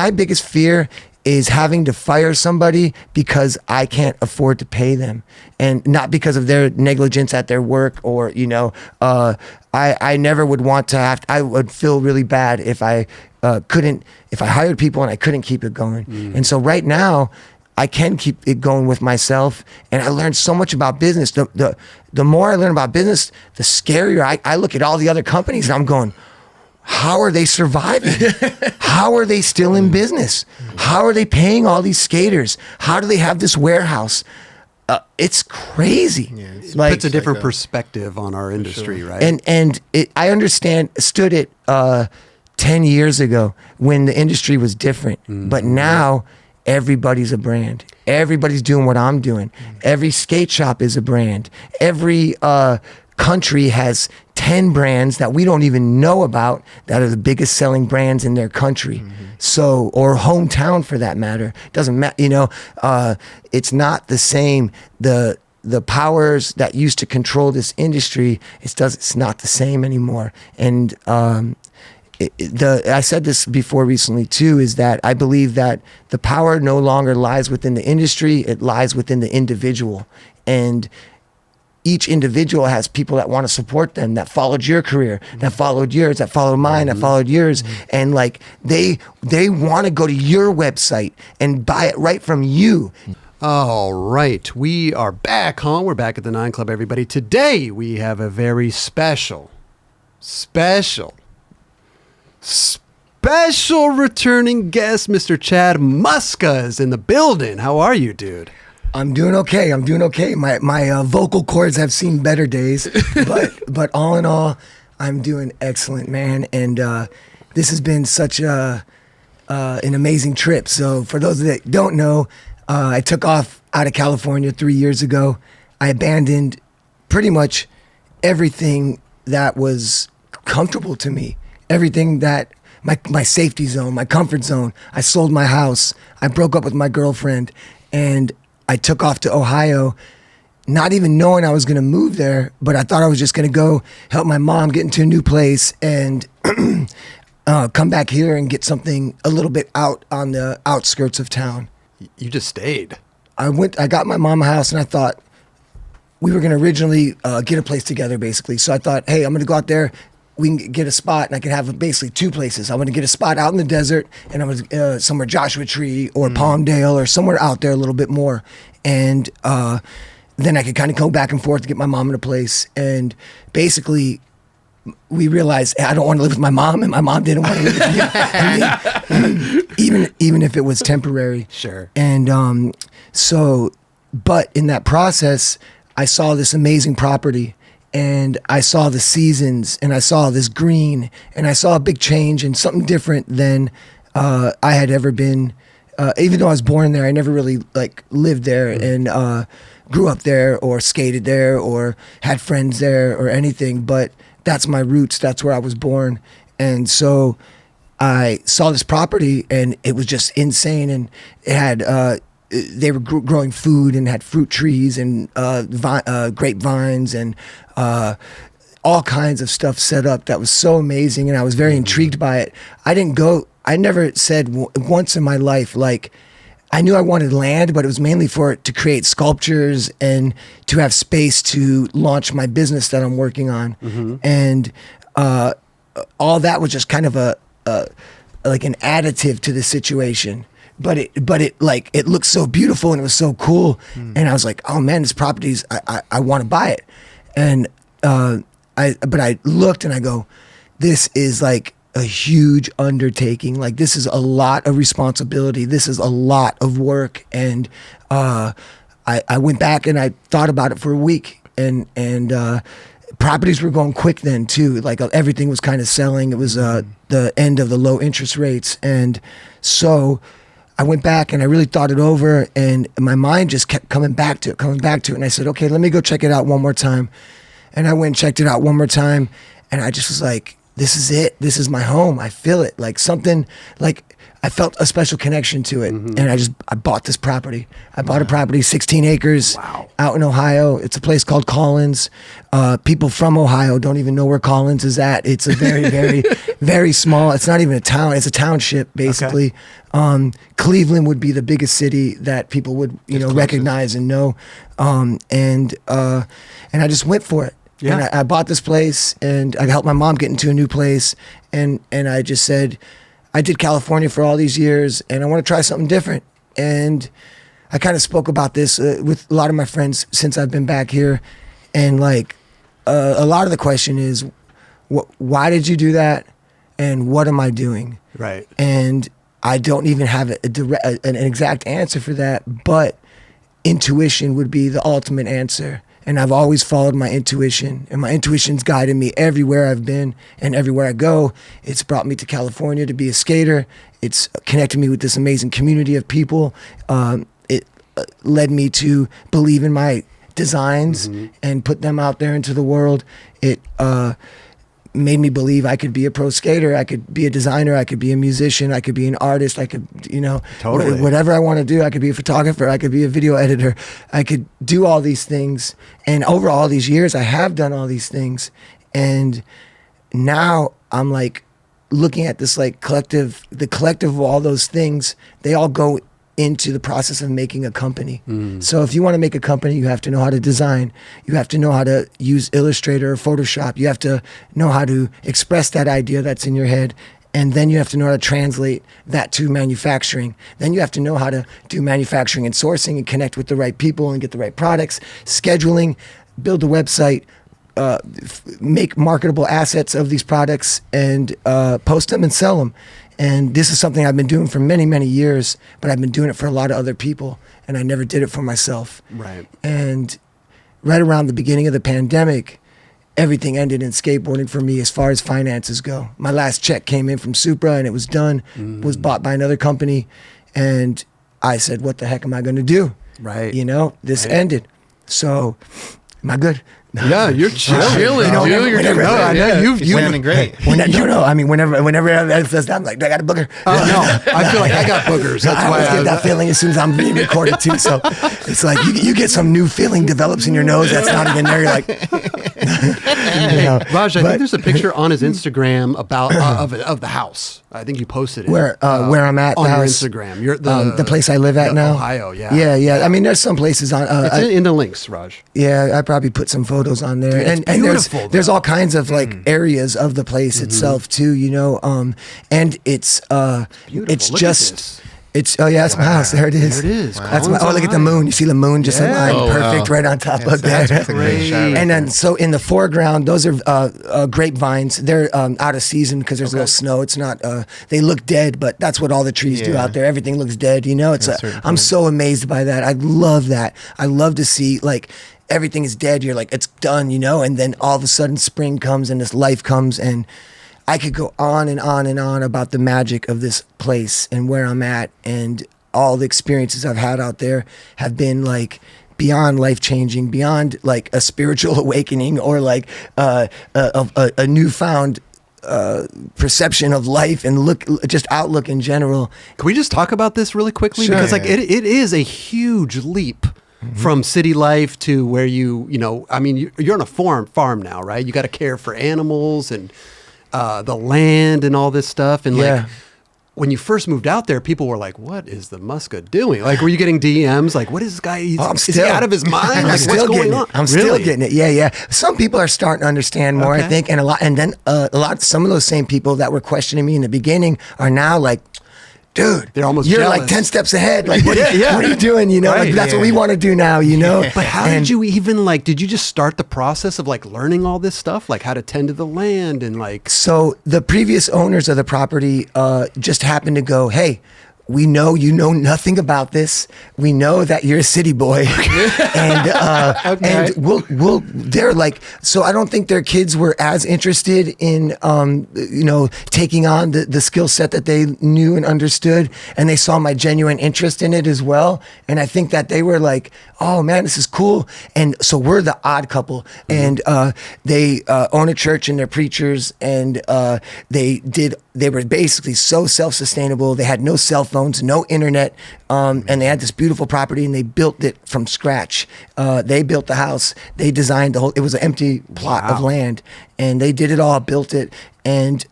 my biggest fear is having to fire somebody because I can't afford to pay them, and not because of their negligence at their work, or I never would want to have. I would feel really bad if I if I hired people and I couldn't keep it going. And so right now, I can keep it going with myself, and I learned so much about business. The more I learn about business, the scarier I look at all the other companies, and I'm going, how are they surviving? How are they still in business? How are they paying all these skaters? How do they have this warehouse? It's crazy. Yeah, it Puts a different perspective on our industry, right? And I stood it 10 years ago when the industry was different, but now everybody's a brand. Everybody's doing what I'm doing. Every skate shop is a brand. Every country has 10 brands that we don't even know about that are the biggest selling brands in their country. So, or hometown for that matter. Doesn't matter, it's not the same. The powers that used to control this industry, it's not the same anymore. And I said this before recently too, is that I believe that the power no longer lies within the industry, it lies within the individual. And each individual has people that want to support them, that followed your career, that followed yours, that followed mine, that followed yours. And like they want to go to your website and buy it right from you. All right, we are back home. We're back at the 9 Club, everybody. Today we have a very special returning guest. Mr. Chad Muska is in the building. How are you, dude? I'm doing okay. My vocal cords have seen better days, but all in all, I'm doing excellent, man. And this has been such an amazing trip. So for those that don't know, I took off out of California 3 years ago. I abandoned pretty much everything that was comfortable to me, everything that my safety zone, my comfort zone. I sold my house. I broke up with my girlfriend, and I took off to Ohio, not even knowing I was going to move there, but I thought I was just going to go help my mom get into a new place and come back here and get something a little bit out on the outskirts of town. You just stayed. I got my mom a house, and I thought we were going to originally get a place together, basically. So I thought, hey, I'm going to go out there. We can get a spot, and I could have basically two places. I want to get a spot out in the desert, and I was somewhere Joshua Tree or Palmdale or somewhere out there a little bit more. And then I could kind of go back and forth to get my mom in a place. And basically, we realized I don't want to live with my mom, and my mom didn't want to live with me, even if it was temporary. Sure. And but in that process, I saw this amazing property. And I saw the seasons, and I saw this green, and I saw a big change and something different than I had ever been. Even though I was born there, I never really lived there and grew up there or skated there or had friends there or anything. But that's my roots. That's where I was born. And so I saw this property, and it was just insane. And it had they were growing food and had fruit trees and grapevines and all kinds of stuff set up that was so amazing, and I was very intrigued by it. I never said once in my life, I knew I wanted land, but it was mainly to create sculptures and to have space to launch my business that I'm working on. And all that was just kind of an additive to the situation. But it looked so beautiful, and it was so cool. And I was like, oh man, this property's, I want to buy it. And but I looked and I go, this is like a huge undertaking. Like, this is a lot of responsibility. This is a lot of work. And I went back and I thought about it for a week, and properties were going quick then too. Like, everything was kind of selling. It was the end of the low interest rates. And so I went back and I really thought it over, and my mind just kept coming back to it. And I said, okay, let me go check it out one more time. And I went and checked it out one more time, and I just was like, this is it. This is my home. I feel it. Like something, like I felt a special connection to it, and I bought this property. I bought a property, 16 acres, out in Ohio. It's a place called Collins. People from Ohio don't even know where Collins is at. It's a very, very, very small. It's not even a town. It's a township, basically. Okay. Cleveland would be the biggest city that people would, recognize and know. And I just went for it. Yeah. And I bought this place, and I helped my mom get into a new place, and I just said, I did California for all these years, and I want to try something different. And I kind of spoke about this with a lot of my friends since I've been back here. And like, a lot of the question is, why did you do that? And what am I doing? Right. And I don't even have an exact answer for that, but intuition would be the ultimate answer. And I've always followed my intuition, and my intuition's guided me everywhere I've been and everywhere I go. It's brought me to California to be a skater. It's connected me with this amazing community of people. It led me to believe in my designs and put them out there into the world. It made me believe I could be a pro skater. I could be a designer. I could be a musician. I could be an artist. I could, totally. Whatever I want to do. I could be a photographer. I could be a video editor. I could do all these things. And over all these years, I have done all these things. And now I'm like looking at this like the collective of all those things, they all go into the process of making a company. So if you want to make a company, you have to know how to design. You have to know how to use Illustrator or Photoshop. You have to know how to express that idea that's in your head. And then you have to know how to translate that to manufacturing. Then you have to know how to do manufacturing and sourcing and connect with the right people and get the right products, scheduling, build a website, make marketable assets of these products, and post them and sell them. And this is something I've been doing for many, many years, but I've been doing it for a lot of other people, and I never did it for myself. Right. And right around the beginning of the pandemic, everything ended in skateboarding for me as far as finances go. My last check came in from Supra, and it was done, was bought by another company, and I said, what the heck am I going to do? Right. This ended. So, am I good? Yeah, you're chilling, dude. You're landing great. Whenever I says that, I'm like, do I got a booger? No, I feel like I got boogers. That's why I get that feeling as soon as I'm being recorded too. So it's like you get some new feeling develops in your nose that's not even there. You're like, Raj, I think there's a picture on his Instagram about of the house. I think you posted it. Where I'm at on the your house. Instagram. You're the place I live at now. Ohio, yeah. Yeah. I mean, there's some places on. It's in the links, Raj. Yeah, I probably put some photos on there, Dude, and there's all kinds of like areas of the place itself too, and it's Beautiful. it's Look just. at this. It's that's my house. There it is. There it is. That's look at the moon. You see the moon just aligned perfect right on top of there. That's a great shot right And then there. so in the foreground, those are grapevines. They're out of season because there's a little snow. It's not. They look dead, but that's what all the trees do out there. Everything looks dead. I'm so amazed by that. I love that. I love to see like everything is dead. You're like it's done, and then all of a sudden spring comes and this life comes and. I could go on and on and on about the magic of this place and where I'm at, and all the experiences I've had out there have been like beyond life-changing, beyond like a spiritual awakening or like a newfound perception of life and outlook in general. Can we just talk about this really quickly? Sure. Because it is a huge leap from city life to where you're on a farm now, right? You got to care for animals and the land and all this stuff. And like when you first moved out there, people were like, what is the Muska doing? Like, were you getting DMs? Like, what is this guy? Is he out of his mind? Like, what's going on? I'm still getting it. Yeah. Some people are starting to understand more, I think. And then some of those same people that were questioning me in the beginning are now like, dude, they're almost you're jealous. like 10 steps ahead. Like, what are you doing? Right. Like, that's what we want to do now, But how did you even did you just start the process of like learning all this stuff? Like how to tend to the land and like. So the previous owners of the property just happened to go, hey, we know you know nothing about this. We know that you're a city boy, and they're like, so I don't think their kids were as interested in, taking on the skill set that they knew and understood, and they saw my genuine interest in it as well. And I think that they were like, oh man, this is cool. And so we're the odd couple, and they own a church and they're preachers, and they were basically so self-sustainable. They had no cell phones, no internet, and they had this beautiful property, and they built it from scratch. They built the house. They designed the whole. It was an empty plot of land, and they did it all, built it. And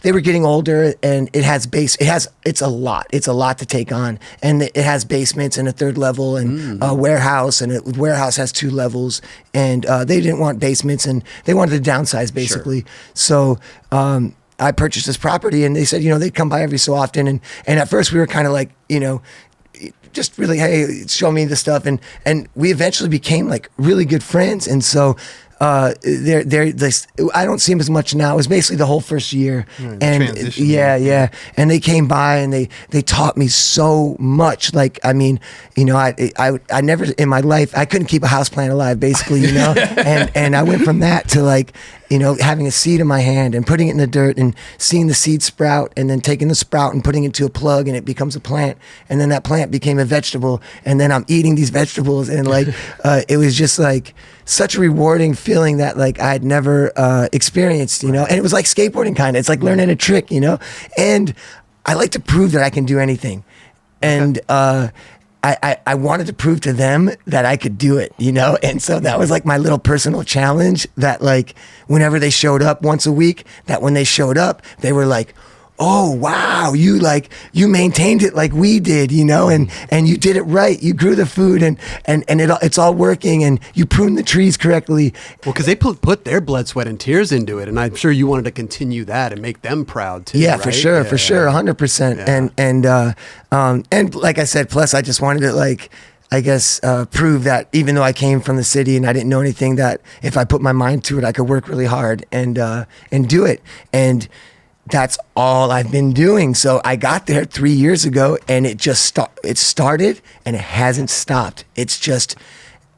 they were getting older, and it's a lot. It's a lot to take on, and it has basements and a third level and a warehouse, and the warehouse has 2 levels. And they didn't want basements, and they wanted to downsize basically. Sure. So I purchased this property, and they said, they'd come by every so often. And at first we were kind of like, just really, hey, show me the stuff. And we eventually became like really good friends. And so I don't see them as much now. It was basically the whole first year. And yeah. And they came by, and they taught me so much. Like, I mean, I never in my life, I couldn't keep a houseplant alive basically, and I went from that to like, having a seed in my hand and putting it in the dirt and seeing the seed sprout, and then taking the sprout and putting it into a plug, and it becomes a plant. And then that plant became a vegetable. And then I'm eating these vegetables, and like, it was just like such a rewarding feeling that like I had never experienced, and it was like skateboarding kind of, it's like learning a trick, and I like to prove that I can do anything. And, I wanted to prove to them that I could do it, and so that was like my little personal challenge, that like whenever they showed up once a week, that when they showed up, they were like, oh wow, you maintained it like we did, and you did it right. You grew the food, and it's all working, and you pruned the trees correctly. Well, because they put their blood, sweat, and tears into it, and I'm sure you wanted to continue that and make them proud too. Yeah, right? for sure, 100%. Yeah. And like I said, plus I just wanted to like, I guess, prove that even though I came from the city and I didn't know anything, that if I put my mind to it, I could work really hard and do it. And that's all I've been doing. So I got there 3 years ago, and it just it started, and it hasn't stopped.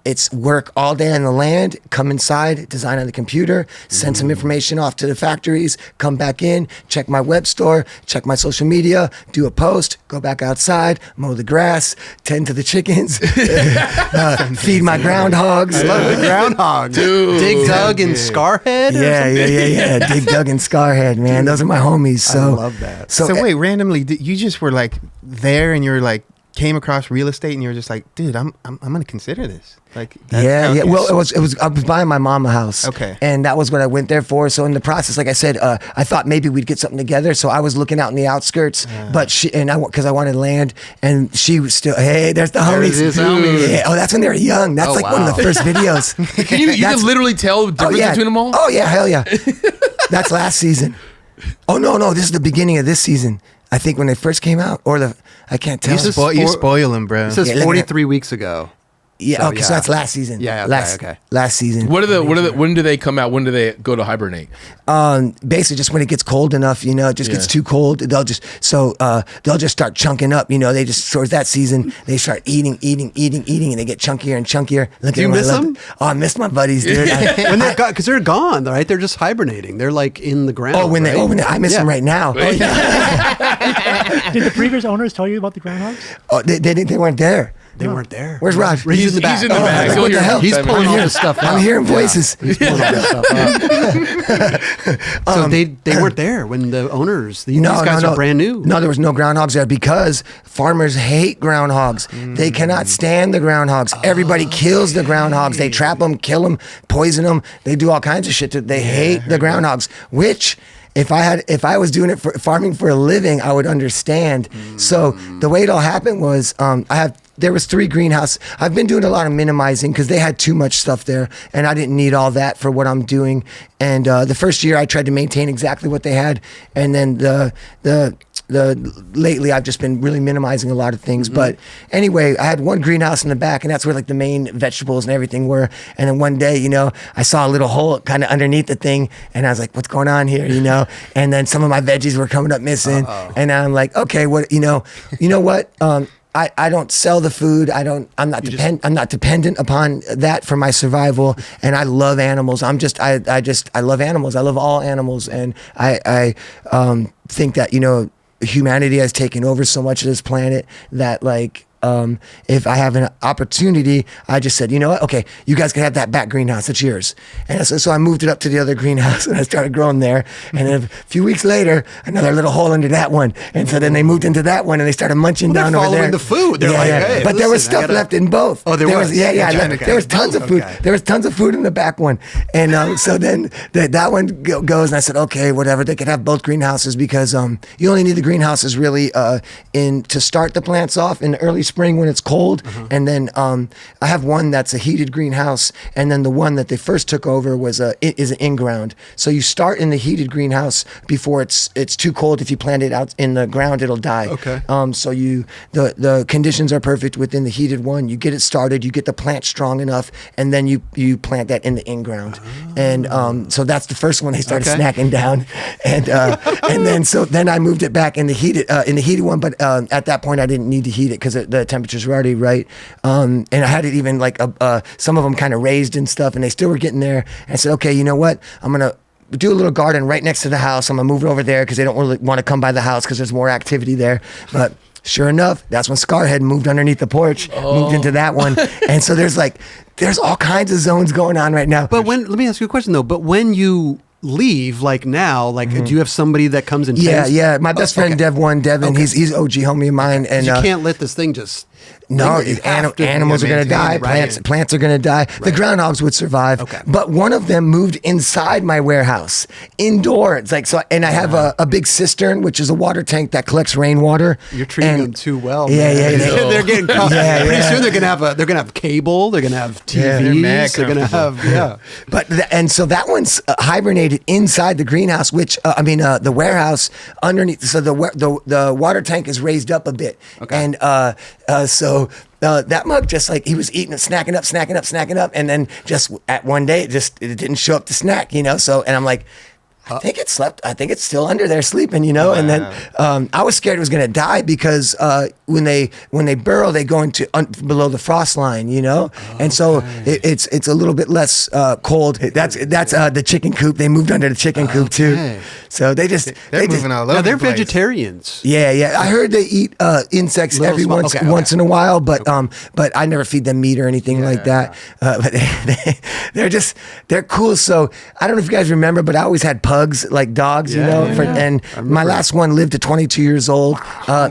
It's work all day on the land, come inside, design on the computer, send some information off to the factories, come back in, check my web store, check my social media, do a post, go back outside, mow the grass, tend to the chickens, feed my groundhogs. I love the groundhogs. Dude. Dig Doug and Scarhead? Yeah. Dig Doug and Scarhead, man. Those are my homies. So, I love that. So wait, randomly, you just were like there, and you're like, came across real estate, and you were just like, dude, I'm gonna consider this. Like, yeah. Well, it was. I was buying my mom a house. Okay. And that was what I went there for. So in the process, like I said, I thought maybe we'd get something together. So I was looking out in the outskirts, but because I wanted land, and she was still, hey, there's the homies. Yeah. Oh, that's when they were young. That's one of the first videos. you can literally tell the difference between them all? Oh yeah, hell yeah. That's last season. Oh no, this is the beginning of this season. I think when they first came out, I can't tell. You spoil them, bro. It says 43 weeks ago. Yeah, so that's last season. Yeah, okay. Last season. When do they come out? When do they go to hibernate? Basically just when it gets cold enough, it just gets too cold. They'll just start chunking up, they just, towards that season, they start eating, and they get chunkier and chunkier. Do you miss them? Oh, I miss my buddies, dude. Because they're gone, right? They're just hibernating. They're like in the ground. I miss them right now. Did the previous owners tell you about the groundhogs? Oh, they weren't there. They weren't there. Where's Raj? He's in the back. He's in the back. What the hell? He's pulling all this stuff out. I'm hearing voices. He's pulling all this stuff out. So they weren't there when the owners, these guys are brand new. No, there was no groundhogs there because farmers hate groundhogs. They cannot stand the groundhogs. Everybody kills the groundhogs. They trap them, kill them, poison them. They do all kinds of shit. They hate the groundhogs, which... If I was doing it for farming for a living, I would understand. So the way it all happened was, there was 3 greenhouses. I've been doing a lot of minimizing because they had too much stuff there, and I didn't need all that for what I'm doing. And the first year I tried to maintain exactly what they had, and then the lately I've just been really minimizing a lot of things. But anyway, I had one greenhouse in the back, and that's where like the main vegetables and everything were. And then one day, I saw a little hole kind of underneath the thing, and I was like, what's going on here, And then some of my veggies were coming up missing. And I'm like, okay, what, you know what? I don't sell the food. I'm not dependent upon that for my survival. And I love animals. I love animals. I love all animals. And I think that, humanity has taken over so much of this planet that like, if I have an opportunity, I just said, you know what? Okay, you guys can have that back greenhouse. It's yours. And so I moved it up to the other greenhouse and I started growing there. And then a few weeks later, another little hole under that one. And so then they moved into that one and they started munching down over there. Following the food. They're like, hey, but there was stuff left in both. Oh, there was? There was tons of food. Okay. There was tons of food in the back one. And so then that one goes and I said, okay, whatever. They could have both greenhouses because you only need the greenhouses really to start the plants off in the early spring when it's cold. And then I have one that's a heated greenhouse, and then the one that they first took over is an in-ground. So you start in the heated greenhouse before it's too cold. If you plant it out in the ground, it'll die. Okay. So the conditions are perfect within the heated one. You get it started, you get the plant strong enough, and then you plant that in the in-ground. And so that's the first one they started snacking down. And then I moved it back in the heated one, but at that point I didn't need to heat it because the temperatures were already right. And I had it even like some of them kind of raised and stuff, and they still were getting there. And I said, okay, you know what? I'm going to do a little garden right next to the house. I'm going to move it over there because they don't really want to come by the house because there's more activity there. But sure enough, that's when Scarhead moved underneath the porch, moved into that one. And so there's all kinds of zones going on right now. But let me ask you a question though. But when you leave, like now, do you have somebody that comes and yeah, my best friend Devin, he's OG homie of mine, and you can't let this thing just animals are going to die, plants are going to die. The groundhogs would survive, but one of them moved inside my warehouse, indoors. And I have a big cistern, which is a water tank that collects rainwater. You're treating them too well. Yeah, man. They're getting caught. Pretty soon they're gonna have cable. They're gonna have TVs. They're gonna have But so that one's hibernated inside the greenhouse, which the warehouse underneath. So the water tank is raised up a bit, and so that mug just like he was eating it, snacking up, and then just at one day it didn't show up to snack, So and I'm like, I think it slept. I think it's still under there sleeping, And then I was scared it was going to die because when they burrow, they go into below the frost line, And so it's a little bit less cold. That's the chicken coop. They moved under the chicken coop too. So they're moving all over. They're the place. vegetarians. Yeah. I heard they eat insects every once in a while, but I never feed them meat or anything like that. But they're cool. So I don't know if you guys remember, but I always had pugs, like dogs, and my last one lived to 22 years old,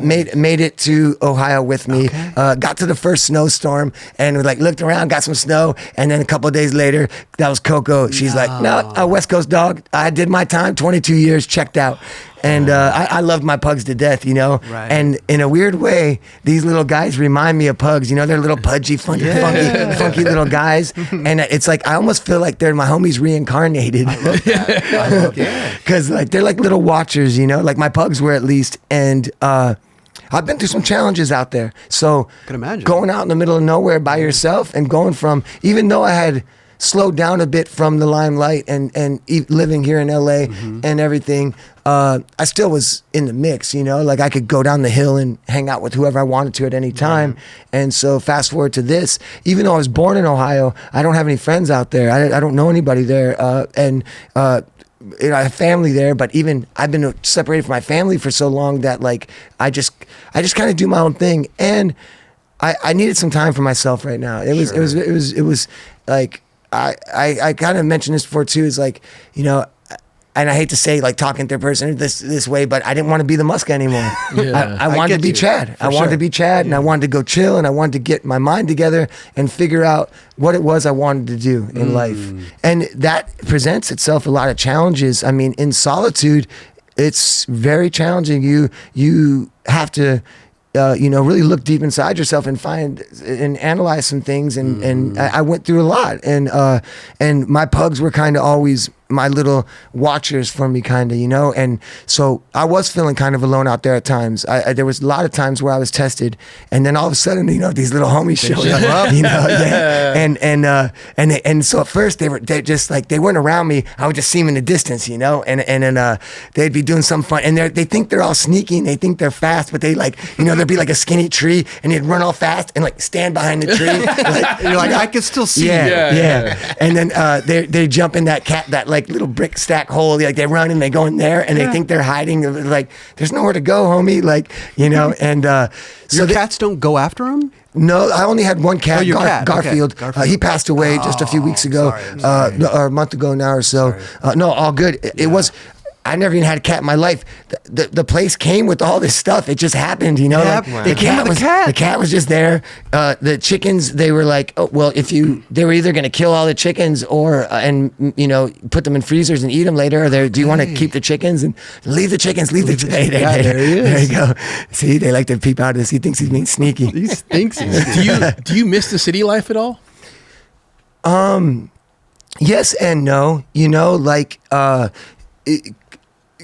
made it to Ohio with me, got to the first snowstorm and looked around, got some snow, and then a couple of days later, that was Coco. She's like, no, a West Coast dog. I did my time, 22 years, checked out. And I loved my pugs to death, Right. And in a weird way, these little guys remind me of pugs. They're little pudgy, funky little guys. And it's like I almost feel like they're my homies reincarnated. I love that. Because they're like little watchers, like my pugs were at least. And I've been through some challenges out there. So can imagine. Going out in the middle of nowhere by yourself and going from, even though I had slowed down a bit from the limelight and living here in LA and everything, I still was in the mix, I could go down the hill and hang out with whoever I wanted to at any time. And so fast forward to this, even though I was born in Ohio, I don't have any friends out there. I don't know anybody there. I have family there, but even I've been separated from my family for so long that I just kind of do my own thing. And I needed some time for myself right now. It was like, I kind of mentioned this before too, is and I hate to say talking third person this way, but I didn't want to be the Muska anymore. I wanted to be Chad. I wanted to be Chad, and I wanted to go chill, and I wanted to get my mind together and figure out what it was I wanted to do in life. And that presents itself a lot of challenges. In solitude, it's very challenging. You have to really look deep inside yourself and find and analyze some things. And I went through a lot, and my pugs were kind of always my little watchers for me, kind of, you know. And so I was feeling kind of alone out there at times. There was a lot of times where I was tested, and then all of a sudden, you know, these little homies showed up, you know, and so at first they just like, they weren't around me. I would just see them in the distance, you know, and then they'd be doing some fun, and they think they're all sneaky and they think they're fast, but they like, you know, there'd be like a skinny tree and they'd run all fast and like stand behind the tree. Like, You're like, I can still see you. Yeah. And then they jump in that like little brick stack hole. Like they run and they go in there and they think they're hiding. Like there's nowhere to go, homie. Like, you know, and Your cats don't go after him? no, I only had one cat, your cat. Garfield. Okay. Garfield. He passed away just a few weeks ago, sorry. or a month ago now or so. No, all good. It was. I never even had a cat in my life. The place came with all this stuff. It just happened, you know. Yeah, Like, it came with a cat. The cat was just there. The chickens, they were like, oh, well, they were either going to kill all the chickens or and you know, put them in freezers and eat them later. Or do you want to keep the chickens and leave the chickens? Leave the chickens. Yeah, there he is. There you go. See, they like to peep out of this. He thinks he's being sneaky. He thinks he's Do you miss the city life at all? Yes and no. You know, like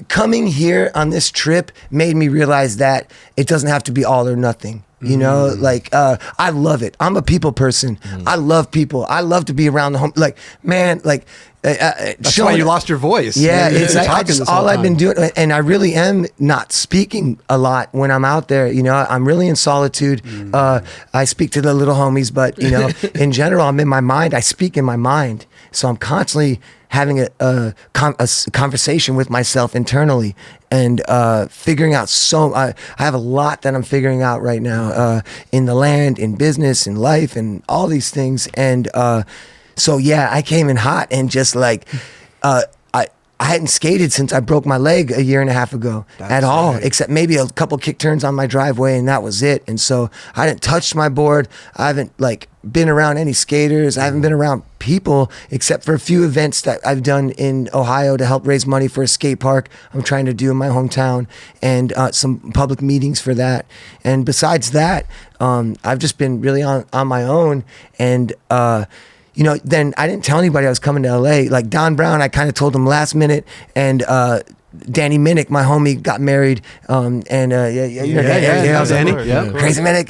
coming here on this trip made me realize that it doesn't have to be all or nothing. You know, like I love it. I'm a people person. I love people. I love to be around the home. Like, man, like That's why you lost your voice. Yeah, You're it's like talking this all whole I've been time. doing, and I really am not speaking a lot when I'm out there. You know, I'm really in solitude. I speak to the little homies, but you know, in general, I'm in my mind. I speak in my mind, so I'm constantly having a conversation with myself internally and figuring out. I have a lot that I'm figuring out right now in the land, in business, in life, and all these things. And so yeah, I came in hot and just like I hadn't skated since I broke my leg a year and a half ago at all, except maybe a couple kick turns on my driveway, and that was it. And so I hadn't touched my board. I haven't like been around any skaters. I haven't been around people except for a few events that I've done in Ohio to help raise money for a skate park I'm trying to do in my hometown, and some public meetings for that. And besides that, I've just been really on my own. And you know, then I didn't tell anybody I was coming to LA. Like Don Brown, I kind of told him last minute, and Danny Minnick, my homie, got married. I was like, Danny. Yeah. Crazy Minnick.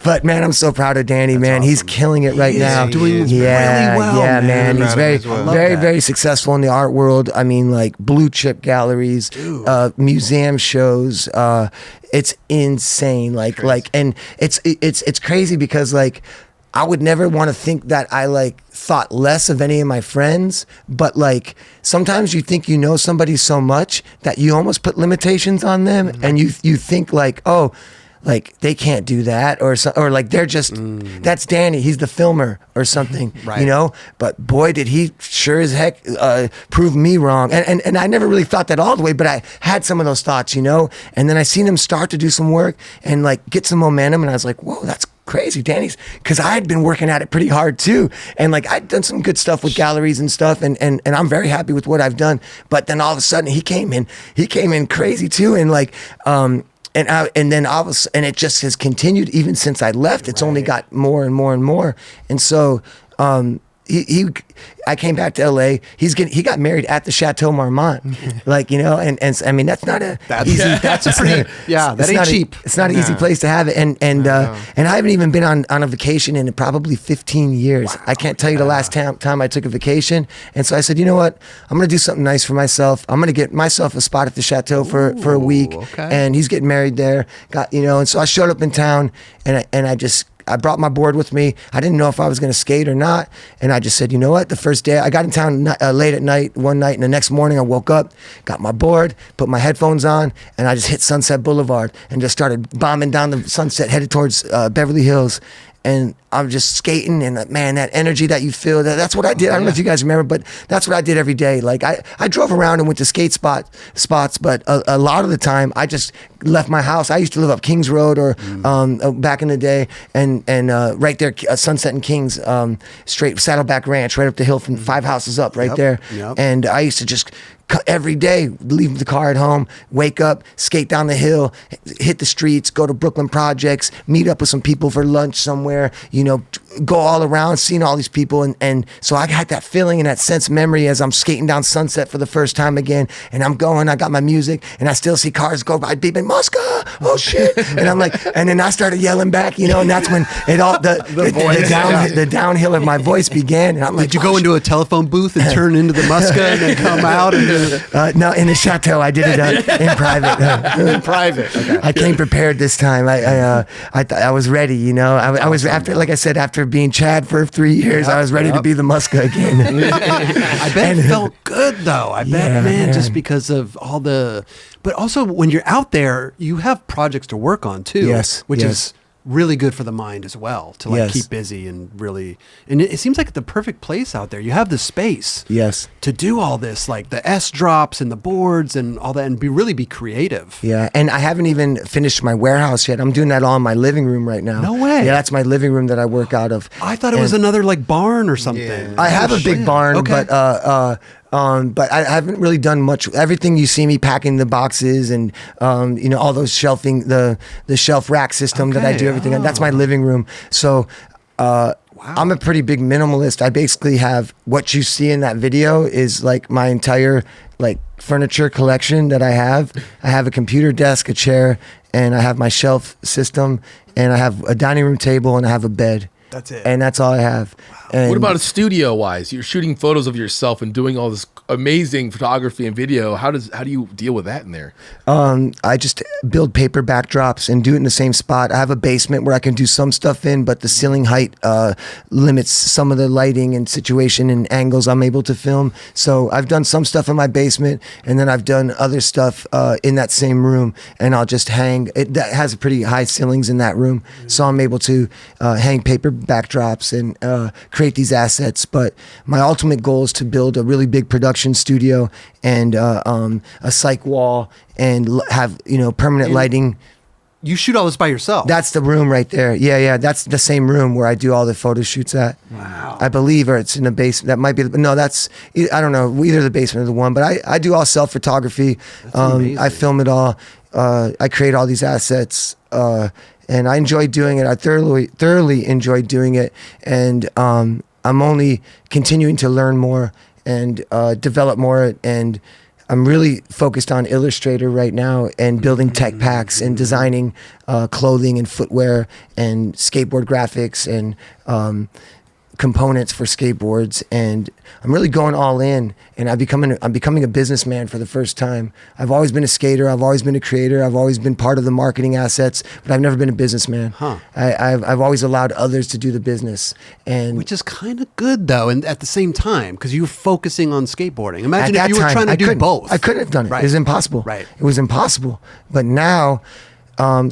But man, I'm so proud of Danny, man. He's killing it right now. doing really well, Yeah, man. He's Proud of him very, as well. very, that. very successful in the art world. I mean, like blue chip galleries, museum shows. It's insane. And it's crazy because like, I would never want to think that I like thought less of any of my friends, but like sometimes you think you know somebody so much that you almost put limitations on them, and you think like, oh, like they can't do that, or like they're just that's Danny, he's the filmer or something, Right. you know. But boy, did he sure as heck prove me wrong, and I never really thought that all the way, but I had some of those thoughts, you know. And then I seen him start to do some work and like get some momentum, and I was like, whoa, that's crazy. Danny's, because I had been working at it pretty hard too, and like I'd done some good stuff with galleries and stuff, and I'm very happy with what I've done. But then all of a sudden he came in crazy too, and like and then and it just has continued even since I left. It's only got more and more and more, and so I came back to LA. He got married at the Chateau Marmont, like, you know, and I mean that's not a easy. That ain't cheap. It's not an easy place to have it, and I haven't even been on a vacation in probably 15 years. Wow. I can't tell you the last time I took a vacation, and so I said, you know what, I'm gonna do something nice for myself. I'm gonna get myself a spot at the Chateau for a week, and he's getting married there. And so I showed up in town, and I brought my board with me. I didn't know if I was going to skate or not. And I just said, you know what? The first day, I got in town late at night, one night, and the next morning I woke up, got my board, put my headphones on, and I just hit Sunset Boulevard and just started bombing down the Sunset, headed towards Beverly Hills. And I'm just skating, and man, that energy that you feel, that's what I did. I don't know if you guys remember, but that's what I did every day. Like I drove around and went to skate spots, but a lot of the time I just left my house. I used to live up Kings Road or back in the day, and right there, Sunset and Kings, straight Saddleback Ranch, right up the hill from 5 houses up, right there. Yep. And I used to just every day, leave the car at home, wake up, skate down the hill, hit the streets, go to Brooklyn Projects, meet up with some people for lunch somewhere, you know, go all around, seeing all these people. And so I got that feeling and that sense of memory as I'm skating down Sunset for the first time again. And I'm going, I got my music, and I still see cars go by beeping, Muska, oh shit. And I'm like, and then I started yelling back, you know, and that's when it all, the downhill of my voice began. And I'm like, did you go into a telephone booth and turn into the Muska and then come out? No, in the chateau. I did it in private. In private. Okay. I came prepared this time. I was ready, you know. I was after, like I said, after being Chad for 3 years, I was ready to be the Muska again. I bet it felt good though. I bet, man, just because of all the. But also, when you're out there, you have projects to work on too. Yes, which is really good for the mind as well, to like keep busy and really. And it seems like the perfect place out there. You have the space. Yes. To do all this, like the S drops and the boards and all that, and really be creative. Yeah, and I haven't even finished my warehouse yet. I'm doing that all in my living room right now. No way. Yeah, that's my living room that I work out of. I thought it was another like barn or something. Yeah. I have a big barn, but I haven't really done much. Everything you see me packing the boxes and you know, all those shelving, the shelf rack system that I do everything on. That's my living room. So I'm a pretty big minimalist. I basically have what you see in that video is like my entire like furniture collection that I have. I have a computer desk, a chair, and I have my shelf system, and I have a dining room table, and I have a bed. That's it. And that's all I have. And What about a studio wise? You're shooting photos of yourself and doing all this amazing photography and video. How do you deal with that in there? I just build paper backdrops and do it in the same spot. I have a basement where I can do some stuff in, but the ceiling height limits some of the lighting and situation and angles I'm able to film. So I've done some stuff in my basement, and then I've done other stuff in that same room, and I'll just hang. That has pretty high ceilings in that room, so I'm able to hang paper backdrops and create these assets. But my ultimate goal is to build a really big production studio and a psych wall and have, you know, permanent lighting. You shoot all this by yourself. That's the room right there. Yeah. That's the same room where I do all the photo shoots at. Wow. I believe, or it's in the basement. That might be. No, that's, I don't know, either the basement or the one. But I do all self photography. I film it all. I create all these assets. And I enjoy doing it. I thoroughly enjoy doing it. And I'm only continuing to learn more and develop more. And I'm really focused on Illustrator right now and building tech packs and designing clothing and footwear and skateboard graphics and components for skateboards. And I'm really going all in, and I'm becoming a businessman for the first time. I've always been a skater, I've always been a creator, I've always been part of the marketing assets, but I've never been a businessman. I've always allowed others to do the business, and which is kind of good though, and at the same time, because you were focusing on skateboarding. Imagine if you were trying to do both. I couldn't have done it. Right. It was impossible. Right. It was impossible. But now, can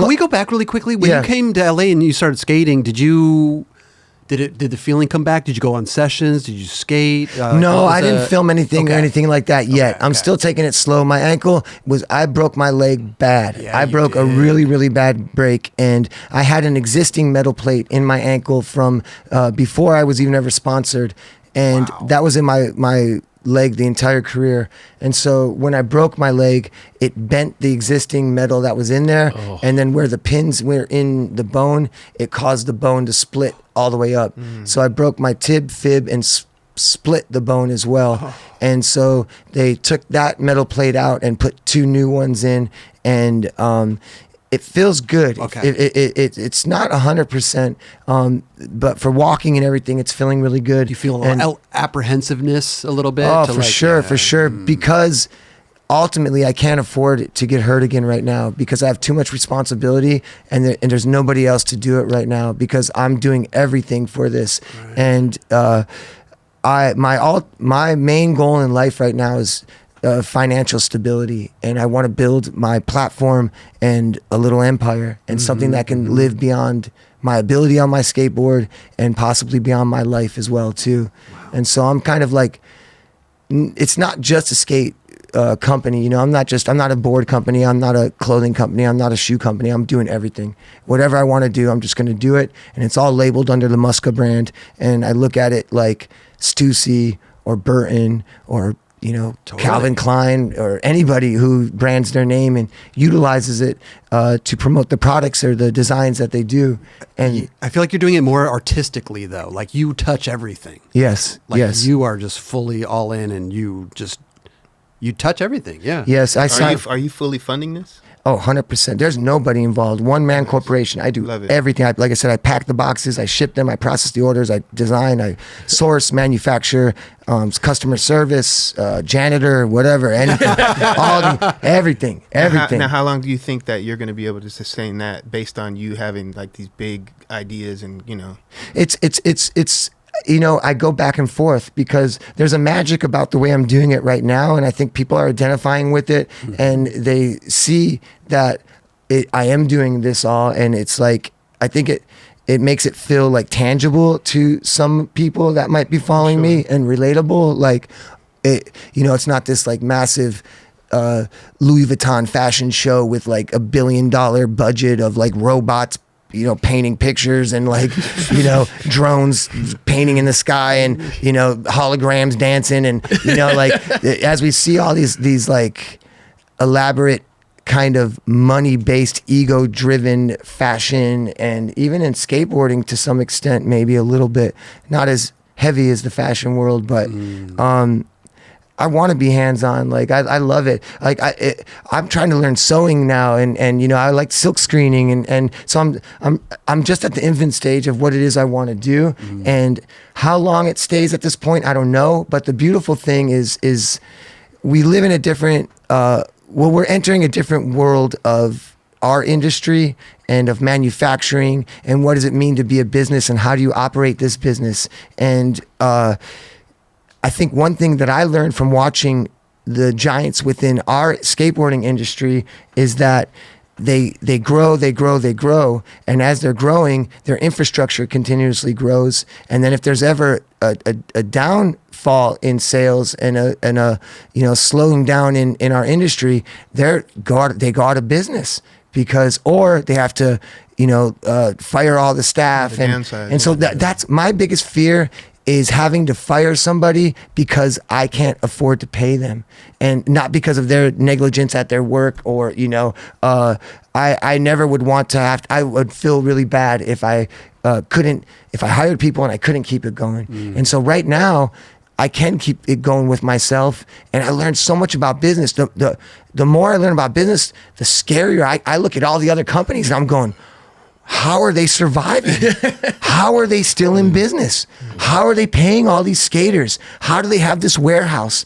we go back really quickly? When you came to LA and you started skating, Did the feeling come back? Did you go on sessions? Did you skate? No, I didn't film anything or anything like that yet. I'm still taking it slow. My ankle I broke my leg bad. Yeah, I broke a really, really bad break, and I had an existing metal plate in my ankle from before I was even ever sponsored, and that was in my leg the entire career. And so when I broke my leg, it bent the existing metal that was in there, and then where the pins were in the bone, it caused the bone to split all the way up. So I broke my tib, fib, and split the bone as well. And so they took that metal plate out and put 2 new ones in, and it feels good. Okay. It's not 100%, but for walking and everything, it's feeling really good. You feel a little apprehensiveness a little bit? Oh, for sure. Because ultimately, I can't afford to get hurt again right now because I have too much responsibility, and there's nobody else to do it right now because I'm doing everything for this. Right. And my main goal in life right now is financial stability, and I want to build my platform and a little empire and something that can live beyond my ability on my skateboard and possibly beyond my life as well too. Wow. And so I'm kind of like, it's not just a skate company, you know. I'm not a board company, I'm not a clothing company, I'm not a shoe company. I'm doing everything. Whatever I want to do, I'm just going to do it, and it's all labeled under the Muska brand. And I look at it like Stussy or Burton or Calvin Klein or anybody who brands their name and utilizes it to promote the products or the designs that they do. And I feel like you're doing it more artistically, though. Like you touch everything. yes, Like yes, you are just fully all in, and you touch everything. Yeah. yes. Are you fully funding this? Oh, 100%. There's nobody involved. One man corporation. I do Love it. everything. Like I said, I pack the boxes, I ship them, I process the orders, I design, I source, manufacture, customer service, janitor, whatever, anything, everything. Now, how long do you think that you're going to be able to sustain that based on you having like these big ideas and It's I go back and forth because there's a magic about the way I'm doing it right now. And I think people are identifying with it and they see that I am doing this all. And it's like, I think it makes it feel like tangible to some people that might be following me and relatable. Like, it's not this like massive Louis Vuitton fashion show with like $1 billion budget of like robots painting pictures and like, drones painting in the sky and, holograms dancing and, like as we see all these like elaborate kind of money-based, ego-driven fashion and even in skateboarding to some extent, maybe a little bit, not as heavy as the fashion world, but I want to be hands-on. Like I love it. Like I'm trying to learn sewing now, and I like silk screening, and so I'm just at the infant stage of what it is I want to do, and how long it stays at this point, I don't know. But the beautiful thing is we live in a different. We're entering a different world of our industry and of manufacturing, and what does it mean to be a business, and how do you operate this business, and I think one thing that I learned from watching the giants within our skateboarding industry is that they grow, and as they're growing, their infrastructure continuously grows. And then if there's ever a downfall in sales and a slowing down in our industry, they go out of business or they have to fire all the staff and so that's my biggest fear. Is having to fire somebody because I can't afford to pay them, and not because of their negligence at their work or I never would want to have. I would feel really bad if I hired people and I couldn't keep it going. And so right now I can keep it going with myself, and I learned so much about business. The more I learn about business, the scarier I look at all the other companies and I'm going, how are they surviving? How are they still in business? How are they paying all these skaters? How do they have this warehouse?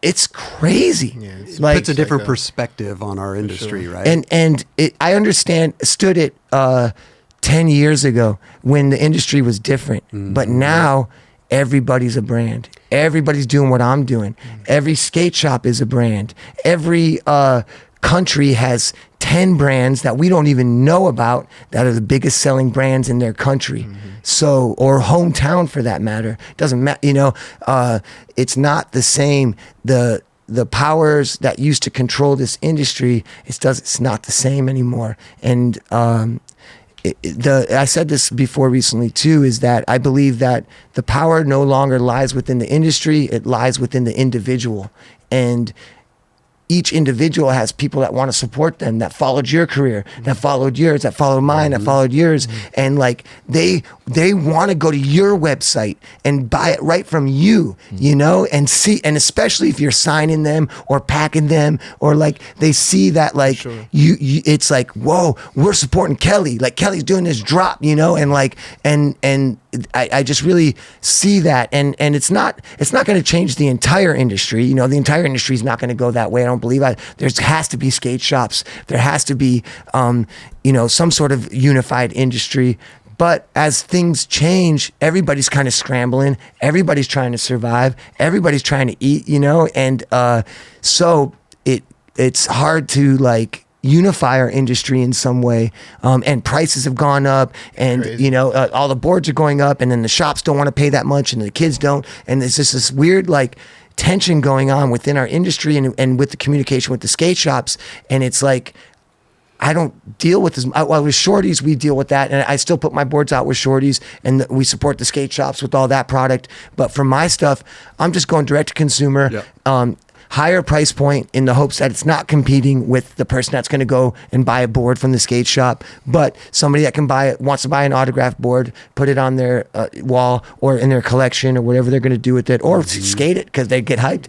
It's crazy. Yeah, it puts a different perspective on our industry, right? And I understood it 10 years ago when the industry was different. But now everybody's a brand. Everybody's doing what I'm doing. Every skate shop is a brand. Every country has 10 brands that we don't even know about that are the biggest selling brands in their country. So, or hometown for that matter. Doesn't matter, it's not the same. The powers that used to control this industry, it's not the same anymore. And I said this before recently too, is that I believe that the power no longer lies within the industry, it lies within the individual. And each individual has people that want to support them, that followed your career, that followed yours, that followed mine, that followed yours. And like they want to go to your website and buy it right from you, and see, and especially if you're signing them or packing them, or like they see that like you it's like, whoa, we're supporting Kelly. Like Kelly's doing this drop, and like, and I just really see that, and it's not going to change the entire industry. The entire industry is not going to go that way. I don't believe there has to be skate shops. There has to be, some sort of unified industry. But as things change, everybody's kind of scrambling. Everybody's trying to survive. Everybody's trying to eat. And so it's hard to like unify our industry in some way, and prices have gone up, and all the boards are going up, and then the shops don't want to pay that much, and the kids don't, and there's just this weird like tension going on within our industry and with the communication with the skate shops, and it's like I don't deal with with Shortys, we deal with that, and I still put my boards out with Shortys, and we support the skate shops with all that product. But for my stuff, I'm just going direct to consumer. Yep. Higher price point in the hopes that it's not competing with the person that's going to go and buy a board from the skate shop, but somebody that wants to buy an autographed board, put it on their wall or in their collection or whatever they're going to do with it, or skate it because they get hyped.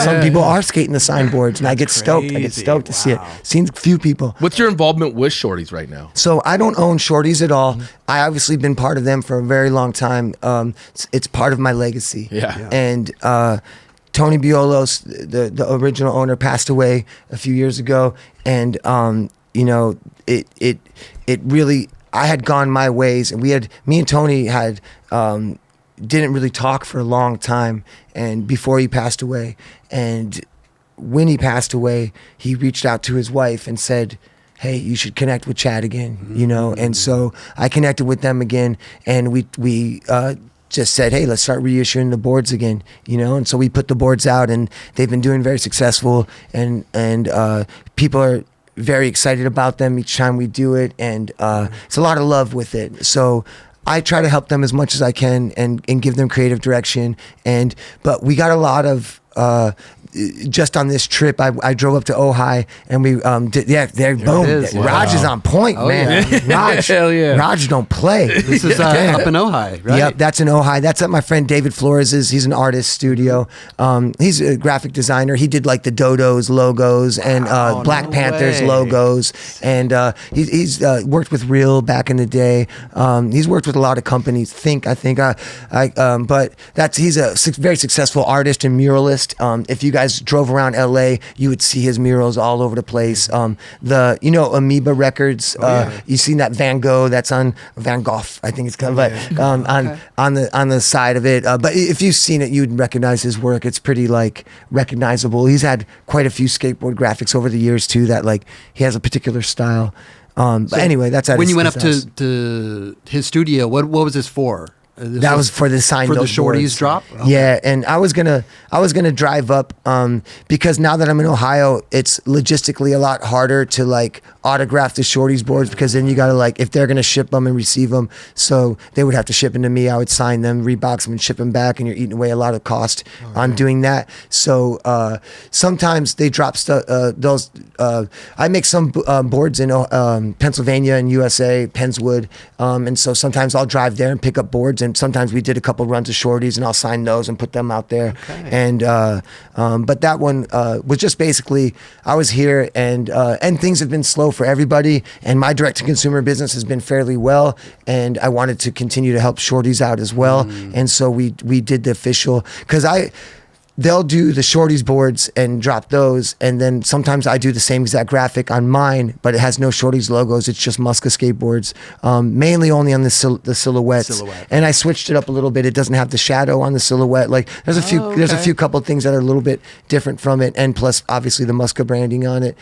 Some people are skating the signboards, and I get stoked. I get stoked to see it. Seen a few people. What's your involvement with Shortys right now? So I don't own Shortys at all. I obviously been part of them for a very long time. It's part of my legacy. Yeah. And Tony Biolos, the original owner, passed away a few years ago, and it really, I had gone my ways, and me and Tony had didn't really talk for a long time, and before he passed away, and when he passed away, he reached out to his wife and said, hey, you should connect with Chad again, and so I connected with them again, and we just said, hey, let's start reissuing the boards again, and so we put the boards out, and they've been doing very successful, and people are very excited about them each time we do it, and it's a lot of love with it. So I try to help them as much as I can and give them creative direction, but we got a lot of just on this trip, I drove up to Ohio, and we there boom. Raj is on point, man. Yeah. Raj, Hell yeah. Raj don't play. This is up in Ohio, right? Yep, that's in Ohio. That's at my friend David Flores's. He's an artist studio. He's a graphic designer. He did like the Dodos logos and Black Panthers logos, and he's worked with Real back in the day. He's worked with a lot of companies. But he's a very successful artist and muralist. If you guys drove around LA, you would see his murals all over the place. Amoeba Records. You seen that Van Gogh that's on Van Gogh, I think it's called, on the side of it. But if you've seen it, you'd recognize his work. It's pretty recognizable. He's had quite a few skateboard graphics over the years too. That he has a particular style. But anyway, that's when you went up to his studio. What was this for? That was for the sign for the those Shortys boards. drop. Okay. Yeah, and I was gonna drive up because now that I'm in Ohio, it's logistically a lot harder to autograph the Shortys boards, because then you gotta if they're gonna ship them and receive them, so they would have to ship them to me. I would sign them, rebox them, and ship them back, and you're eating away a lot of cost on doing that. So sometimes they drop stuff. I make some boards in Pennsylvania and USA, Pennswood, and so sometimes I'll drive there and pick up boards. And sometimes we did a couple runs of Shortys, and I'll sign those and put them out there. Okay. And but that one was just basically, I was here, and things have been slow for everybody, and my direct to consumer business has been fairly well, and I wanted to continue to help Shortys out as well. And so we did the official, because they'll do the Shortys boards and drop those, and then sometimes I do the same exact graphic on mine, but it has no Shortys logos. It's just Muska Skateboards, mainly only on the silhouettes. And I switched it up a little bit. It doesn't have the shadow on the silhouette. There's a few couple things that are a little bit different from it, and plus obviously the Muska branding on it.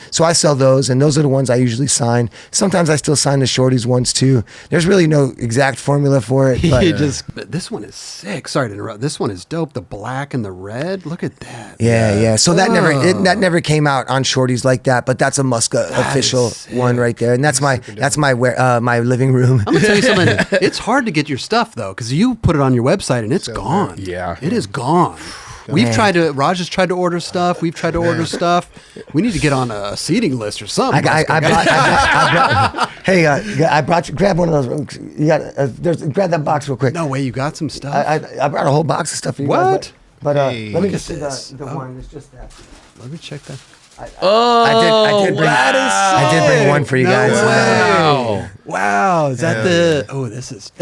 So I sell those, and those are the ones I usually sign. Sometimes I still sign the Shortys ones too. There's really no exact formula for it. But this one is sick. Sorry to interrupt. This one is dope. The black and the red. Look at that. Yeah. So that never came out on Shortys like that, but that's a Muska official one right there, and that's my my living room. I'm gonna tell you something. It's hard to get your stuff though, because you put it on your website and it's gone. Yeah, it is gone. Raj has tried to order stuff. We've tried to order stuff. We need to get on a seating list or something. I brought you. Grab one of those. You got. Grab that box real quick. No way, you got some stuff. I brought a whole box of stuff for you guys. But let me just see the one. It's just that. Let me check that. I did bring one for you guys. Wow. Is that the? Oh, this is.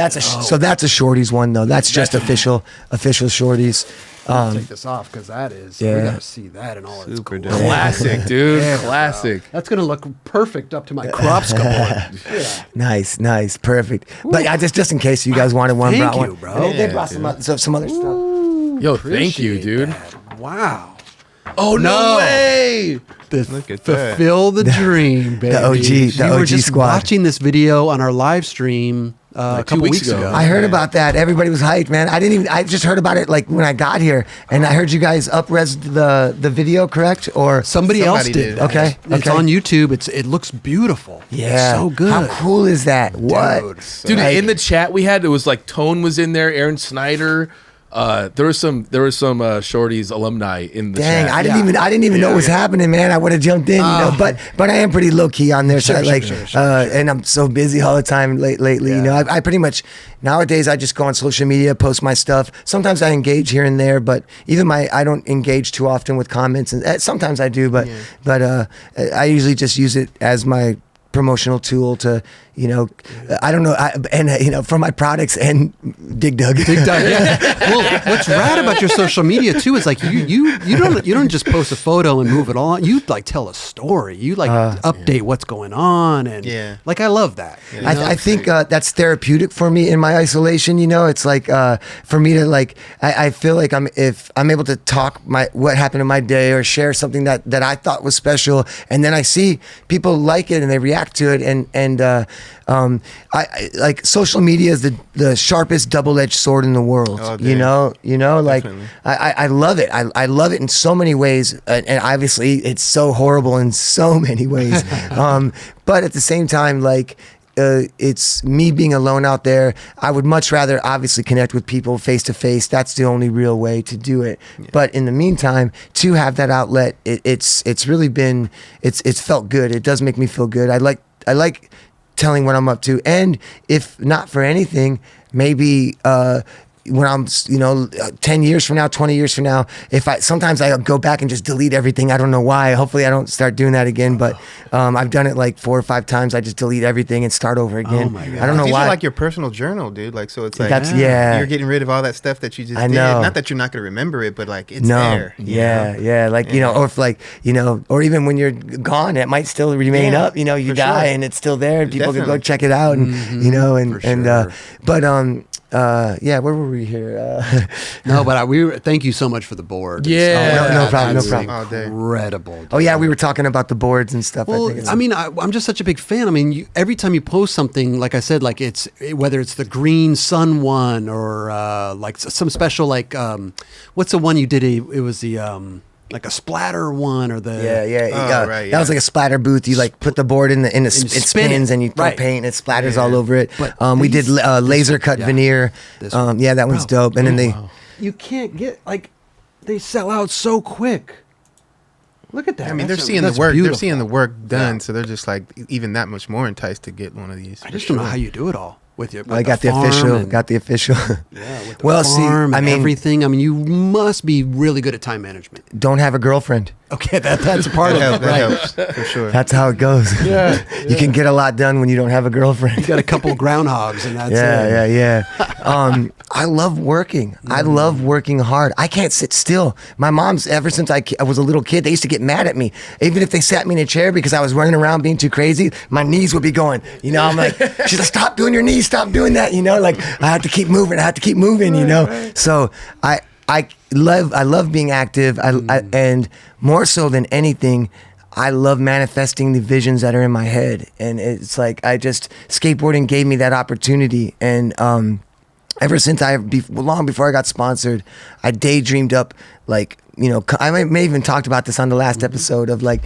So that's a Shortys one though. That's just official Shortys. Take this off because that is. Yeah. We gotta see that in all its glory. Classic, dude. Yeah, classic. That's gonna look perfect up to my Kropska one. Yeah. Nice, perfect. Ooh. But just in case you guys wanted one, thank brought you, one. Bro. They brought some other stuff. Yo, thank you, dude. That. Wow. Oh no way! Look at that. Fulfill the dream, baby. the We were OG just squad. watching this video on our live stream a 2 couple weeks weeks ago. ago. I heard about that. Everybody was hyped, man. I just heard about it like when I got here, and I heard you guys up-res the video, correct? Or Somebody else Somebody did. did. that. Okay, It's okay. on YouTube. It looks beautiful. yeah, It's so good. How cool is that? What? Dude, Like- in the chat we had, it was like Tone was in there, Aaron Snyder. There was some Shortys alumni in the Dang, chat. I didn't even know what was happening, man. I would have jumped in, you know. But I am pretty low key on there, so I like, and I'm so busy all the time lately. You know, I pretty much nowadays I just go on social media, post my stuff. Sometimes I engage here and there, but even I don't engage too often with comments, and sometimes I do, but I usually just use it as my promotional tool to, you know, I don't know, for my products and Dig Doug. Dig Doug, yeah. Well, what's rad about your social media too is like you don't just post a photo and move it on. You like tell a story. You like update what's going on, and like I love that. Yeah. I think that's therapeutic for me in my isolation. You know, it's like for me to like I feel like if I'm able to talk what happened in my day or share something that I thought was special, and then I see people like it and they react to it, and I like social media is the sharpest double-edged sword in the world. Oh, you know, like Definitely. I love it. I love it in so many ways, and obviously it's so horrible in so many ways. But at the same time, like. It's me being alone out there. I would much rather obviously connect with people face to face. That's the only real way to do it. Yeah. But in the meantime, to have that outlet, it's really been it's felt good. It does make me feel good. I like telling what I'm up to, and if not for anything, maybe when I'm, 10 years from now, 20 years from now, sometimes I go back and just delete everything. I don't know why. Hopefully I don't start doing that again, but I've done it like 4 or 5 times. I just delete everything and start over again. Oh my God. I don't know These why. are like your personal journal, dude. Like, so it's like That's you're getting rid of all that stuff that you just I did. know. Not that you're not gonna remember it, but like it's there. you know? Yeah. Like, or if like, or even when you're gone, it might still remain Yeah, up, you for die sure. and it's still there. People can go Definitely. check it out and, For sure. where were we here? No, but thank you so much for the board. Yeah. No problem, no That's problem. All day. Incredible. Oh yeah, we were talking about the boards and stuff. Well, I think I'm just such a big fan. I mean, every time you post something, like I said, like whether it's the Green Sun one or like some special, like what's the one you did? It was the like a splatter one or the Right, That was like a splatter booth. You like put the board in it spin spins it. and you throw Right. paint and it splatters all over it. But we did laser cut yeah. veneer. This one. Oh, That one's dope. And then you can't get they sell out so quick. Look at that. I mean, they're That's- seeing the that's work. They're beautiful. seeing the work done, Yeah. so they're just like even that much more enticed to get one of these. I just don't know how you do it all with you. I got the official. Yeah, with the Well, see, farm I and mean, everything. I mean, you must be really good at time management. don't have a girlfriend. Okay, that's a part of it, That right? helps for sure. That's how it goes. You can get a lot done when you don't have a girlfriend. You got a couple groundhogs, and that's it. Yeah. I love working. I love working hard. I can't sit still. My mom's, ever since I was a little kid, they used to get mad at me. Even if they sat me in a chair because I was running around being too crazy, my knees would be going. I'm like, she's like, stop doing your knees, stop doing that. Like I have to keep moving. So I love being active. And more so than anything, I love manifesting the visions that are in my head. And it's like, skateboarding gave me that opportunity. And, ever since long before I got sponsored, I daydreamed up I may even talked about this on the last episode of like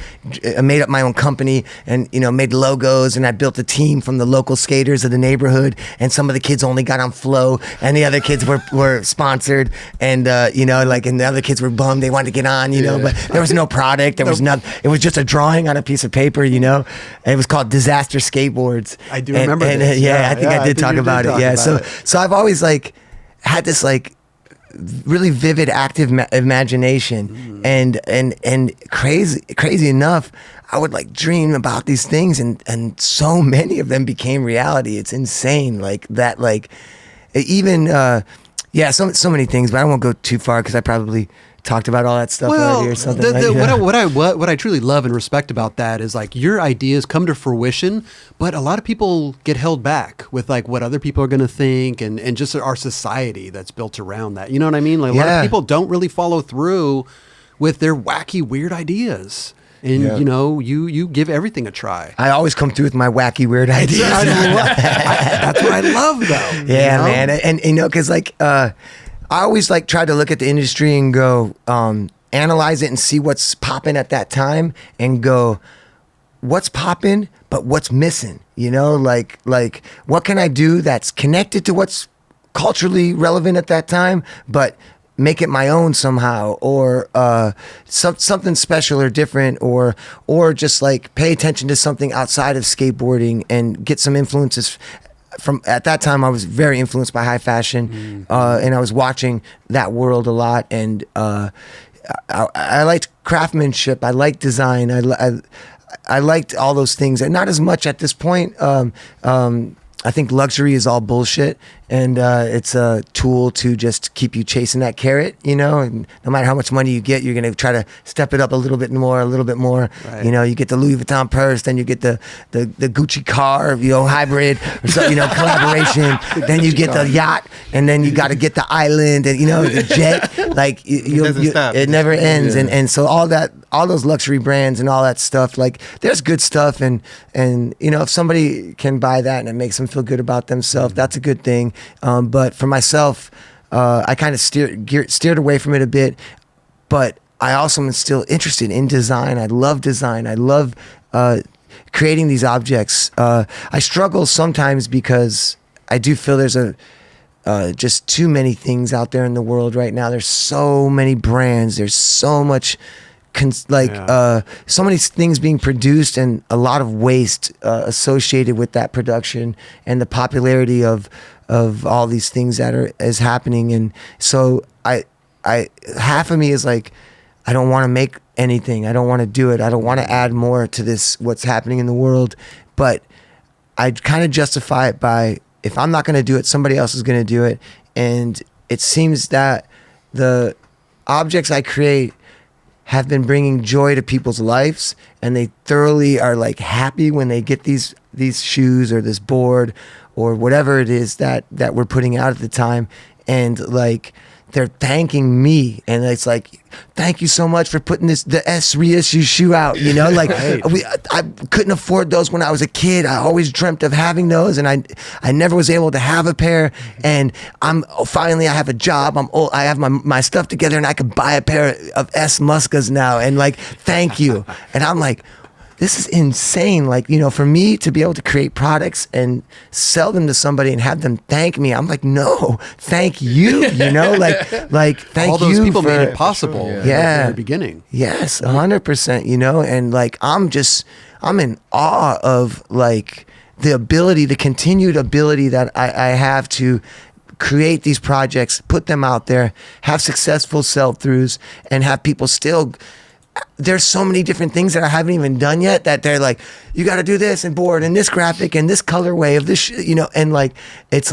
I made up my own company and made logos, and I built a team from the local skaters of the neighborhood, and some of the kids only got on flow and the other kids were sponsored, and and the other kids were bummed they wanted to get on, but there was no product, there was nothing. It was just a drawing on a piece of paper, and it was called Disaster Skateboards. I do remember this. I think I did talk about it. Yeah, about so I've always had this really vivid, active imagination, and crazy enough, I would dream about these things, and so many of them became reality. It's insane, so many things, but I won't go too far because I probably talked about all that stuff already or something. What I truly love and respect about that is your ideas come to fruition, but a lot of people get held back with what other people are going to think, and just our society that's built around that. You know what I mean? A lot of people don't really follow through with their wacky, weird ideas. and Yeah. you give everything a try. I always come through with my wacky, weird ideas. That's what I love, though. Yeah, man. And because I always try to look at the industry and go analyze it and see what's popping at that time and go, what's popping, but what's missing? Like what can I do that's connected to what's culturally relevant at that time, but make it my own somehow, or something special or different, or just pay attention to something outside of skateboarding and get some influences from. At that time I was very influenced by high fashion, and I was watching that world a lot, and I liked craftsmanship, I liked design, I liked all those things, and not as much at this point. I think luxury is all bullshit, and it's a tool to just keep you chasing that carrot, and no matter how much money you get, you're going to try to step it up a little bit more. Right. You get the Louis Vuitton purse, then you get the Gucci car, hybrid, or so, collaboration. Then you get the yacht, and then you got to get the island, and the jet. It never ends, Yeah. and so all those luxury brands and all that stuff. There's good stuff, and if somebody can buy that and it makes them feel good about themselves, that's a good thing. But for myself, I kind of steered away from it a bit, but I also am still interested in design. I love design. I love creating these objects. I struggle sometimes because I do feel there's just too many things out there in the world right now. There's so many brands. There's so much so many things being produced, and a lot of waste associated with that production and the popularity of all these things that is happening. And so I half of me is I don't want to make anything. I don't want to do it. I don't want to add more to this, what's happening in the world. But I kind of justify it by, if I'm not going to do it, somebody else is going to do it. And it seems that the objects I create have been bringing joy to people's lives, and they thoroughly are happy when they get these shoes or this board or whatever it is that we're putting out at the time, and they're thanking me, and it's thank you so much for putting the S reissue shoe out. I couldn't afford those when I was a kid. I always dreamt of having those, and I never was able to have a pair. And I have a job. I'm old. I have my stuff together, and I could buy a pair of S Muskas now. And thank you. And I'm this is insane. For me to be able to create products and sell them to somebody and have them thank me, I'm no, thank you. Thank all those you people for, made it possible. Sure, At the very beginning. Yes, 100%. And I'm in awe of the continued ability that I have to create these projects, put them out there, have successful sell-throughs, and have people still. There's so many different things that I haven't even done yet that they're you got to do this and board and this graphic and this colorway of this, and it's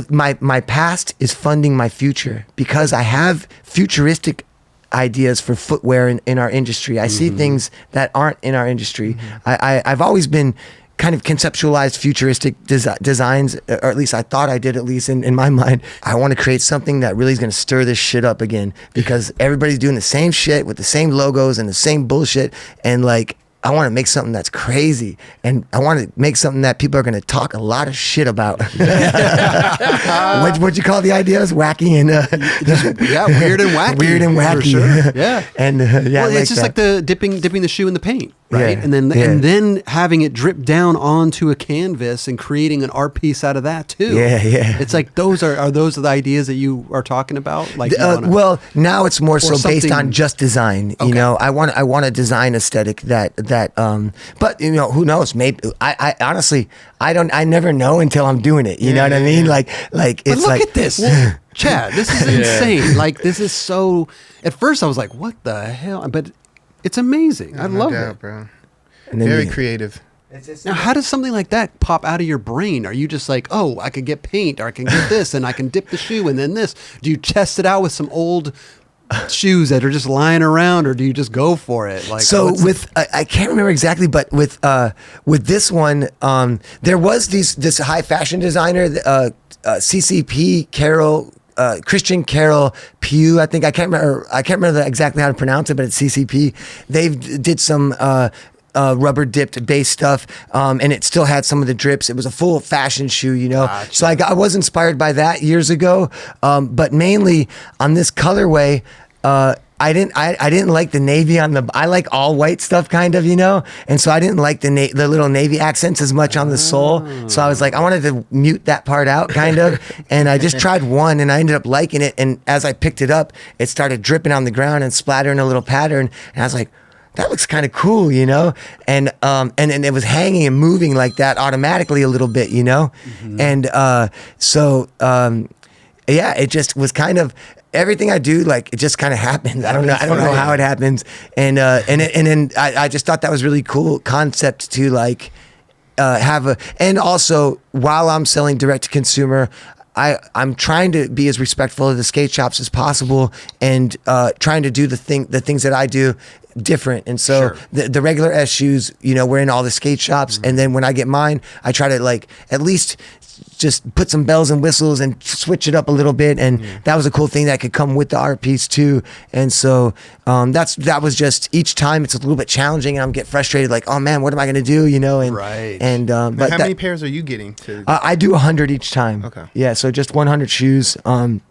my past is funding my future, because I have futuristic ideas for footwear in our industry. I see things that aren't in our industry. I've always been kind of conceptualized futuristic designs, or at least I thought I did, at least in my mind. I want to create something that really is going to stir this shit up again, because everybody's doing the same shit with the same logos and the same bullshit, and I want to make something that's crazy, and I want to make something that people are going to talk a lot of shit about. What'd you call the ideas? Wacky and weird and wacky. Weird and wacky. For sure. Yeah. And well, it's just the dipping the shoe in the paint, right? Yeah. And then having it drip down onto a canvas and creating an art piece out of that too. Yeah. It's those are those the ideas that you are talking about? Well, now it's more so based on just design. Okay. I want a design aesthetic that but who knows? Maybe I honestly I never know until I'm doing it. You know what I mean? Like but it's look at this. Chad, this is insane. This is so. At first, I was like, "What the hell?" But it's amazing. I love it, bro. And then Very creative. Now, how does something like that pop out of your brain? Are you just oh, I could get paint, or I can get this, and I can dip the shoe, and then this? Do you test it out with some old shoes that are just lying around, or do you just go for it? So I can't remember exactly, but with this one, there was this high fashion designer, CCP Carol Christian Carol Pugh, I think. I can't remember exactly how to pronounce it, but it's CCP. They did some rubber dipped base stuff, and it still had some of the drips. It was a full fashion shoe, you know. Gotcha. So I was inspired by that years ago, but mainly on this colorway. I didn't like the navy on the. I like all white stuff, kind of, you know, and so I didn't like the little navy accents as much on the sole. So I was like, I wanted to mute that part out, kind of, and I just tried one, and I ended up liking it. And as I picked it up, it started dripping on the ground and splattering a little pattern, and I was like, that looks kind of cool, you know, and it was hanging and moving like that automatically a little bit, you know, and yeah, it just was kind of. Everything I do, like, it just kind of happens. I don't know how it happens, and then I just thought that was really cool concept to like have a. And also, while I'm selling direct to consumer, I'm trying to be as respectful of the skate shops as possible, and trying to do the things that I do different. And so the regular S shoes, you know, we're in all the skate shops, and then when I get mine, I try to like at least just put some bells and whistles and switch it up a little bit, and that was a cool thing that could come with the art piece too. And so that was just each time it's a little bit challenging, and I'm getting frustrated, like, oh man, what am I going to do, you know? And but how many pairs are you getting to? I do 100 each time. Okay. Yeah, so just 100 shoes. And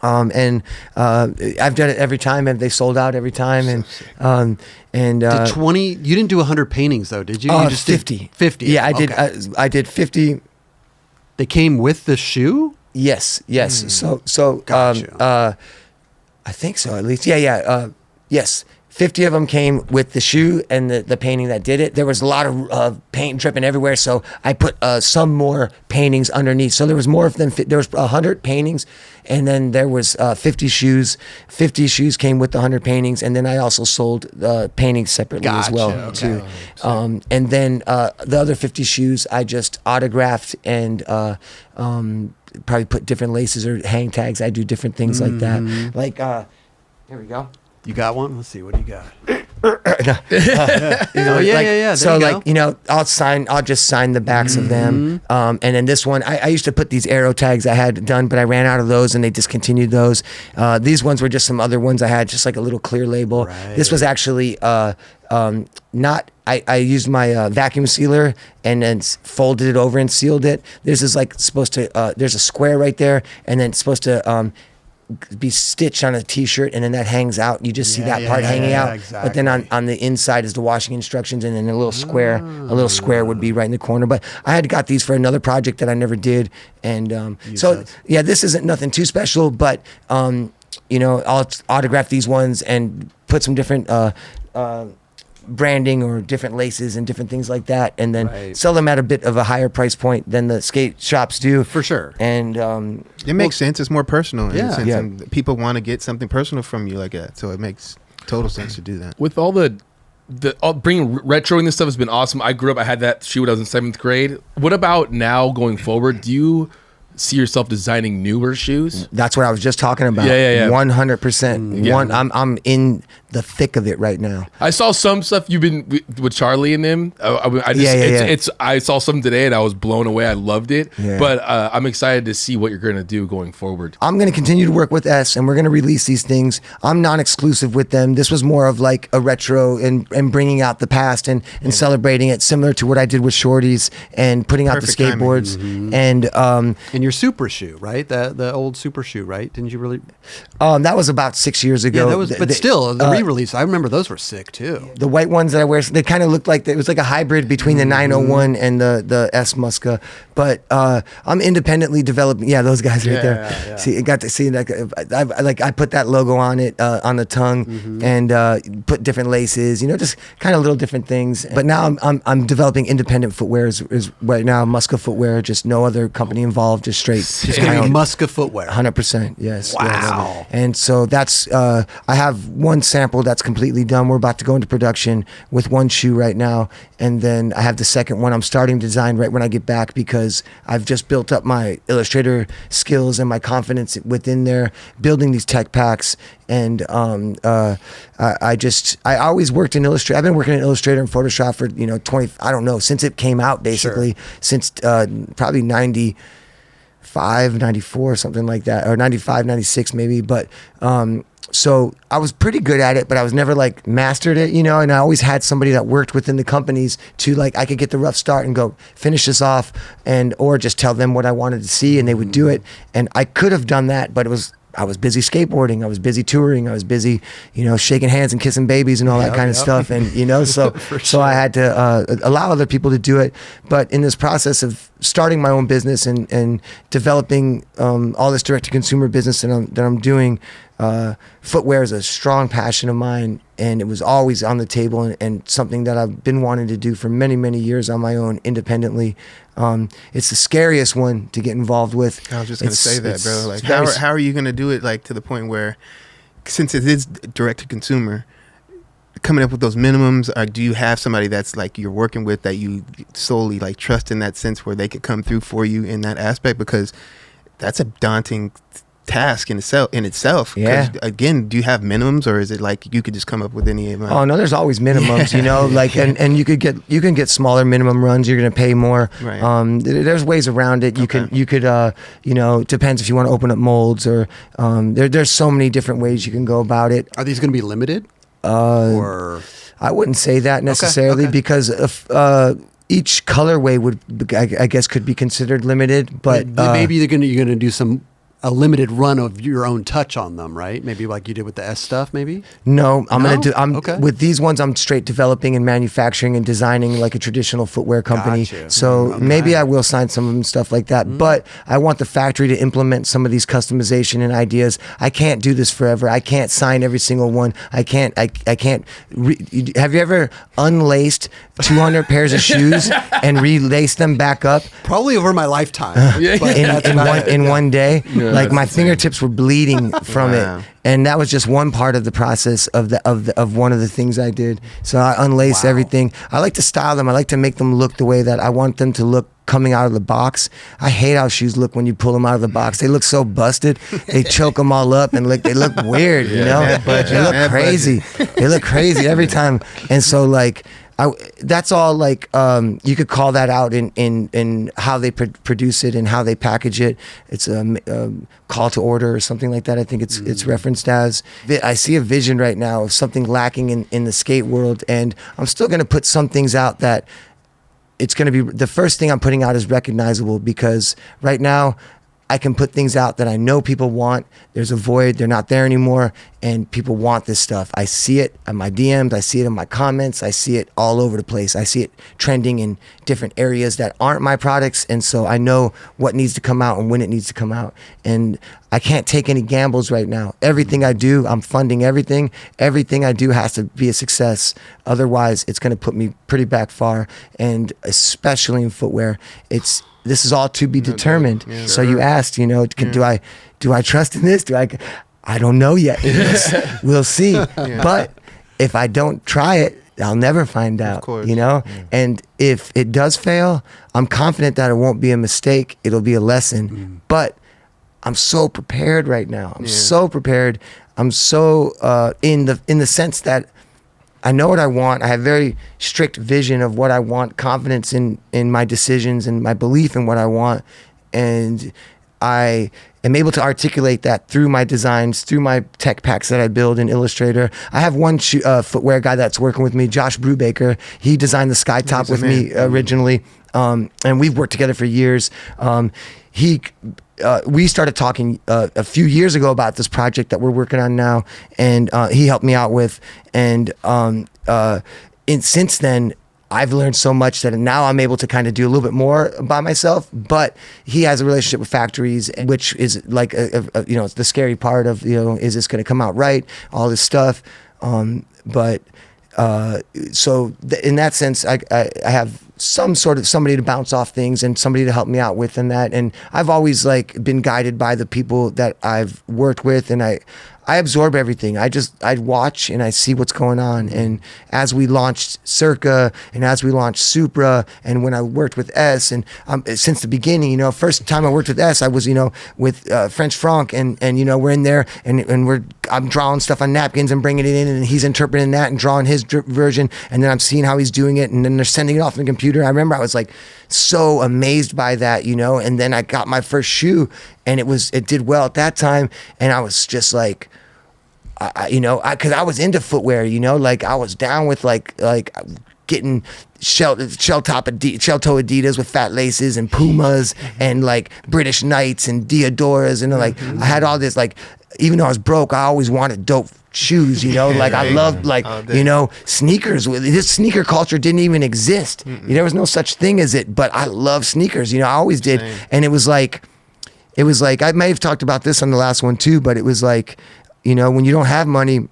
I've done it every time, and they sold out every time. And did 20? You didn't do 100 paintings though, did you? You just 50. Did 50. Yeah, I did. Okay. I did 50. They came with the shoe? Yes. So Gotcha. I think so, at least. Yeah. Yes. 50 of them came with the shoe and the painting that did it. There was a lot of paint dripping everywhere, so I put some more paintings underneath. So there was more of them. There was 100 paintings, and then there was 50 shoes. 50 shoes came with the 100 paintings, and then I also sold paintings separately as well, Okay. too. And then the other 50 shoes I just autographed and probably put different laces or hang tags. I do different things like that. Like, here we go. You got one? Let's see. What do you got? You know, yeah. There So you go. like, you know, I'll just sign the backs of them. And then this one, I used to put these arrow tags I had done, but I ran out of those and they discontinued those. These ones were just some other ones I had, just like a little clear label. Right. This was actually not. I used my vacuum sealer and then folded it over and sealed it. This is like supposed to. There's a square right there, and then it's supposed to. Be stitched on a t-shirt, and then that hangs out. You just see that part hanging out. exactly. But then on the inside is the washing instructions, and then a little square would be right in the corner. But I had got these for another project that I never did, and so yeah, this isn't nothing too special. But you know, I'll autograph these ones and put some different branding or different laces and different things like that, and then sell them at a bit of a higher price point than the skate shops do, For sure. And It makes sense. It's more personal. In a sense, Yeah. and people want to get something personal from you like that, so it makes total sense to do that. With all bringing retroing this stuff has been awesome. I grew up. I had that shoe when I was in 7th grade. What about now going forward? Do you see yourself designing newer shoes? that's what I was just talking about. Yeah. 100%. Yeah. I'm in the thick of it right now. I saw some stuff you've been with Charlie and them. I saw some today and I was blown away. I loved it. Yeah. But I'm excited to see what you're going to do going forward. I'm going to continue to work with S, and we're going to release these things. I'm non-exclusive with them. This was more of like a retro and bringing out the past and celebrating it, similar to what I did with Shortys and putting out the Perfect timing. skateboards. And your super shoe, right? The old super shoe, right? Didn't you really? that was about 6 years ago. Yeah, that was. But still, the re-release. I remember those were sick too. The white ones that I wear, they kind of looked like it was like a hybrid between the 901 and the S Muska. But I'm independently developing. Yeah, those guys right there. Yeah. See, I got to see that. I put that logo on it on the tongue and put different laces. You know, just kind of little different things. But now I'm developing independent footwear. Is right now Muska Footwear. Just no other company involved. Just straight. It's gonna be Muska Footwear. 100%. Yes. Wow. Yes. And so that's I have one sample that's completely done. We're about to go into production with one shoe right now, and then I have the second one I'm starting to design right when I get back, because I've just built up my illustrator skills and my confidence within there, building these tech packs. And I always worked in Illustrator. I've been working in Illustrator and Photoshop for 20. I don't know, since it came out, basically. Since probably 90. 95, 94, something like that, or 95, 96 maybe. But so I was pretty good at it, but I was never like mastered it, you know, and I always had somebody that worked within the companies to like, I could get the rough start and go finish this off, and or just tell them what I wanted to see and they would do it. And I could have done that, but I was busy skateboarding, I was busy touring, I was busy, you know, shaking hands and kissing babies and all that kind of stuff. And, you know, so so I had to allow other people to do it. But in this process of starting my own business and developing all this direct-to-consumer business that I'm doing, footwear is a strong passion of mine, and it was always on the table, and something that I've been wanting to do for many, many years on my own independently. It's the scariest one to get involved with. I was just going to say that, bro. Like, how are you going to do it, like, to the point where, since it is direct to consumer, coming up with those minimums, or do you have somebody that's like you're working with that you solely like trust in that sense, where they could come through for you in that aspect? Because that's a daunting task in itself. Yeah. Again, do you have minimums, or is it like you could just come up with any amount? Oh no, there's always minimums, you know, like, and you can get smaller minimum runs. You're going to pay more. Right. There's ways around it. You could, you know, depends if you want to open up molds, or there's so many different ways you can go about it. Are these going to be limited? Or I wouldn't say that necessarily, okay. because if, each colorway would, I guess, could be considered limited, but maybe you're going to do a limited run of your own touch on them, right? Maybe like you did with the S stuff, maybe? No, No? Okay. With these ones, I'm straight developing and manufacturing and designing like a traditional footwear company. Gotcha. So Okay. maybe I will sign some of them, stuff like that. But I want the factory to implement some of these customization and ideas. I can't do this forever. I can't sign every single one. I can't. Have you ever unlaced 200 pairs of shoes and relaced them back up Probably over my lifetime. But in one day? Like my fingertips were bleeding from Wow. it, and that was just one part of the process of one of the things I did. So I unlaced everything. I like to style them. I like to make them look the way that I want them to look coming out of the box. I hate how shoes look when you pull them out of the box. They look so busted. They choke them all up, and they look weird, you know? They look crazy. They look crazy every time. And so like, that's all like, you could call that out in how they produce it and how they package it. It's a call to order or something like that. I think it's referenced as. I see a vision right now of something lacking in the skate world, and I'm still going to put some things out that it's going to be, the first thing I'm putting out is recognizable, because right now I can put things out that I know people want. There's a void. They're not there anymore. And people want this stuff. I see it in my DMs. I see it in my comments. I see it all over the place. I see it trending in different areas that aren't my products. And so I know what needs to come out and when it needs to come out. And I can't take any gambles right now. Everything I do, I'm funding everything. Everything I do has to be a success. Otherwise, it's going to put me pretty back far. And especially in footwear, this is all to be determined. Yeah, so you asked, you know, do I trust in this? I don't know yet. We'll see. But if I don't try it, I'll never find out, course. you know? And if it does fail, I'm confident that it won't be a mistake. It'll be a lesson. But I'm so prepared right now. I'm so prepared. I'm so in the sense that I know what I want. I have very strict vision of what I want, confidence in my decisions and my belief in what I want. And I am able to articulate that through my designs, through my tech packs that I build in Illustrator. I have one footwear guy that's working with me, Josh Brubaker. He designed the Sky Top with me originally. And we've worked together for years. We started talking a few years ago about this project that we're working on now, and he helped me out with. And since then, I've learned so much that now I'm able to kind of do a little bit more by myself. But he has a relationship with factories, which is like it's the scary part of, is this going to come out right? All this stuff. But in that sense, I have some sort of somebody to bounce off things and somebody to help me out with, and that. And I've always been guided by the people that I've worked with, and I absorb everything. I watch and I see what's going on. And as we launched Circa and as we launched Supra, and when I worked with S, and since the beginning, you know, first time I worked with S, I was, you know, with French Franck, and you know, we're in there and I'm drawing stuff on napkins and bringing it in, and he's interpreting that and drawing his version, and then I'm seeing how he's doing it, and then they're sending it off on the computer. I remember I was like so amazed by that, you know, and then I got my first shoe, and it did well at that time, and I was just like, because I was into footwear, you know, like I was down with like getting shell toe Adidas with fat laces and Pumas and like British Knights and Diodoras, and like I had all this, like, even though I was broke, I always wanted dope shoes, you know, like I loved, like, you know, sneakers. This sneaker culture didn't even exist. There was no such thing as it, but I love sneakers, you know, I always did. Same. And it was like, I may have talked about this on the last one too, but it was like, you know, when you don't have money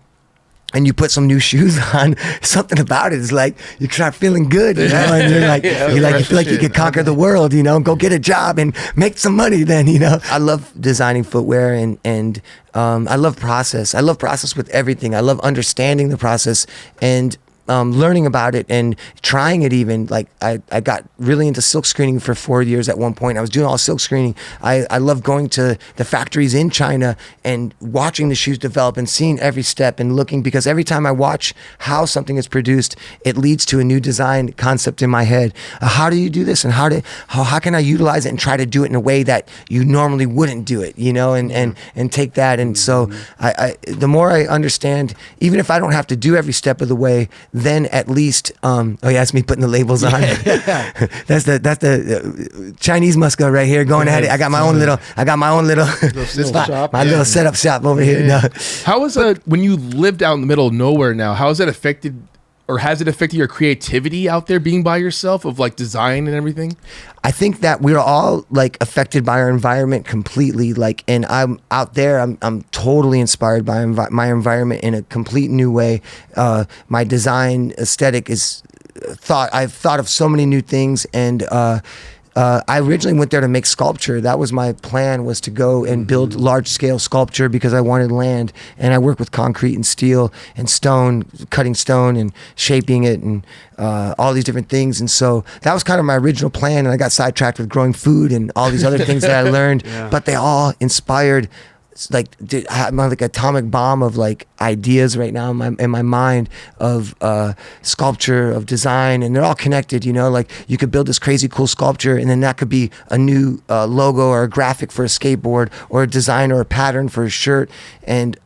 and you put some new shoes on, something about it is like you start feeling good, you know, and you're like, you feel like you could conquer the world, you know, go get a job and make some money then, you know. I love designing footwear, and I love process. I love process with everything. I love understanding the process and learning about it and trying it even. Like I got really into silk screening for 4 years at one point. I was doing all silk screening. I love going to the factories in China and watching the shoes develop and seeing every step and looking, because every time I watch how something is produced, it leads to a new design concept in my head. How do you do this, and how can I utilize it and try to do it in a way that you normally wouldn't do it, you know, and take that. And so I the more I understand, even if I don't have to do every step of the way, then at least that's me putting the labels on. that's the Chinese Muska right here going at it. I got my own little spot, my little setup shop over here. No. How is when you lived out in the middle of nowhere now, how has that affected, or has it affected your creativity out there being by yourself, of like design and everything? I think that we're all like affected by our environment completely. Like, and I'm out there, I'm totally inspired by my environment in a complete new way. My design aesthetic is I've thought of so many new things, and I originally went there to make sculpture. That was my plan, was to go and build large-scale sculpture because I wanted land. And I work with concrete and steel and stone, cutting stone and shaping it, and all these different things. And so that was kind of my original plan. And I got sidetracked with growing food and all these other things that I learned. But they all inspired, like, I'm like atomic bomb of like ideas right now in my mind of sculpture, of design, and they're all connected, you know. Like, you could build this crazy cool sculpture, and then that could be a new logo or a graphic for a skateboard, or a design or a pattern for a shirt. And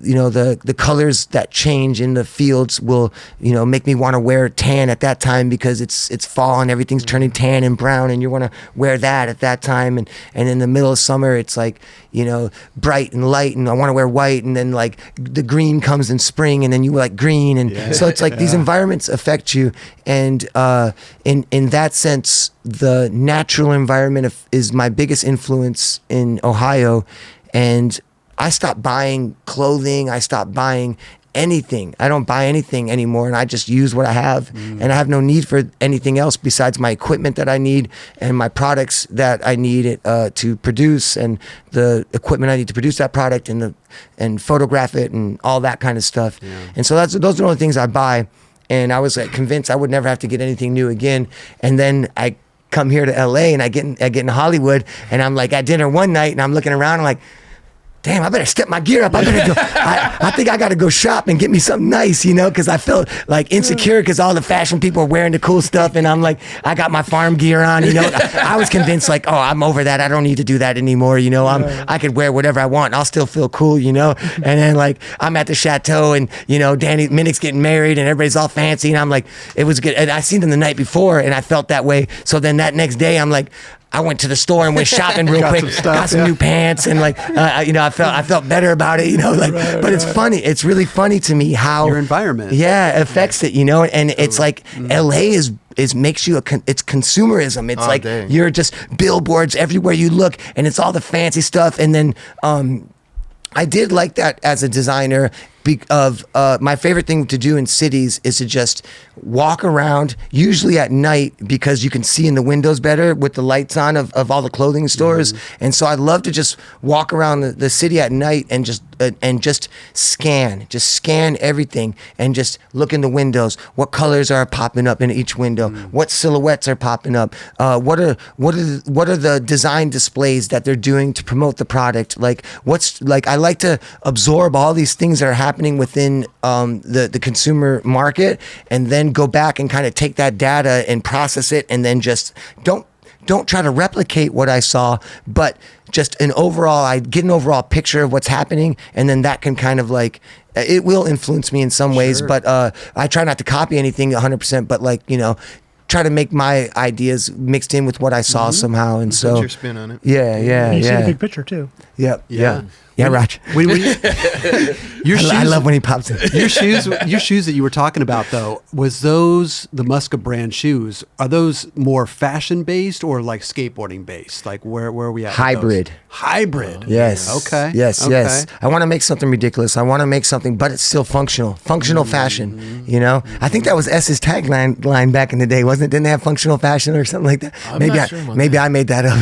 you know, the colors that change in the fields will, you know, make me want to wear tan at that time because it's fall and everything's turning tan and brown, and you want to wear that at that time. And in the middle of summer, it's like, you know, bright and light, and I want to wear white, and then like the green comes in spring, and then you like green. And so it's like these environments affect you. And in that sense, the natural environment is my biggest influence in Ohio. And I stopped buying clothing. I stopped buying anything. I don't buy anything anymore, and I just use what I have. And I have no need for anything else besides my equipment that I need and my products that I need to produce, and the equipment I need to produce that product, and photograph it, and all that kind of stuff. And so those are the only things I buy. And I was convinced I would never have to get anything new again. And then I come here to LA, and I get in Hollywood, and I'm like at dinner one night, and I'm looking around, I'm like, damn, I better step my gear up. I better go. I think I got to go shop and get me something nice, you know, because I felt like insecure because all the fashion people are wearing the cool stuff, and I'm like, I got my farm gear on, you know. I was convinced like, oh, I'm over that. I don't need to do that anymore, you know. I could wear whatever I want, and I'll still feel cool, you know. And then like I'm at the chateau, and you know, Danny Minnick's getting married, and everybody's all fancy, and I'm like, it was good. And I seen them the night before, and I felt that way. So then that next day, I'm like, I went to the store and went shopping real quick, got some new pants, and like, you know, I felt better about it, you know, like, but it's funny. It's really funny to me how your environment, affects it, you know, and it's like LA is makes you it's consumerism. It's all like day. You're just billboards everywhere you look, and it's all the fancy stuff. And then I did like that as a designer. My favorite thing to do in cities is to just walk around, usually at night, because you can see in the windows better with the lights on of all the clothing stores. And so I love to just walk around the city at night and just and just scan everything and just look in the windows. What colors are popping up in each window? What silhouettes are popping up? What are the design displays that they're doing to promote the product? Like I like to absorb all these things that are happening within the consumer market, and then go back and kind of take that data and process it, and then just don't try to replicate what I saw, but just I get an overall picture of what's happening, and then that can kind of like, it will influence me in some ways, but I try not to copy anything 100%, but like, try to make my ideas mixed in with what I saw somehow, and so put your spin on it. Yeah. You see the big picture too. Yep. Yeah, Raj. I love when he pops in. Your shoes that you were talking about, though, was those the Muska brand shoes? Are those more fashion based or like skateboarding based? Like where are we at? Hybrid. Hybrid. Yes. Okay. Yes. Okay. Yes. I want to make something ridiculous. I want to make something, but it's still functional. Functional fashion. I think that was S's tagline back in the day, wasn't it? Didn't they have functional fashion or something like that? Maybe I made that up.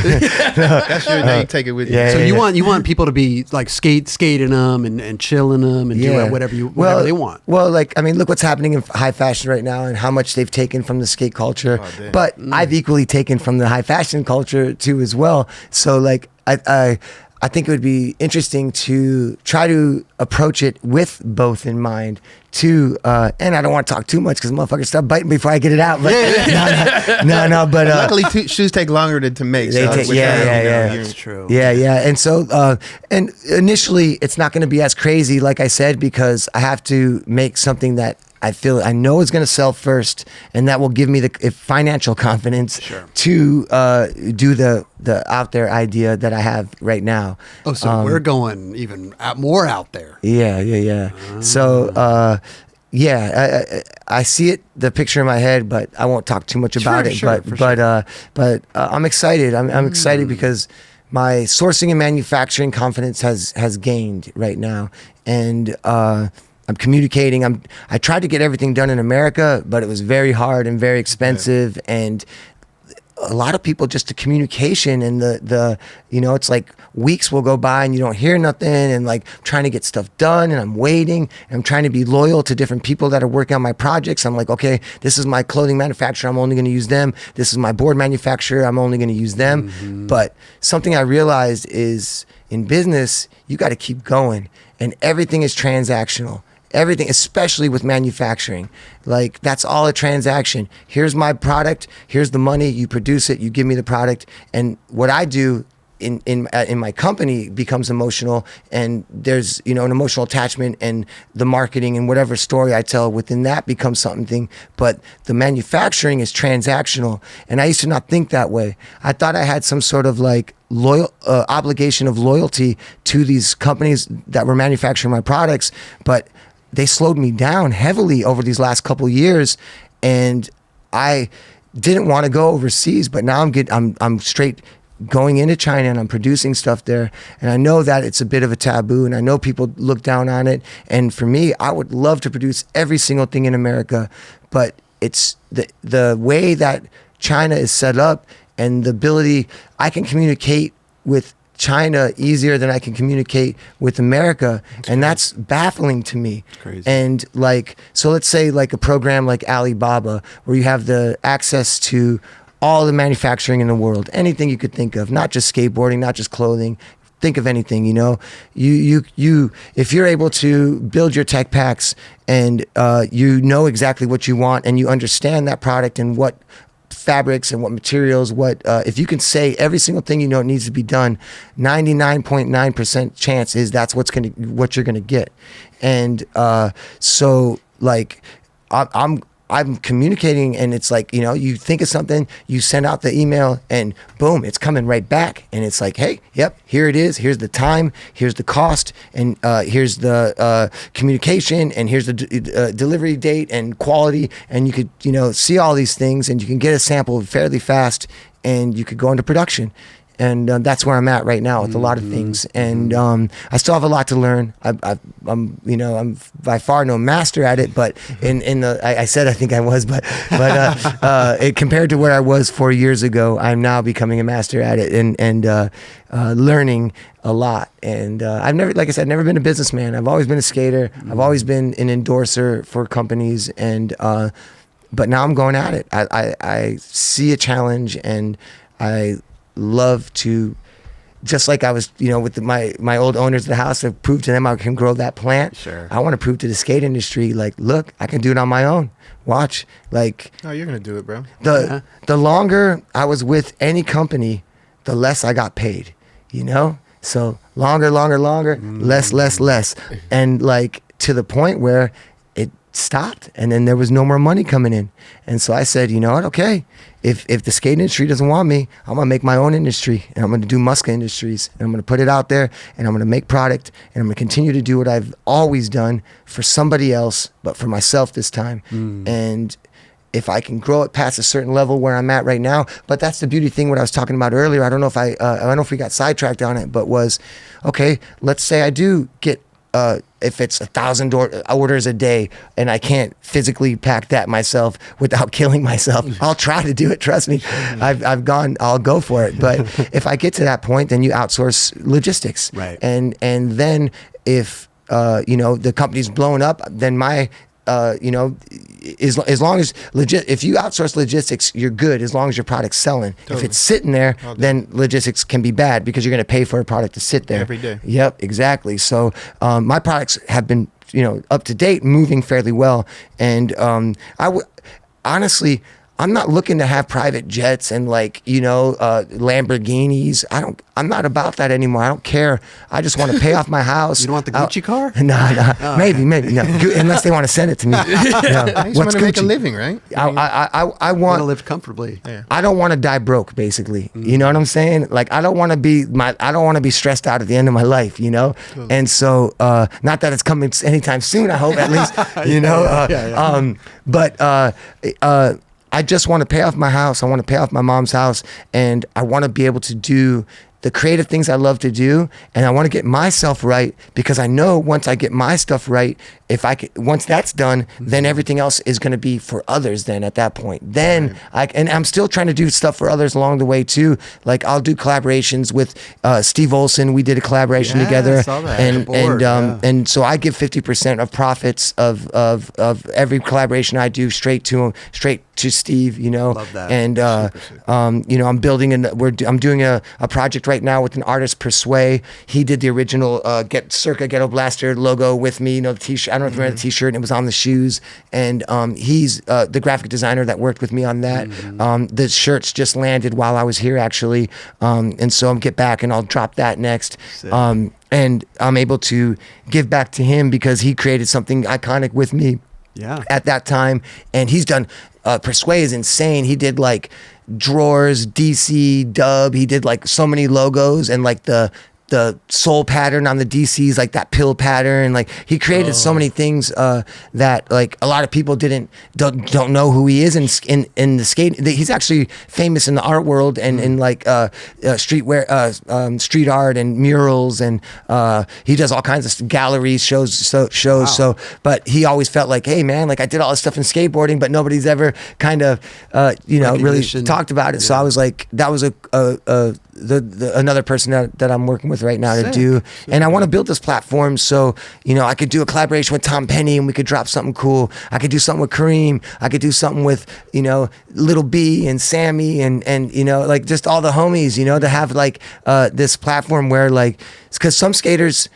That's your name. Take it with you. So you want people to be like skating them and chilling them and do whatever they want. Well, like, I mean, look what's happening in high fashion right now and how much they've taken from the skate culture. But I've equally taken from the high fashion culture too as well. So like, I think it would be interesting to try to approach it with both in mind too. And I don't want to talk too much because motherfuckers start biting before I get it out. But no. But luckily, shoes take longer to make. That's true. Yeah. And so, and initially, it's not going to be as crazy, like I said, because I have to make something that I know is going to sell first, and that will give me the financial confidence to do the out there idea that I have right now. Oh, so we're going even more out there. Yeah. So, I see it, the picture in my head, but I won't talk too much about it. But I'm excited. I'm excited because my sourcing and manufacturing confidence has gained right now, and I'm communicating. I tried to get everything done in America, but it was very hard and very expensive, and a lot of people, just the communication and the it's like weeks will go by and you don't hear nothing, and like I'm trying to get stuff done and I'm waiting and I'm trying to be loyal to different people that are working on my projects. I'm like, okay, this is my clothing manufacturer, I'm only going to use them. This is my board manufacturer, I'm only going to use them. But something I realized is, in business, you got to keep going, and everything is transactional. Everything, especially with manufacturing, like that's all a transaction. Here's my product, here's the money, you produce it, you give me the product, and what I do in my company becomes emotional, and there's an emotional attachment, and the marketing and whatever story I tell within that becomes something. But the manufacturing is transactional, and I used to not think that way. I thought I had some sort of like obligation of loyalty to these companies that were manufacturing my products, but they slowed me down heavily over these last couple of years, and I didn't want to go overseas, but now I'm straight going into China, and I'm producing stuff there, and I know that it's a bit of a taboo, and I know people look down on it, and for me, I would love to produce every single thing in America, but it's the way that China is set up, and the ability I can communicate with China easier than I can communicate with America, and that's baffling to me. Crazy. And like, so let's say like a program like Alibaba, where you have the access to all the manufacturing in the world, anything you could think of, not just skateboarding, not just clothing. Think of anything, you if you're able to build your tech packs, and you know exactly what you want, and you understand that product and what fabrics and what materials, if you can say every single thing it needs to be done, 99.9% chance is that's what you're gonna get. And so like I'm communicating, and it's like, you think of something, you send out the email, and boom, it's coming right back. And it's like, hey, yep, here it is. Here's the time, here's the cost, and here's the communication, and here's the delivery date and quality. And you could, see all these things, and you can get a sample fairly fast, and you could go into production. and that's where I'm at right now with a lot of things. And I still have a lot to learn. I'm by far no master at it, but I said I think I was, but compared to where I was 4 years ago, I'm now becoming a master at it and learning a lot. And I've never, like I said, never been a businessman. I've always been a skater. I've always been an endorser for companies, and but now I'm going at it. I see a challenge, and I love to, just like I was, with my old owners of the house, to prove to them I can grow that plant. Sure. I want to prove to the skate industry, like, look, I can do it on my own. Watch, like. Oh, you're gonna do it, bro. The longer I was with any company, the less I got paid. So longer, less, and like to the point where it stopped, and then there was no more money coming in. And so I said, you know what? Okay, if the skate industry doesn't want me, I'm gonna make my own industry, and I'm gonna do Muska Industries, and I'm gonna put it out there, and I'm gonna make product, and I'm gonna continue to do what I've always done for somebody else, but for myself this time. And if I can grow it past a certain level where I'm at right now, but that's the beauty thing. What I was talking about earlier, I don't know if we got sidetracked on it, but was, okay, let's say I do get, if it's 1,000 orders a day and I can't physically pack that myself without killing myself, I'll try to do it. Trust me. I'll go for it. But if I get to that point, then you outsource logistics. Right. And then if, the company's blown up, then as long as if you outsource logistics, you're good as long as your product's selling. Totally. If it's sitting there, then logistics can be bad because you're going to pay for a product to sit there every day. Yep, exactly. So my products have been up to date, moving fairly well, and honestly, I'm not looking to have private jets and Lamborghinis. I'm not about that anymore. I don't care. I just want to pay off my house. You don't want the Gucci car? No, maybe no. Unless they want to send it to me. You just want to make a living, right? I want to live comfortably. Yeah. I don't want to die broke, basically. You know what I'm saying? Like I don't want to be stressed out at the end of my life. Totally. And so not that it's coming anytime soon. I hope at least. But I just want to pay off my house. I want to pay off my mom's house, and I want to be able to do the creative things I love to do, and I want to get myself right, because I know once I get my stuff right, once that's done, then everything else is going to be for others. Then at that point, and I'm still trying to do stuff for others along the way too. Like I'll do collaborations with Steve Olson. We did a collaboration together, I saw that. And so I give 50% of profits of every collaboration I do straight to Steve. Love that. And I'm building I'm doing a project right now with an artist, Persuade. He did the original Circa Ghetto Blaster logo with me. The t-shirt. I don't know if you remember the t-shirt, and it was on the shoes. And he's the graphic designer that worked with me on that. The shirts just landed while I was here, actually. And so I'll get back and I'll drop that next. And I'm able to give back to him because he created something iconic with me at that time. And he's done, Persuade is insane. He did like drawers, DC, Dub. He did like so many logos, and like the soul pattern on the DCs, like that pill pattern. Like he created so many things that like a lot of people don't know who he is in the skate. He's actually famous in the art world and in like street art and murals, and he does all kinds of galleries, shows. So, but he always felt like, hey man, like I did all this stuff in skateboarding, but nobody's ever kind of really talked about it. So I was like, that was another person that I'm working with right now to do. And I want to build this platform so, I could do a collaboration with Tom Penny and we could drop something cool. I could do something with Kareem. I could do something with, Little B and Sammy and like just all the homies, to have like this platform where like, because some skaters,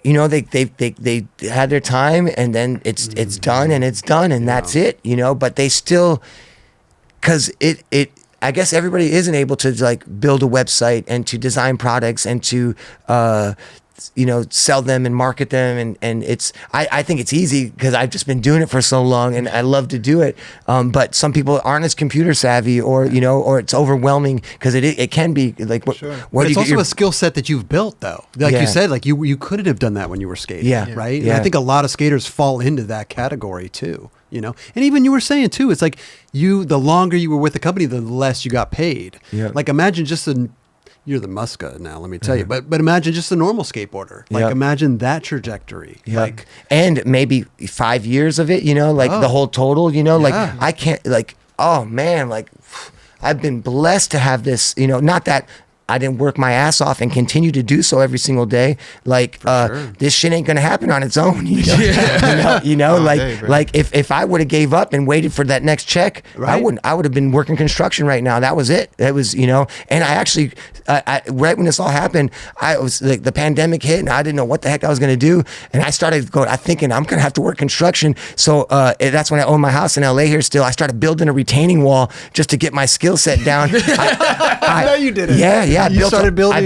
they had their time and then it's done and that's it, but they still, because I guess everybody isn't able to like build a website and to design products and to sell them and market them, and it's I think it's easy because I've just been doing it for so long and I love to do it, but some people aren't as computer savvy or it's overwhelming because it can be like but it's also a skill set that you've built though, like you said, like you couldn't have done that when you were skating, right? And I think a lot of skaters fall into that category too. And even you were saying too, it's like the longer you were with the company, the less you got paid. Like imagine just you're the Muska now, let me tell you. But imagine just a normal skateboarder. Like, imagine that trajectory. Like, and maybe 5 years of it, you know, like the whole total, you know, like I can't, like, oh man, like I've been blessed to have this, you know, not that I didn't work my ass off and continue to do so every single day. Like, this shit ain't gonna happen on its own. You know, like if I would have gave up and waited for that next check, I would have been working construction right now. That was it. That was, you know, and I actually, right when this all happened, I was like, the pandemic hit and I didn't know what the heck I was gonna do. And I started thinking I'm gonna have to work construction. So that's when I owned my house in LA here still. I started building a retaining wall just to get my skill set down. I know you did it. Yeah, I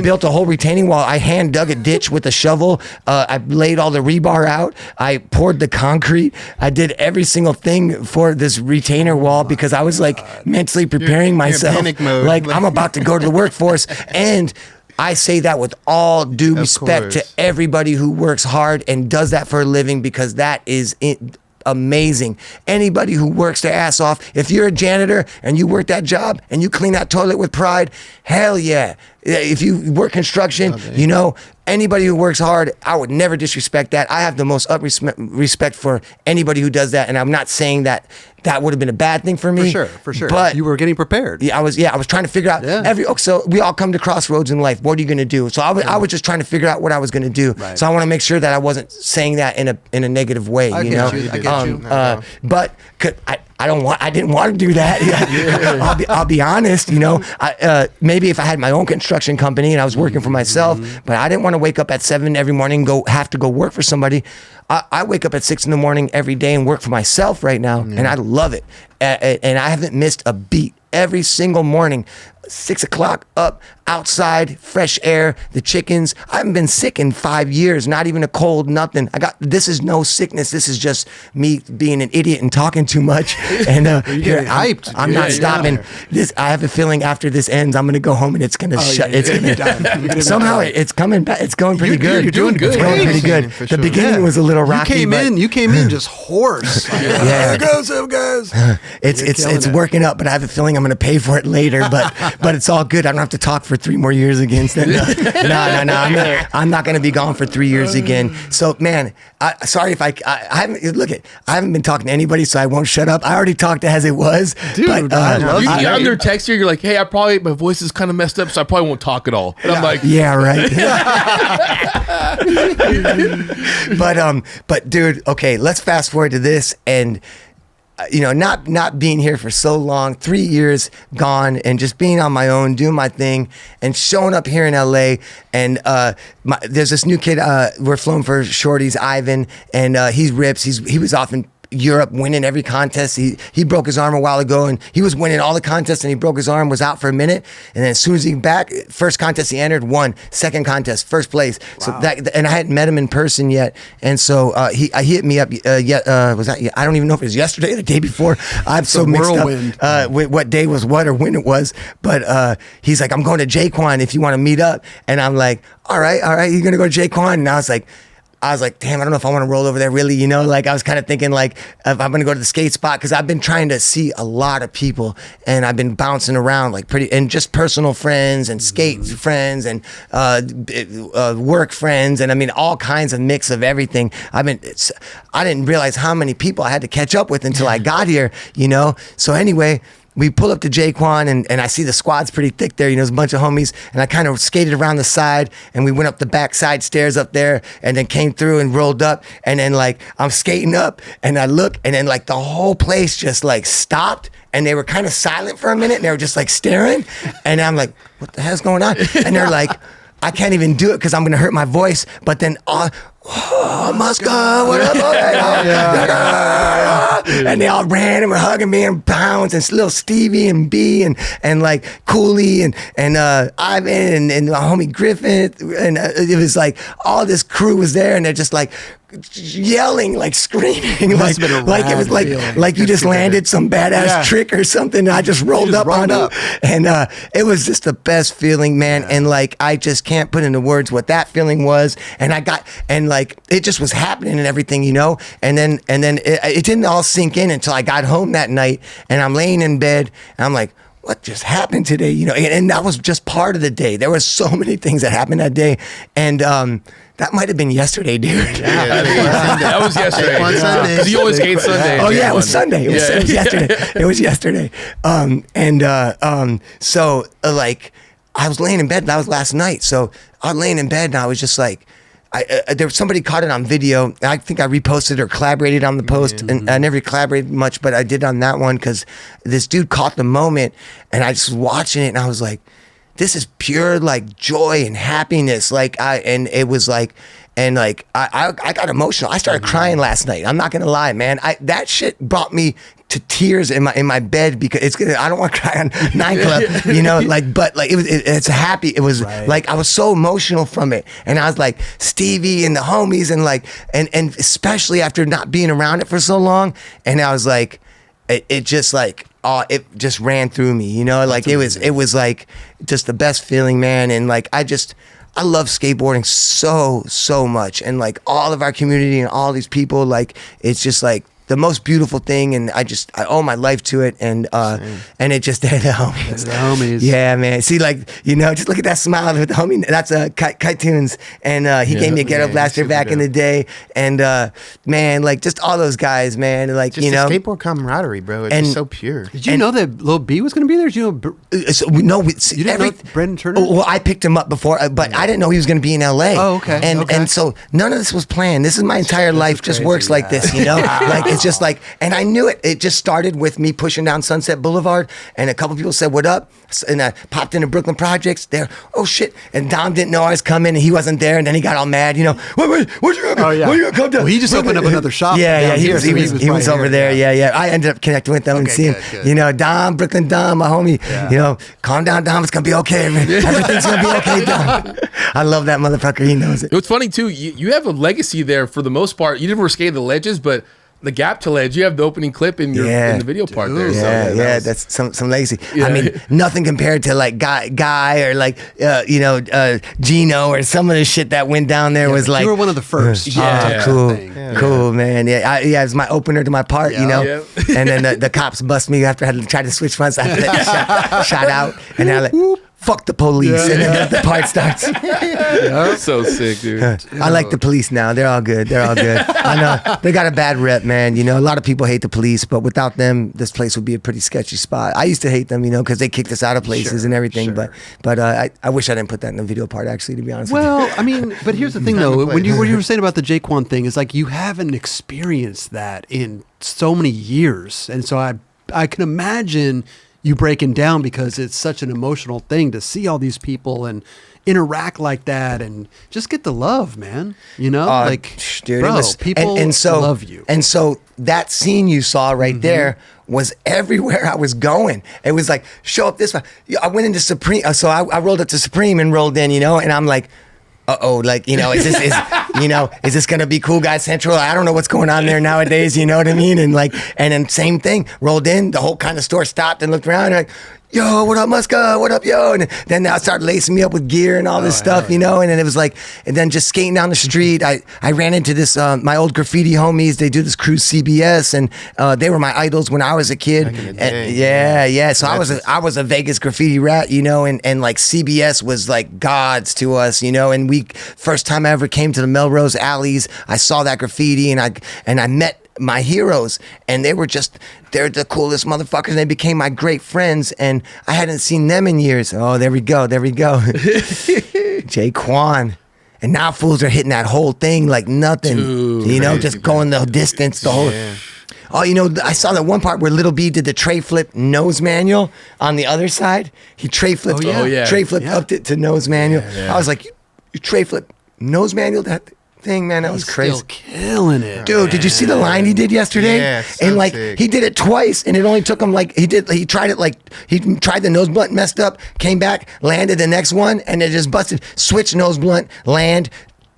built a whole retaining wall. I hand dug a ditch with a shovel. I laid all the rebar out. I poured the concrete. I did every single thing for this retainer wall because I was like mentally preparing myself. You're in panic mode. Like I'm about to go to the workforce. And I say that with all due respect to everybody who works hard and does that for a living, because that is amazing. Anybody who works their ass off, if you're a janitor and you work that job and you clean that toilet with pride, hell yeah. If you work construction, you know, anybody who works hard, I would never disrespect that. I have the most respect for anybody who does that, and I'm not saying that that would have been a bad thing for me. For sure. But you were getting prepared. I was trying to figure out so we all come to crossroads in life. What are you going to do? So I was just trying to figure out what I was going to do. Right. So I want to make sure that I wasn't saying that in a negative way. I get you. But I didn't want to do that. I'll be honest, you know, maybe if I had my own construction company and I was working for myself, but I didn't want to wake up at 7 every morning and have to go work for somebody. I wake up at 6 in the morning every day and work for myself right now, and I love it. And I haven't missed a beat every single morning. 6 o'clock up, outside, fresh air, the chickens. I haven't been sick in 5 years, not even a cold, nothing. This is no sickness. This is just me being an idiot and talking too much. And you're hyped. I'm not stopping. I have a feeling after this ends, I'm gonna go home and it's gonna shut. It's gonna somehow it's coming back. It's going pretty good. You're doing good. It's going pretty good. The beginning was a little rocky. You came in just hoarse. Yeah, guys. It's working up, but I have a feeling I'm gonna pay for it later. But it's all good. I don't have to talk for 3 more years again. No. I'm not going to be gone for 3 years again. So, man, sorry if I haven't been talking to anybody, so I won't shut up. I already talked as it was. Dude, you're under text here. You're like, hey, my voice is kind of messed up, so I probably won't talk at all. And I'm like, yeah, right. But dude, okay, let's fast forward to this and. You know, not being here for so long, 3 years gone, and just being on my own, doing my thing, and showing up here in LA. And there's this new kid. We're flown for Shortys, Ivan, and he rips. He was off in Europe winning every contest. He broke his arm a while ago, and he was winning all the contests, and he broke his arm, was out for a minute, and then as soon as he back, first contest he entered, won, second contest, first place. Wow. So and I hadn't met him in person yet, and so he hit me up. Was that? I don't even know if it was yesterday or the day before. I'm so mixed up with what day was what or when it was. But he's like, I'm going to Jkwon if you want to meet up, and I'm like, all right, you're gonna go to Jkwon, and I was like, damn, I don't know if I want to roll over there really, you know, like I was kind of thinking like if I'm going to go to the skate spot, because I've been trying to see a lot of people and I've been bouncing around like and just personal friends and skate friends and work friends. And I mean, all kinds of mix of everything. I didn't realize how many people I had to catch up with until I got here, you know? So anyway, we pull up to Jkwon and I see the squad's pretty thick there. You know, there's a bunch of homies, and I kind of skated around the side and we went up the backside stairs up there and then came through and rolled up, and then like I'm skating up and I look and then like the whole place just like stopped and they were kind of silent for a minute and they were just like staring, and I'm like, what the hell's going on? And they're like, I can't even do it because I'm going to hurt my voice. But then, Muska, what up? And they all ran and were hugging me and Pounds and little Stevie and B and like Cooley and Ivan and my homie Griffith. And it was like all this crew was there and they're just like yelling, like screaming, like it was like you just landed some badass trick or something. And I just rolled up on them, and it was just the best feeling, man. And like I just can't put into words what that feeling was. And like it just was happening and everything, you know. And then it didn't all sink in until I got home that night, and I'm laying in bed, and I'm like, what just happened today? You know, and that was just part of the day. There were so many things that happened that day. And that might have been yesterday, dude. That was yesterday. On Sunday. Because you always skate Sunday. Oh yeah, it was Sunday. It was yesterday. It was yesterday. So like, I was laying in bed. That was last night. So I was laying in bed and I was just like, there was somebody caught it on video. I think I reposted or collaborated on the post, and I never collaborated much, but I did on that one because this dude caught the moment, and I just was watching it, and I was like, "This is pure like joy and happiness." And it was like, and like I got emotional. I started crying last night. I'm not gonna lie, man. That shit brought me to tears in my bed because I don't want to cry on 9 Club, you know, like, but like it's happy. It was like, I was so emotional from it. And I was like, Stevie and the homies and like, and especially after not being around it for so long. And I was like, it just like, it just ran through me, you know, like it was like just the best feeling, man. And like, I love skateboarding so much. And like all of our community and all these people, like, it's just like the most beautiful thing, and I owe my life to it, and it just they're the homies. The homies. Yeah, man. See, like, you know, just look at that smile with the homie. That's Kite Tunes, and he gave me a Get Up Blaster back in the day, and man, like just all those guys, man, like just you know, skateboard camaraderie, bro. It's just so pure. Did you know that Lil B was going to be there? Did you know? You didn't know Brendan Turner? Well, I picked him up before, but I didn't know he was going to be in LA. Oh, okay. And so none of this was planned. This is my entire life. Just works like this, you know. Like it's just like, and I knew it. It just started with me pushing down Sunset Boulevard, and a couple people said, "What up?" And I popped into Brooklyn Projects. There, oh shit! And Dom didn't know I was coming, and he wasn't there, and then he got all mad. You know, wait, what you gonna? When you gonna come down? Well, he just opened up another shop. Yeah, he was right over there. Yeah. I ended up connecting with them and seeing, you know, Dom, Brooklyn Dom, my homie. You know, calm down, Dom. It's gonna be okay. Everything's gonna be okay, Dom. I love that motherfucker. He knows it. It was funny too. You have a legacy there for the most part. You never skated the ledges, but the gap to ledge, you have the opening clip in in the video part there. Yeah, that's some legacy. Yeah. I mean, nothing compared to like Guy or like Gino or some of the shit that went down there was like. You were one of the first. Cool, man. Yeah, it was my opener to my part, you know. Yeah. And then the cops bust me after I had to try to switch fronts. I shot out, and they're like, whoop. Fuck the police, and then the part starts. So sick, dude. I like the police now. They're all good. I know they got a bad rep, man. You know, a lot of people hate the police, but without them, this place would be a pretty sketchy spot. I used to hate them, you know, because they kicked us out of places and everything. But I wish I didn't put that in the video part. Actually, to be honest. Well, I mean, but here's the thing, though. When you were saying about the Jkwon thing, is like you haven't experienced that in so many years, and so I can imagine you breaking down because it's such an emotional thing to see all these people and interact like that and just get the love, man. You know, like, dude, bro, it was, people and so, love you. And so that scene you saw right there was everywhere I was going. It was like, show up this way. I went into Supreme. So I rolled up to Supreme and rolled in, you know, and I'm like, like, you know, is this gonna be Cool Guy Central? I don't know what's going on there nowadays, you know what I mean? And like, and then same thing, rolled in, the whole kind of store stopped and looked around and like, yo, what up, Muska? What up, yo? And then they started lacing me up with gear and all this stuff, you know? And then it was like, and then just skating down the street, I ran into this, my old graffiti homies. They do this cruise CBS, and they were my idols when I was a kid. And, yeah. So I was a Vegas graffiti rat, you know, and like CBS was like gods to us, you know? And first time I ever came to the Melrose alleys, I saw that graffiti and I met my heroes, and they're the coolest motherfuckers, and they became my great friends, and I hadn't seen them in years. Oh, there we go. Jkwon. And now fools are hitting that whole thing like nothing. Dude, you know, just going the distance, the whole. Oh, you know, I saw that one part where Little B did the tray flip nose manual on the other side. He tray flipped, up to nose manual. I was like, you tray flip nose manual that thing, man, that was crazy. Still killing it, dude. Man. Did you see the line he did yesterday? Yeah, so and like sick. He did it twice, and it only took him like he tried the nose blunt, messed up, came back, landed the next one, and it just busted. Switch nose blunt, land,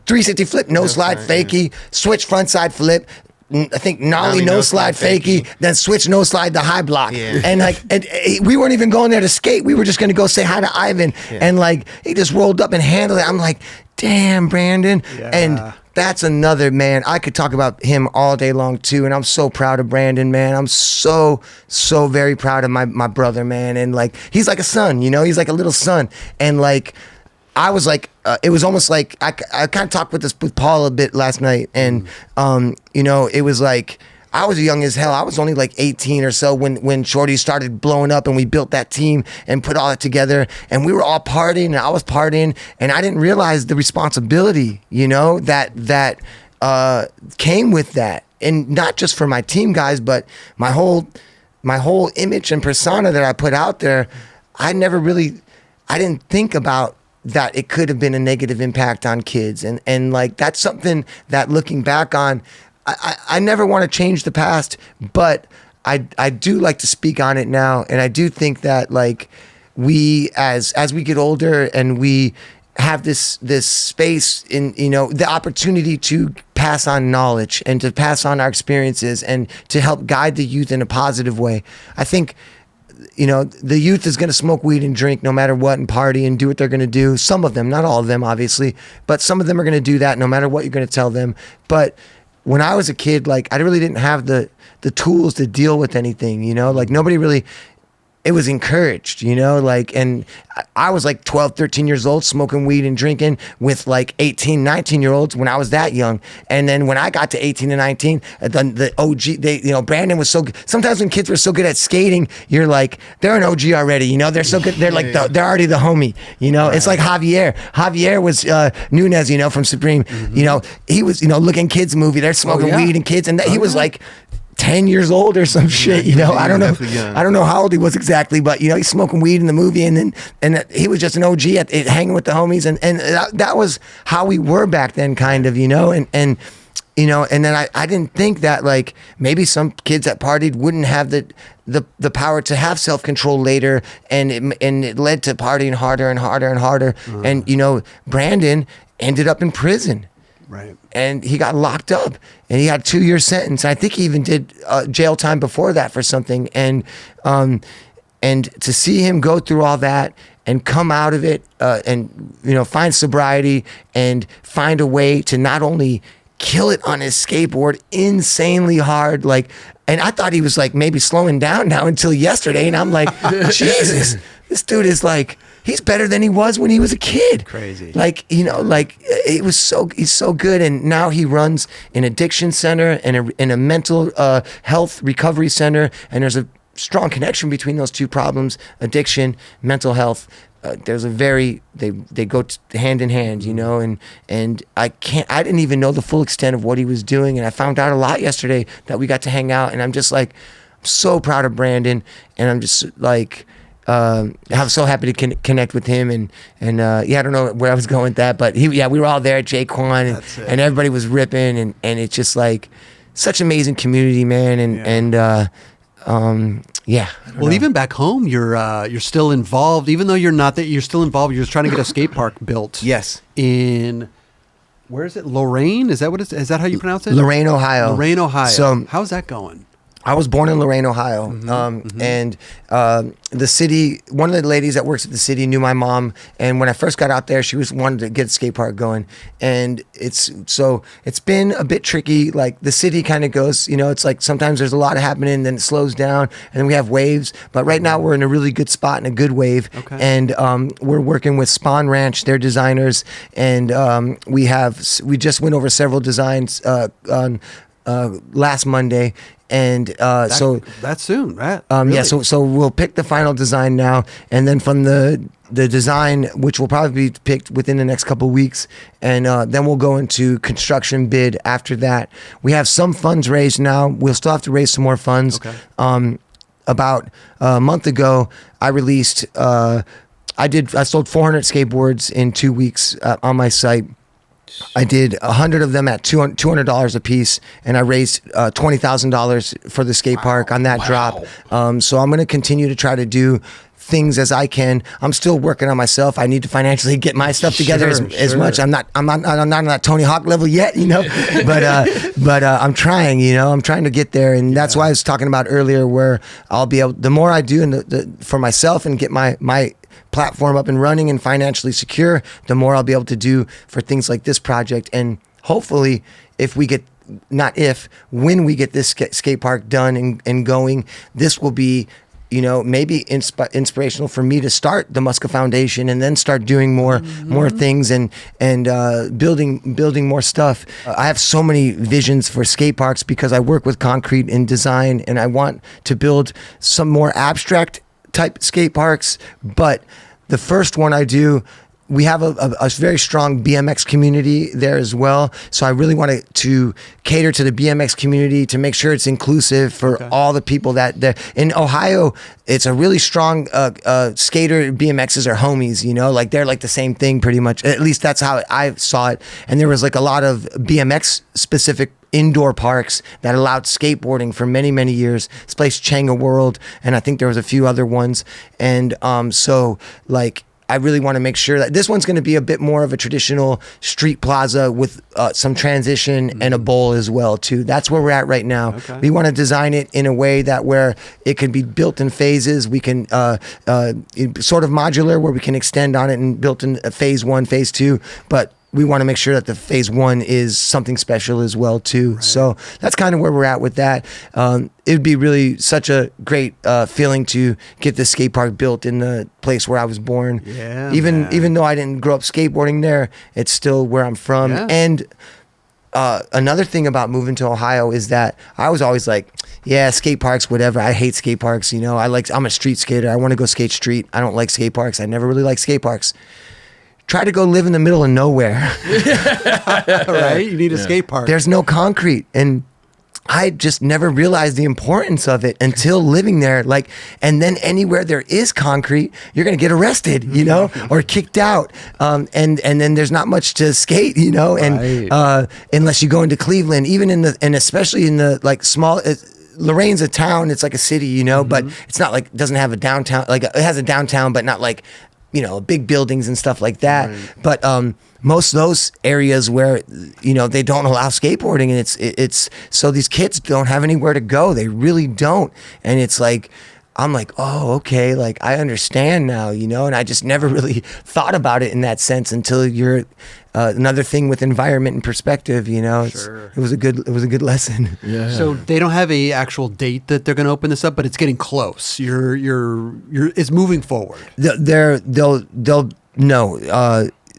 360 flip, nose slide, fakie, switch front side flip. I think nollie no slide fakie, then switch no slide to high block, and like we weren't even going there to skate. We were just going to go say hi to Ivan, and like he just rolled up and handled it. I'm like, damn, Brandon, and that's another, man. I could talk about him all day long too, and I'm so proud of Brandon, man. I'm so very proud of my brother, man. And like, he's like a son, you know, he's like a little son. And like, I was like, it was almost like I kind of talked with Paul a bit last night, and you know, it was like, I was young as hell. I was only like 18 or so when Shortys started blowing up, and we built that team and put all that together, and we were all partying, and I was partying, and I didn't realize the responsibility, you know, that came with that. And not just for my team guys, but my whole image and persona that I put out there. I didn't think about that it could have been a negative impact on kids. And like, that's something that, looking back on, I never want to change the past, but I do like to speak on it now. And I do think that, like, we, as we get older and we have this space in, you know, the opportunity to pass on knowledge and to pass on our experiences and to help guide the youth in a positive way. I think, you know, the youth is going to smoke weed and drink no matter what, and party and do what they're going to do. Some of them, not all of them, obviously, but some of them are going to do that no matter what you're going to tell them. But when I was a kid, like, I really didn't have the tools to deal with anything, you know, like, nobody really, it was encouraged, you know, like, and I was like 12, 13 years old, smoking weed and drinking with like 18, 19 year olds when I was that young. And then when I got to 18 and 19, the OG, you know, Brandon was so good. Sometimes when kids were so good at skating, you're like, they're an OG already, you know, they're so good. They're like, they're already the homie, you know. It's like Javier was Nunez, you know, from Supreme, you know, he was, you know, Looking Kids movie, they're smoking weed and kids, and he was like 10 years old or some shit, you know. I don't know how old he was exactly, but, you know, he's smoking weed in the movie, and he was just an OG hanging with the homies, and that was how we were back then, kind of, you know. And you know, and then I didn't think that, like, maybe some kids that partied wouldn't have the power to have self-control later, and it led to partying harder and harder and harder. And, you know, Brandon ended up in prison. Right. And he got locked up, and he had a 2-year sentence. I think he even did jail time before that for something. And to see him go through all that and come out of it, and, you know, find sobriety and find a way to not only kill it on his skateboard insanely hard, like, and I thought he was like maybe slowing down now until yesterday, and I'm like, Jesus, this dude is like, he's better than he was when he was a kid. Crazy. Like, you know, like, he's so good. And now he runs an addiction center and a mental health recovery center. And there's a strong connection between those two problems, addiction, mental health. There's they go hand in hand, you know, and I didn't even know the full extent of what he was doing. And I found out a lot yesterday that we got to hang out, and I'm just like, I'm so proud of Brandon. And I'm just like, I'm so happy to connect with him, and I don't know where I was going with that, but we were all there at Jkwon, and everybody was ripping, and it's just like such amazing community, man, Well, even back home, you're still involved, even though you're not that. You're still involved. You're just trying to get a skate park built. Yes. In where is it? Lorain? Is that how you pronounce it? Lorain, Ohio. Lorain, Ohio. So how's that going? I was born in Lorain, Ohio, and the city. One of the ladies that works at the city knew my mom, and when I first got out there, she wanted to get a skate park going, and it's been a bit tricky. Like, the city kind of goes, you know, it's like sometimes there's a lot happening, then it slows down, and then we have waves. But right now we're in a really good spot in a good wave, and we're working with Spawn Ranch, their designers, and we just went over several designs on last Monday. And that's soon, right? Really? Yeah. So we'll pick the final design now, and then from the design, which will probably be picked within the next couple of weeks, and then we'll go into construction bid after that. We have some funds raised now. We'll still have to raise some more funds. Okay. About a month ago, I released. I sold 400 skateboards in 2 weeks on my site. I did 100 of them at $200 a piece, and I raised $20,000 for the skate park on that drop. So I'm going to continue to try to do things as I can. I'm still working on myself. I need to financially get my stuff together as much. I'm not on that Tony Hawk level yet, you know, but I'm trying, you know, I'm trying to get there. And that's why I was talking about earlier, where I'll be able, the more I do for myself and get my platform up and running and financially secure, the more I'll be able to do for things like this project. And hopefully, when we get this skate park done and going, this will be, maybe inspirational for me to start the Muska Foundation and then start doing more things and building more stuff. I have so many visions for skate parks because I work with concrete and design, and I want to build some more abstract type skate parks. But the first one I do, we have a very strong BMX community there as well. So I really want to cater to the BMX community to make sure it's inclusive for all the people that in Ohio, it's a really strong skater. BMXs are homies, like they're like the same thing pretty much. At least that's how I saw it. And there was like a lot of BMX specific indoor parks that allowed skateboarding for many, many years. This place, Changa World, and I think there was a few other ones. And so like, I really want to make sure that this one's going to be a bit more of a traditional street plaza with some transition and a bowl as well too. That's where we're at right now. Okay. We want to design it in a way that where it can be built in phases. We can sort of modular where we can extend on it and built in phase 1, phase 2, but we want to make sure that the phase 1 is something special as well too. Right. So that's kind of where we're at with that. It would be really such a great feeling to get the skate park built in the place where I was born. Yeah, even though I didn't grow up skateboarding there, it's still where I'm from. Yeah. And another thing about moving to Ohio is that I was always like, yeah, skate parks, whatever. I hate skate parks. I'm a street skater. I want to go skate street. I don't like skate parks. I never really liked skate parks. Try to go live in the middle of nowhere. Right? You need a skate park. There's no concrete. And I just never realized the importance of it until living there. And then anywhere there is concrete, you're going to get arrested, or kicked out. And then there's not much to skate, and unless you go into Cleveland, and especially in the small, Lorain's a town. It's like a city, but it's not it doesn't have a downtown. It has a downtown, but not big buildings and stuff like that. Right. But most of those areas where they don't allow skateboarding, and it's so these kids don't have anywhere to go. They really don't. And it's I'm like, oh, okay, I understand now, and I just never really thought about it in that sense until you're another thing with environment and perspective, Sure. It was a good lesson. Yeah. So they don't have a actual date that they're going to open this up, but it's getting close. It's moving forward.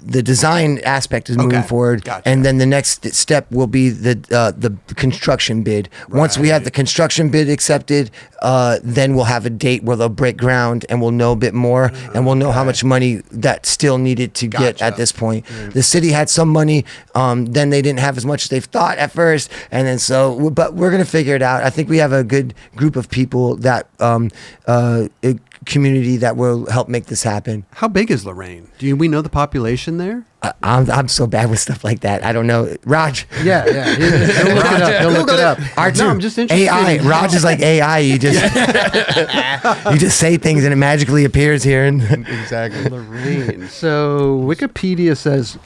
The design aspect is moving forward, gotcha. And then the next step will be the construction bid. Right. Once we have the construction bid accepted, then we'll have a date where they'll break ground, and we'll know a bit more, and we'll know how much money that still needed to get at this point. The city had some money, then they didn't have as much as they thought at first, and then but we're gonna figure it out. I think we have a good group of people that community that will help make this happen. How big is Lorain? Do we know the population there? I'm so bad with stuff like that. I don't know. Raj. Yeah. He'll look it up. No, I'm just interested. AI. Raj is like AI. You just say things and it magically appears here. Exactly. Lorain. So Wikipedia says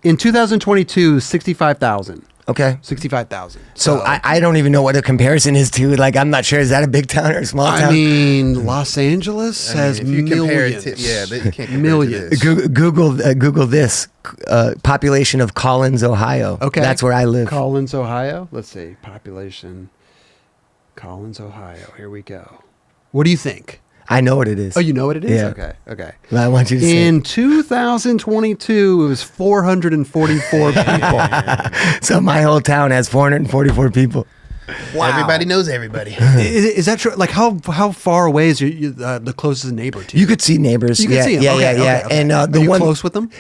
in 2022, 65,000. Okay. 65,000. So I don't even know what a comparison is to. I'm not sure. Is that a big town or a small town? I mean, Los Angeles has millions. You can't millions. Google this. Population of Collins, Ohio. Okay. That's where I live. Collins, Ohio. Let's see. Population. Collins, Ohio. Here we go. What do you think? I know what it is. Oh, you know what it is? Yeah. Okay. Well, I want you to say. In 2022, it was 444 people. So my whole town has 444 people. Wow. Everybody knows everybody. Is that true? How far away is the closest neighbor to you? You could see neighbors. You could see them. Yeah. Okay. And Are you close with them?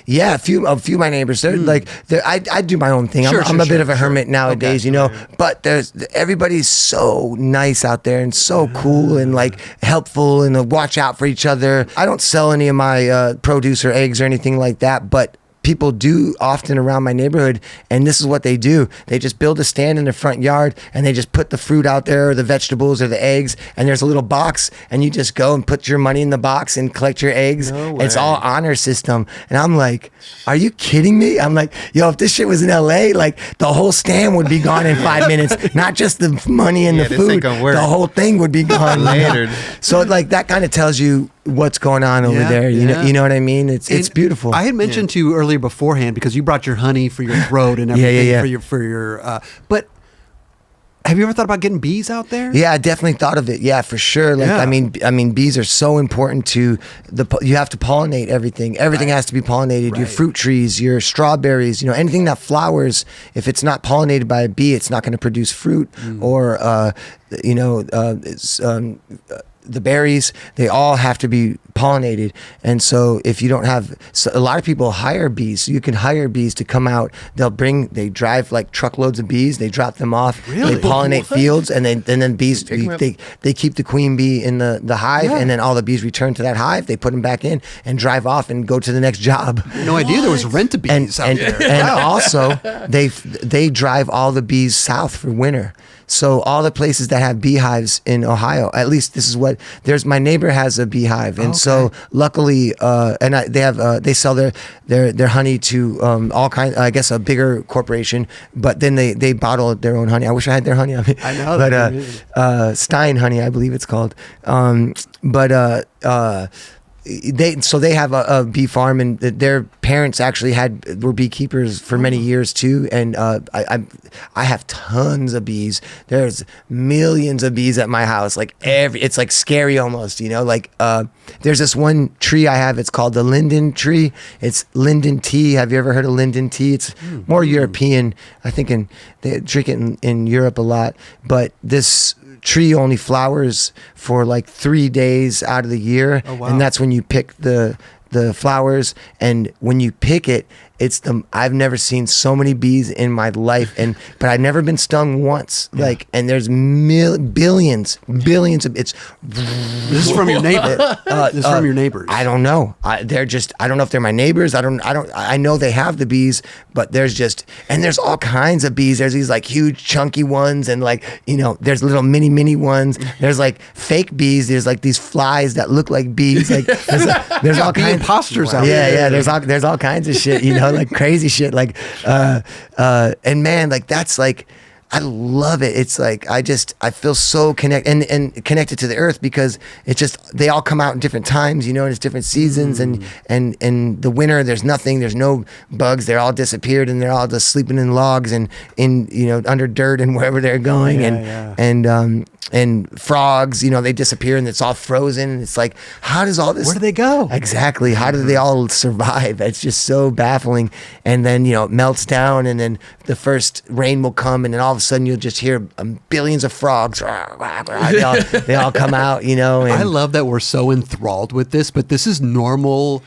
Yeah, a few of my neighbors. They're I do my own thing. I'm a bit of a hermit nowadays, But everybody's so nice out there and so cool and helpful and watch out for each other. I don't sell any of my produce or eggs or anything like that, but people do often around my neighborhood, and this is what they do. They just build a stand in the front yard, and they just put the fruit out there, or the vegetables, or the eggs, and there's a little box, and you just go and put your money in the box and collect your eggs. No way. It's all honor system. And I'm like, are you kidding me? I'm like, yo, if this shit was in LA, the whole stand would be gone in 5 minutes. Not just the money and the food. This ain't gonna work. The whole thing would be gone later. So that kind of tells you what's going on over there. You know what I mean? It's beautiful. I had mentioned to you earlier beforehand because you brought your honey for your throat and everything for your but have you ever thought about getting bees out there? Yeah, I definitely thought of it. Yeah, for sure. Like, I mean, bees are so important to you have to pollinate everything. Everything has to be pollinated. Right. Your fruit trees, your strawberries, anything that flowers, if it's not pollinated by a bee, it's not going to produce fruit or, the berries, they all have to be pollinated. And so if you don't have, a lot of people hire bees. So you can hire bees to come out. They drive like truckloads of bees. They drop them off. Really? They pollinate fields, and then bees, they keep the queen bee in the hive, and then all the bees return to that hive. They put them back in and drive off and go to the next job. No idea there was rent-a-bees out there. And also, they drive all the bees south for winter. So all the places that have beehives in Ohio, at least this is what my neighbor has a beehive, and so luckily, they sell their honey to all kinds. I guess a bigger corporation, but then they bottle their own honey. I wish I had their honey. I know, but Stein honey, I believe it's called. They have a bee farm, and their parents actually were beekeepers for many years too. And I have tons of bees. There's millions of bees at my house. Like it's like scary almost. There's this one tree I have. It's called the linden tree. It's linden tea. Have you ever heard of linden tea? It's more European. I think they drink it in Europe a lot. But this tree only flowers for like 3 days out of the year. Oh, wow. And that's when you pick the flowers, and when you pick it, I've never seen so many bees in my life, but I've never been stung once. And there's billions of it's. This is from your neighbor. This is from your neighbors. I don't know. I don't know if they're my neighbors. I know they have the bees, but there's all kinds of bees. There's these like huge chunky ones, and there's little mini ones. There's like fake bees. There's like these flies that look like bees. Like there's all kinds of imposters out there. Yeah. There's all kinds of shit. Like crazy shit. And man, like that's like, I love it. It's like I feel so connected and connected to the earth, because it's just they all come out in different times, and it's different seasons. And the winter, there's no bugs. They're all disappeared, and they're all just sleeping in logs and under dirt and wherever they're going. And frogs, they disappear, and it's all frozen. And it's like, how does all this? Where do they go? Exactly. How do they all survive? It's just so baffling. And then it melts down, and then the first rain will come, and then all of a sudden you'll just hear billions of frogs. They all come out. And I love that we're so enthralled with this, but this is normal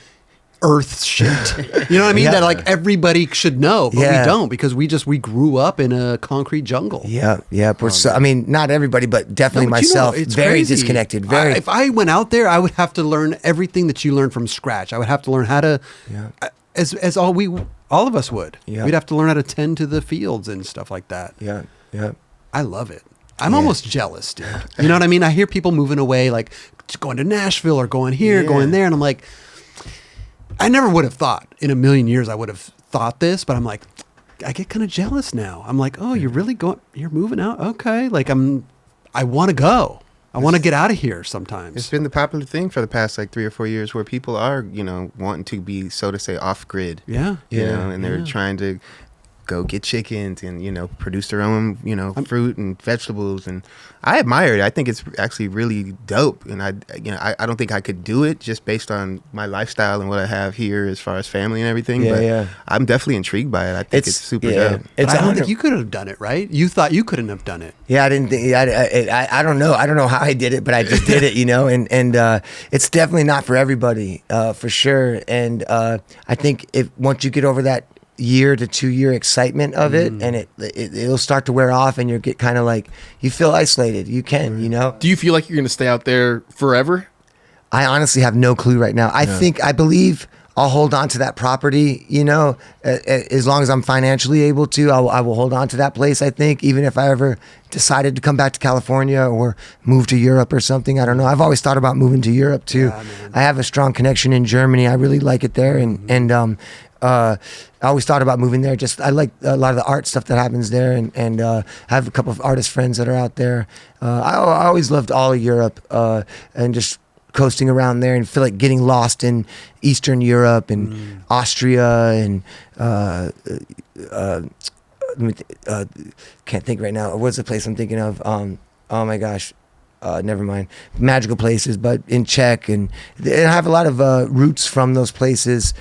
earth shit. You know what I mean? Yeah. That like everybody should know, but we don't, because we grew up in a concrete jungle. Yeah. I mean, not everybody, but definitely myself. It's very crazy. Disconnected. If I went out there, I would have to learn everything that you learned from scratch. I would have to learn how to, as all of us would. Yeah. We'd have to learn how to tend to the fields and stuff like that. Yeah. I love it. I'm almost jealous, dude. You know what I mean? I hear people moving away, like going to Nashville or going here, going there, and I'm like, I never would have thought in a million years I would have thought this, but I'm like, I get kind of jealous now. I'm like, oh, you're moving out? Okay. Like I want to go. I want to get out of here sometimes. It's been the popular thing for the past like 3 or 4 years, where people are, wanting to be, so to say, off grid. Yeah. And they're trying to go get chickens and, produce their own, fruit and vegetables. And I admire it. I think it's actually really dope. And I don't think I could do it just based on my lifestyle and what I have here as far as family and everything. But I'm definitely intrigued by it. I think it's super dope. I don't think you could have done it, right? You thought you couldn't have done it. Yeah, I didn't think. I don't know. I don't know how I did it, but I just did it, And it's definitely not for everybody, for sure. And I think once you get over that year to 2 year excitement of it, and it'll start to wear off, and you'll get kind of like, you feel isolated. You can, Do you feel like you're going to stay out there forever? I honestly have no clue right now. I believe I'll hold on to that property, as long as I'm financially able to. I will hold on to that place, I think, even if I ever decided to come back to California or move to Europe or something. I don't know. I've always thought about moving to Europe too. I have a strong connection in Germany. I really like it there, and I always thought about moving there. I like a lot of the art stuff that happens there, and I have a couple of artist friends that are out there. I always loved all of Europe, and just coasting around there and feel like getting lost in Eastern Europe and Austria and can't think right now. What's the place I'm thinking of? Oh my gosh. Never mind. Magical places, but in Czech, and I have a lot of roots from those places.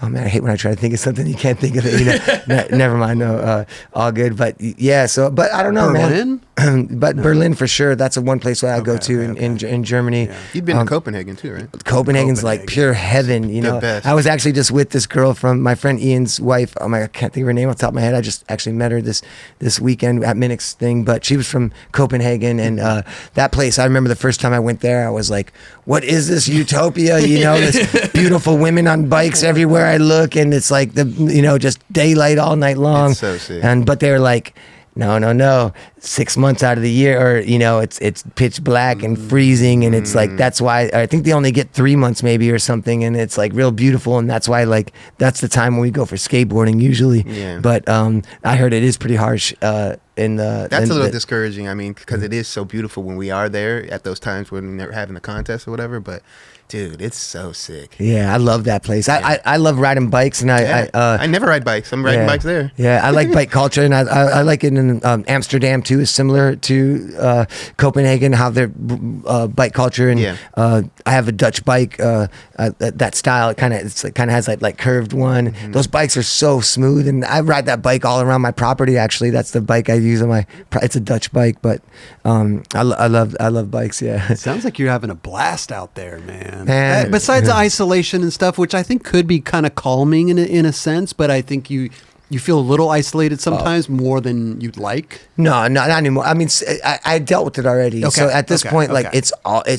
Oh man, I hate when I try to think of something you can't think of it. You know, never mind. No, all good. But yeah, so but I don't know, Berlin? man. But Berlin for sure. That's one place where I go to in Germany. Yeah. You've been to Copenhagen too, right? Copenhagen's like pure heaven. You know, best. I was actually just with this girl from my friend Ian's wife. Oh my, I can't think of her name off the top of my head. I just actually met her this weekend at Minnick's thing. But she was from Copenhagen, and that place. I remember the first time I went there, I was like, "What is this utopia?" You know, this beautiful women on bikes everywhere I look, and it's like just daylight all night long. It's so sick. But they were like, no, 6 months out of the year, or it's pitch black and freezing, and it's like, that's why I think they only get 3 months maybe or something, and it's like real beautiful, and that's why like that's the time when we go for skateboarding usually. Yeah. But I heard it is pretty harsh That's a little discouraging. I mean, because it is so beautiful when we are there at those times when they're having the contest or whatever, but dude, it's so sick. Yeah, I love that place. I love riding bikes, and I never ride bikes. I'm riding bikes there. Yeah, I like bike culture, and I like it in Amsterdam too. Is similar to Copenhagen, how their bike culture, and I have a Dutch bike. That style, it kind of has like curved one. Mm-hmm. Those bikes are so smooth, and I ride that bike all around my property. Actually, that's the bike I use on my. It's a Dutch bike, but I love bikes. Yeah, It sounds like you're having a blast out there, man. Man. Besides the isolation and stuff, which I think could be kind of calming in a sense, but I think you feel a little isolated sometimes more than you'd like. No, not anymore. I mean, I dealt with it already. Okay, So at this point, like it's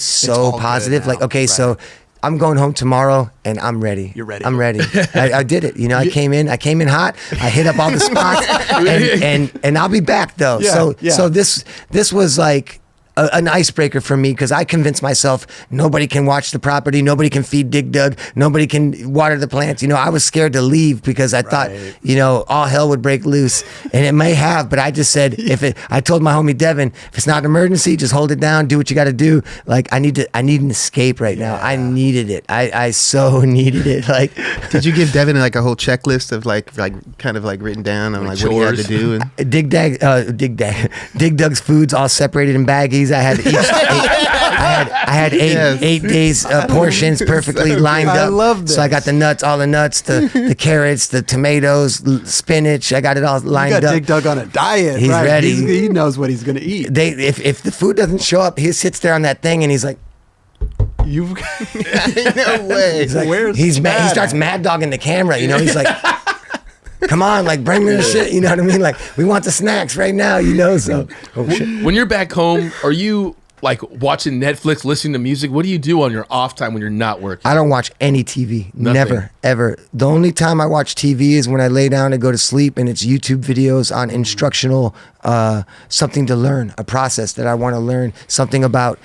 so all positive. good now. Like, okay, Right. so I'm going home tomorrow and I'm ready. You're ready. I'm ready. I did it. I came in hot. I hit up all the spots, and I'll be back though. Yeah, So this was like an icebreaker for me, because I convinced myself nobody can watch the property, nobody can feed Dig Doug, nobody can water the plants. I was scared to leave because I thought, all hell would break loose, and it may have. But I just said, I told my homie Devin, if it's not an emergency, just hold it down, do what you got to do. Like I need an escape right now. I needed it. I so needed it. Like, did you give Devin like a whole checklist of like kind of like written down on like what he had to do? And Dig Doug's foods all separated in baggies. I had eight days portions perfectly lined up. I love this. So I got the nuts, all the nuts, the carrots, the tomatoes, spinach. I got it all lined You got up. Dig Doug on a diet. He's right? ready. He knows what he's going to eat. If the food doesn't show up, he sits there on that thing and he's like, You've no way. he's like, Where's he Dad starts at? mad dogging the camera. He's like, come on, like bring me the shit. You know what I mean? Like we want the snacks right now. So oh shit. When you're back home, are you like watching Netflix, listening to music? What do you do on your off time when you're not working? I don't watch any TV. Nothing. Never, ever. The only time I watch TV is when I lay down to go to sleep, and it's YouTube videos on instructional, something to learn, a process that I want to learn, something about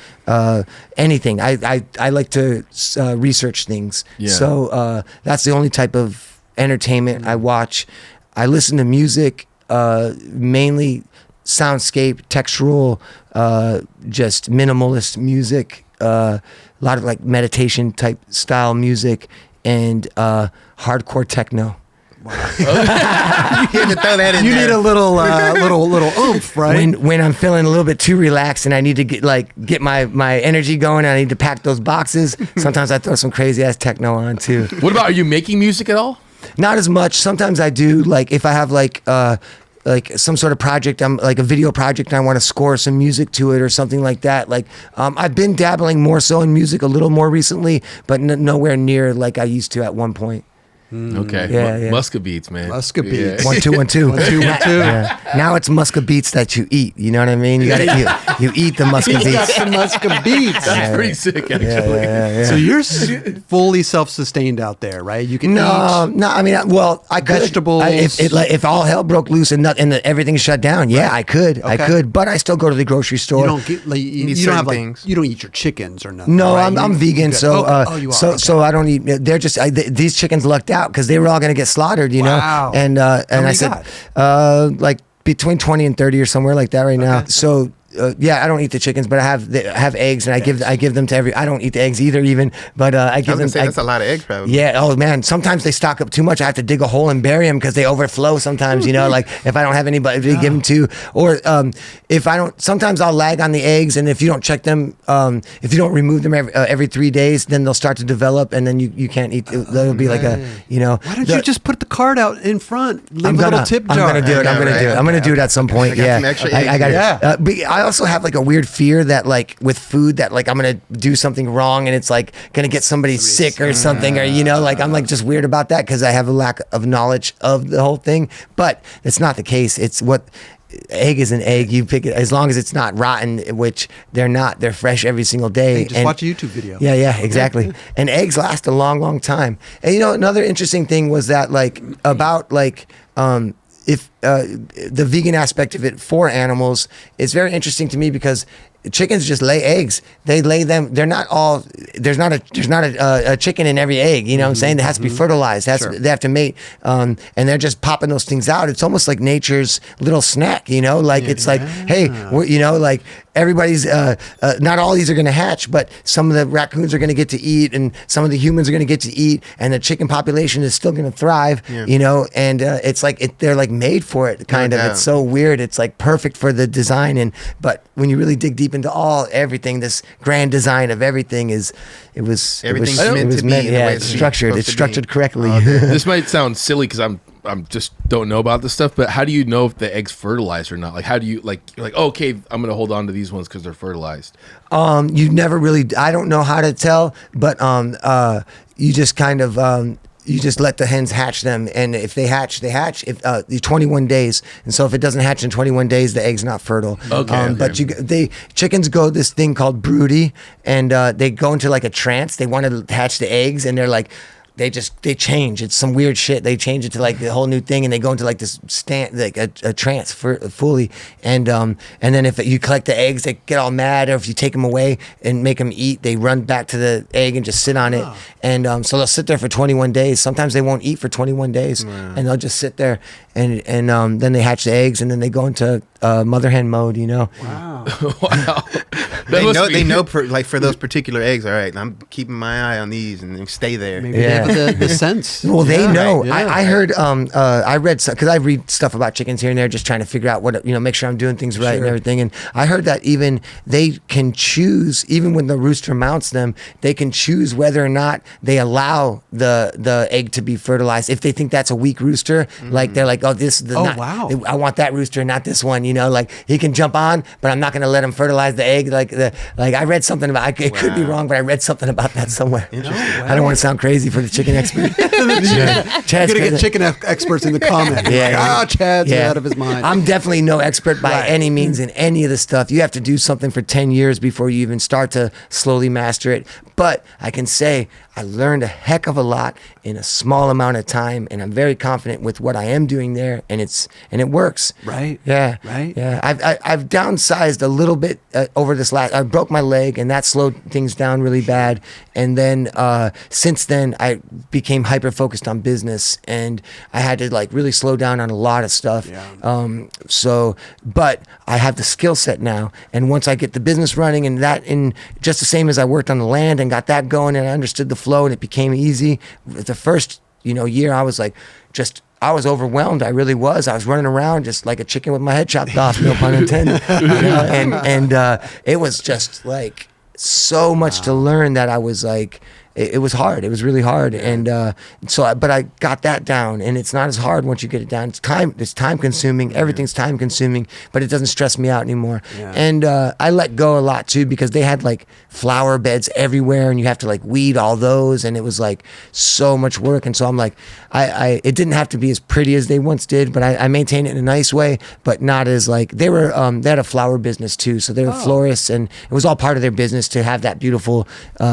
anything. I like to research things. Yeah. So that's the only type of entertainment I watch. I listen to music, mainly soundscape, textural, just minimalist music, a lot of like meditation type style music, and hardcore techno. You had to throw that in You there. need a little oomph, right? When I'm feeling a little bit too relaxed and I need to get my energy going, I need to pack those boxes. Sometimes I throw some crazy ass techno on too. What about, are you making music at all? Not as much. Sometimes I do. Like if I have like some sort of project, I'm like a video project, and I want to score some music to it or something like that. Like I've been dabbling more so in music a little more recently, but nowhere near like I used to at one point. Okay. Yeah. Muska beats, man. Muska beats. 1 2 1 2 1 2 1 2. Yeah. Now it's Muska beats that you eat. You know what I mean? You eat the Muska He's got beats. some Muska beats. That's pretty sick, actually. Yeah. So you're fully self-sustained out there, right? You can No. I mean, well, I could. Vegetables. If all hell broke loose and everything shut down, yeah, I could. I Okay. could. But I still go to the grocery store. You don't get like you need don't have certain like things. you don't eat your chickens or nothing. No, right? I'm vegan, good. so Okay. You are. so I don't eat. They're just these chickens lucked out because they were all going to get slaughtered, you Wow. know. And How I many said like between 20 and 30 or somewhere like that right now. So I don't eat the chickens, but I have eggs, and I give them to I don't eat the eggs either, even, but I give them. That's a lot of eggs, probably. Yeah. Oh man, sometimes they stock up too much. I have to dig a hole and bury them because they overflow. Sometimes, like if I don't have anybody to give them to, or if I don't, sometimes I'll lag on the eggs, and if you don't check them, if you don't remove them every 3 days, then they'll start to develop, and then you can't eat. That'll be like Why don't you just put the card out in front? Leave a little tip jar. I'm gonna do it. I'm gonna do it at some point. I got it. But I also have like a weird fear that like with food that like I'm gonna do something wrong and it's like gonna get somebody sick or something, or like I'm like just weird about that because I have a lack of knowledge of the whole thing. But it's not the case. It's what. Egg is an egg. You pick it as long as it's not rotten, which they're not. They're fresh every single day. Hey, just watch a YouTube video. Yeah, exactly. And eggs last a long, long time. And another interesting thing was that like about like if the vegan aspect of it for animals, it's very interesting to me because chickens just lay eggs. They lay them. They're not all. There's not a chicken in every egg. You know what I'm saying? It has to be fertilized. They have to mate. And they're just popping those things out. It's almost like nature's little snack. Like it's like, hey, like everybody's. Not all these are going to hatch, but some of the raccoons are going to get to eat, and some of the humans are going to get to eat, and the chicken population is still going to thrive. And it's like they're like made for it. Kind of. It's so weird. It's like perfect for the design, but when you really dig deep into everything, this grand design of everything it's structured. It's structured correctly. This might sound silly because I'm just don't know about this stuff, but how do you know if the egg's fertilized or not? Like, how do you you're like, okay, I'm gonna hold on to these ones because they're fertilized? You never really. I don't know how to tell, but you just kind of. You just let the hens hatch them, and if they hatch, they hatch. If 21 days, and so if it doesn't hatch in 21 days, the egg's not fertile. Okay. But chickens go this thing called broody, and they go into like a trance. They want to hatch the eggs, and they're like. They change. It's some weird shit. They change it to like the whole new thing, and they go into like this like a trance fully. And then if you collect the eggs, they get all mad. Or if you take them away and make them eat, they run back to the egg and just sit on it. And so they'll sit there for 21 days. Sometimes they won't eat for 21 days, and they'll just sit there. And then they hatch the eggs, and then they go into mother hen mode. Wow. Wow. They know for those particular eggs. All right, I'm keeping my eye on these and stay there. Maybe they have the sense. Well, they know. Right. I heard. I read because I read stuff about chickens here and there, just trying to figure out what make sure I'm doing things right and everything. And I heard that even they can choose, even when the rooster mounts them, they can choose whether or not they allow the egg to be fertilized. If they think that's a weak rooster, like they're like, oh, this is the. Wow. I want that rooster, not this one. Like he can jump on, but I'm not going to let him fertilize the egg. Like I read something about. It could be wrong, but I read something about that somewhere. I don't want to sound crazy for the chicken expert. Chad's gonna get chicken experts in the comments. Chad's out of his mind. I'm definitely no expert by any means in any of the stuff. You have to do something for 10 years before you even start to slowly master it. But I can say I learned a heck of a lot in a small amount of time, and I'm very confident with what I am doing there, and it works. Right. Yeah. Right. Yeah. I've downsized a little bit over this last. I broke my leg, and that slowed things down really bad. And then since then, I became hyper focused on business, and I had to like really slow down on a lot of stuff. Yeah. But I have the skill set now, and once I get the business running, and that in just the same as I worked on the land and got that going, and I understood the flow, and it became easy. The first year, I was like I was overwhelmed. I really was. I was running around just like a chicken with my head chopped off, no pun intended. And it was just like so much to learn that I was like, it was hard. It was really hard. And but I got that down, and it's not as hard once you get it down. It's time consuming. Everything's time consuming, but it doesn't stress me out anymore. Yeah. And I let go a lot too, because they had like flower beds everywhere, and you have to like weed all those, and it was like so much work. And so I'm like, it didn't have to be as pretty as they once did, but I maintain it in a nice way, but not as like they had a flower business too. So they were florists, and it was all part of their business to have that beautiful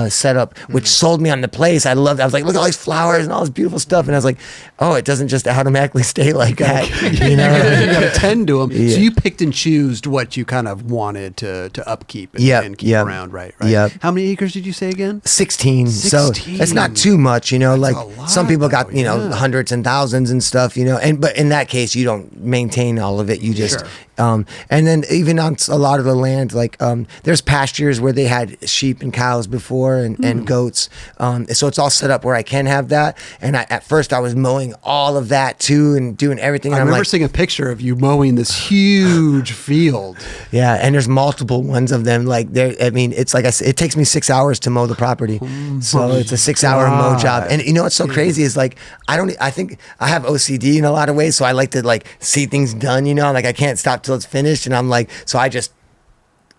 setup, which sold me on the place. I was like, look at all these flowers and all this beautiful stuff. And I was like, oh, it doesn't just automatically stay like that. You got to tend to them. Yeah. So you picked and chose what you kind of wanted to upkeep and keep around, right? Yep. How many acres did you say again? 16. So it's not too much, like some people got, hundreds and thousands and stuff, but in that case, you don't maintain all of it. You just And then even on a lot of the land, like there's pastures where they had sheep and cows before and goats. So it's all set up where I can have that. And at first I was mowing all of that too and doing everything. I And remember seeing a picture of you mowing this huge field. Yeah, and there's multiple ones of them. Like there, I mean, it's like I said, it takes me 6 hours to mow the property, so it's a 6-hour mow job. And you know what's so crazy is like I think I have OCD in a lot of ways, so I like to like see things done. You know, like I can't stop till it's finished, and I'm like, so I just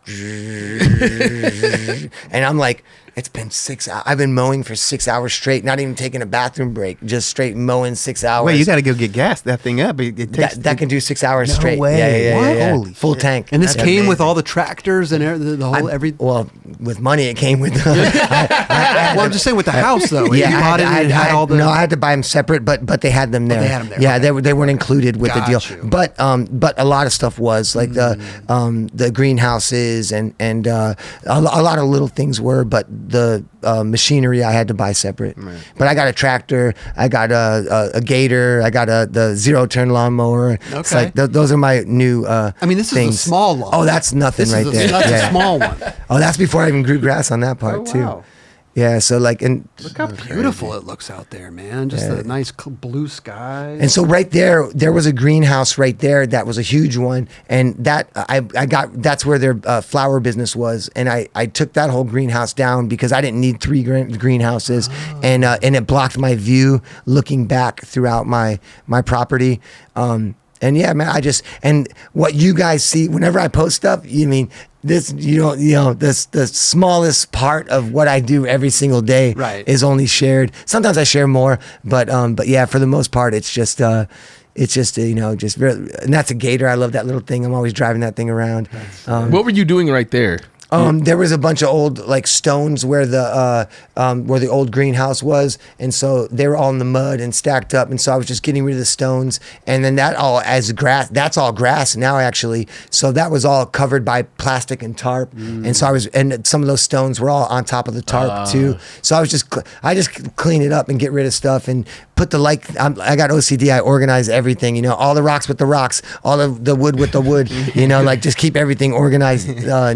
and I'm like, it's been 6 hours. I've been mowing for 6 hours straight, not even taking a bathroom break, just straight mowing 6 hours. Wait, you got to go get gas that thing up. It takes that can do 6 hours No straight. way. Yeah. Holy full shit. tank. And this That's came with amazing. all the tractors and the whole Well, with money, it came with. Well, I'm just saying with the house though. You bought it and it had all the. No, I had to buy them separate, but they had them there. they had them there. Yeah, Okay. they weren't included with the deal. Got you. But a lot of stuff was like the greenhouses and a lot of little things were, but the machinery I had to buy separate. Right. But I got a tractor, I got a gator, I got the 0-turn lawnmower. It's Okay. like those are my new. I mean, this things. is a small lawn. Oh, that's nothing This right is there. That's Yeah. a small one. Oh, that's before I even grew grass on that part Oh, wow. too. Yeah, so like and Look how beautiful it looks out there, man. Just the nice blue sky. and so right there was a greenhouse right there that was a huge one, and that I got that's where their flower business was, and I took that whole greenhouse down because I didn't need 3 greenhouses, and it blocked my view looking back throughout my property. And yeah, man, and what you guys see whenever I post stuff, you mean this, this the smallest part of what I do every single day Right. is only shared. Sometimes I share more, but yeah, for the most part, it's just just really, and that's a gator. I love that little thing. I'm always driving that thing around. What were you doing right there? There was a bunch of old like stones where the old greenhouse was, and so they were all in the mud and stacked up, and so I was just getting rid of the stones, and then that all as grass. That's all grass now actually. So that was all covered by plastic and tarp, and so and some of those stones were all on top of the tarp too. So I just clean it up and get rid of stuff and put the I got OCD. I organize everything. All the rocks with the rocks, all the wood with the wood. Like just keep everything organized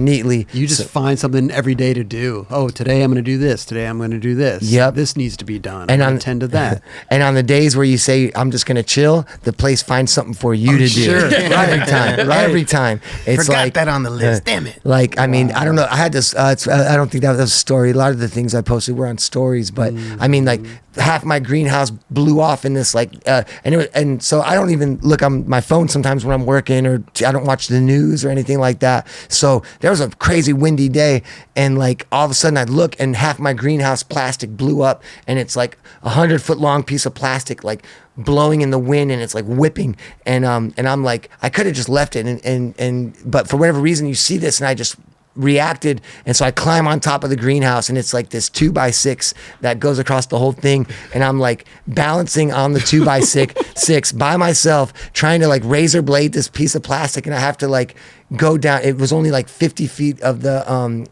neatly. You just find something every day to do. Oh, today I'm going to do this. Today I'm going to do this. Yep. This needs to be done. And I'm tend to that. And on the days where you say I'm just going to chill, the place finds something for you to do. sure. Every time. Right. Every time. It's Forgot like that on the list. Damn it. Like, I mean, I don't know. I had this. I don't think that was a story. A lot of the things I posted were on stories, but I mean, like half my greenhouse blew off in this, and so I don't even look on my phone sometimes when I'm working, or I don't watch the news or anything like that. So there was a crazy windy day, and like all of a sudden I'd look, and half my greenhouse plastic blew up, and it's like 100-foot long piece of plastic, like blowing in the wind, and it's like whipping, and I'm like, I could have just left it, and but for whatever reason you see this, and I just reacted, and so I climb on top of the greenhouse, and it's like this 2x6 that goes across the whole thing, and I'm like balancing on the 2x6 by myself, trying to like razor blade this piece of plastic, and I have to like go down. It was only like 50 feet of the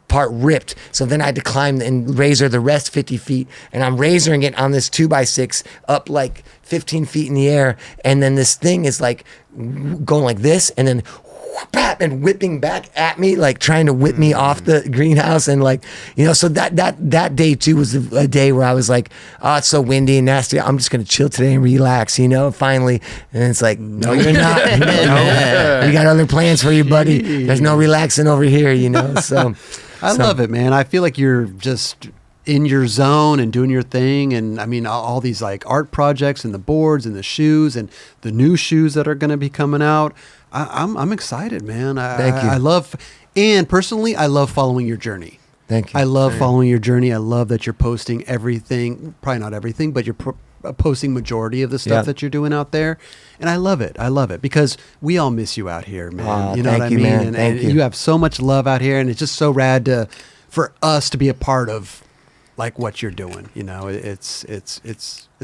part ripped, so then I had to climb and razor the rest 50 feet, and I'm razoring it on this 2x6 up like 15 feet in the air, and then this thing is like going like this, and then and whipping back at me, like trying to whip me off the greenhouse, and like, so that day too was a day where I was like, oh, it's so windy and nasty, I'm just gonna chill today and relax, finally. And it's like, no, you're not. We got other plans for you, buddy. There's no relaxing over here, So I love it, man. I feel like you're just in your zone and doing your thing. And I mean, all these like art projects and the boards and the shoes and the new shoes that are going to be coming out. I'm excited, man. Thank you. I love, and personally, I love following your journey. Thank you. I love following your journey. I love that you're posting everything, probably not everything, but you're posting majority of the stuff that you're doing out there. And I love it. I love it because we all miss you out here, man. You know what I mean? Man. And you have so much love out here, and it's just so rad for us to be a part of like what you're doing. It's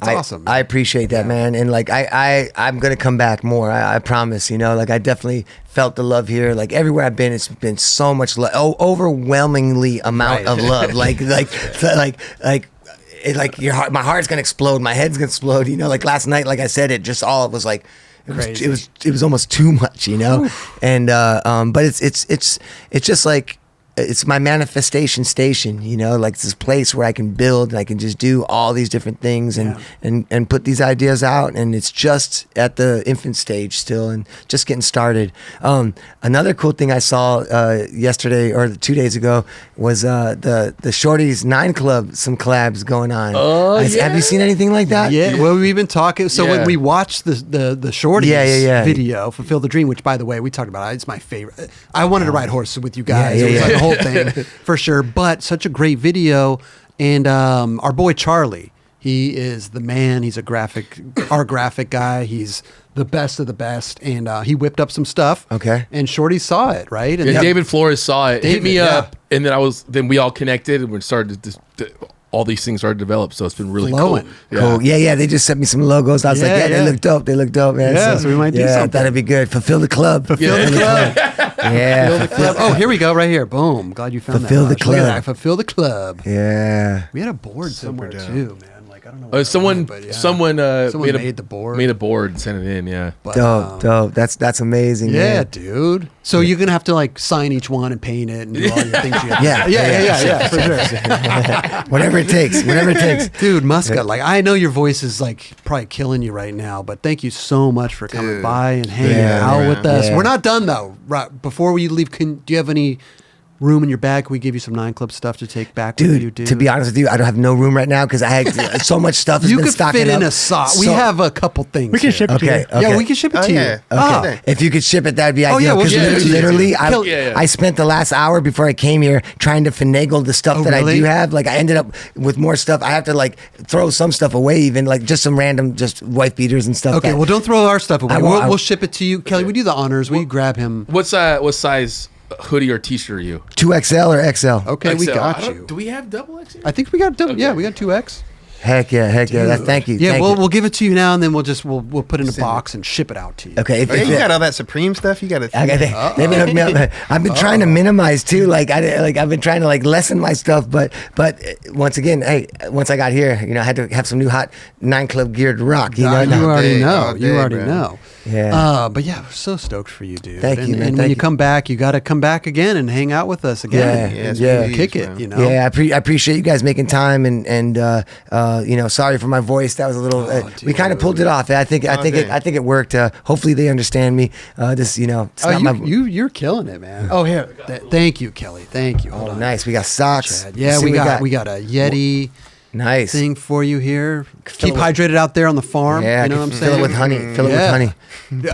awesome. I appreciate that, man. And like I'm gonna come back more. I promise. Like I definitely felt the love here. Like everywhere I've been, it's been so much love, overwhelmingly amount of love. Like it's like my heart's gonna explode, my head's gonna explode. Like last night, like I said, it was like Crazy. It was almost too much, you know. And but it's just like, it's my manifestation station, you know, like this place where I can build and I can just do all these different things and put these ideas out. And it's just at the infant stage still and just getting started. Another cool thing I saw yesterday or 2 days ago was the Shortys 9 Club, some collabs going on. Oh, yeah. Have you seen anything like that? Yeah, well, we've been talking. So when we watched the Shortys video, Fulfill the Dream, which by the way we talked about, it's my favorite. I wanted to ride horses with you guys. It was like the whole thing for sure. But such a great video, and our boy Charlie, he is the man. He's our graphic guy. He's the best of the best, and he whipped up some stuff. Okay, and Shorty saw it, right? And David Flores saw it, hit me up, and then we all connected, and we started all these things started to develop, so it's been really cool. Cool. Yeah. They just sent me some logos. I was like, they look dope. They look dope, man. Yeah, so we might do something. I thought it'd be good. Fulfill the club. Fulfill the club. Yeah. Fulfill the club. Oh, here we go, right here. Boom. Glad you found Fulfill that. the club. Look at that. Fulfill the club. Yeah. We had a board somewhere too, man. Like I don't know. Someone made the board. Made a board and sent it in. Yeah. But, dope. That's amazing. Yeah, man. dude. So you're gonna have to like sign each one and paint it and do all your things. Yeah, for sure. Whatever it takes. Dude, Muska, like I know your voice is like probably killing you right now, but thank you so much for coming by and hanging out with us. Yeah. We're not done though. Right before we leave, do you have any room in your bag? Can we give you some 9 Club stuff to take back with you, dude? To be honest with you, I don't have no room right now because I had so much stuff. You could fit in a sock. We have a couple things. We can ship it to you. Okay. Yeah, we can ship it to you. Okay. If you could ship it, that'd be ideal. we'll Because ship it to you. literally, I spent the last hour before I came here trying to finagle the stuff that I do have. Like I ended up with more stuff. I have to like throw some stuff away, even like just some random just wife beaters and stuff. Okay, well, don't throw our stuff away. We'll ship it to you. Kelly, we do the honors. Will you grab him? What size hoodie or t-shirt are you? 2XL or XL? Okay, XL. we got you. Do we have double XL? I think we got double. Yeah, we got 2X. Heck yeah. Thank you. Yeah, we'll give it to you now, and then we'll put it in a box and ship it out to you. Okay. You got all that Supreme stuff. You got to. They've been hooking me up. I've been trying to minimize too. I've been trying to lessen my stuff, but once again, hey, once I got here, I had to have some new hot 9 Club gear to rock. You already know. Yeah. But yeah, we're so stoked for you, dude. Thank you, man. And when you come back, you got to come back again and hang out with us again. Yeah. Kick it, Yeah, I appreciate you guys making time and sorry for my voice. That was a little. We kind of pulled it off. I think it worked. Hopefully they understand me. It's not you're killing it, man. Oh, here. Thank you, Kelly. Thank you. Hold on. Nice. We got socks. Chad. Yeah, we got a Yeti. Nice thing for you here. Keep hydrated out there on the farm. Yeah, you know what I'm saying? Fill it with honey. Fill it with honey.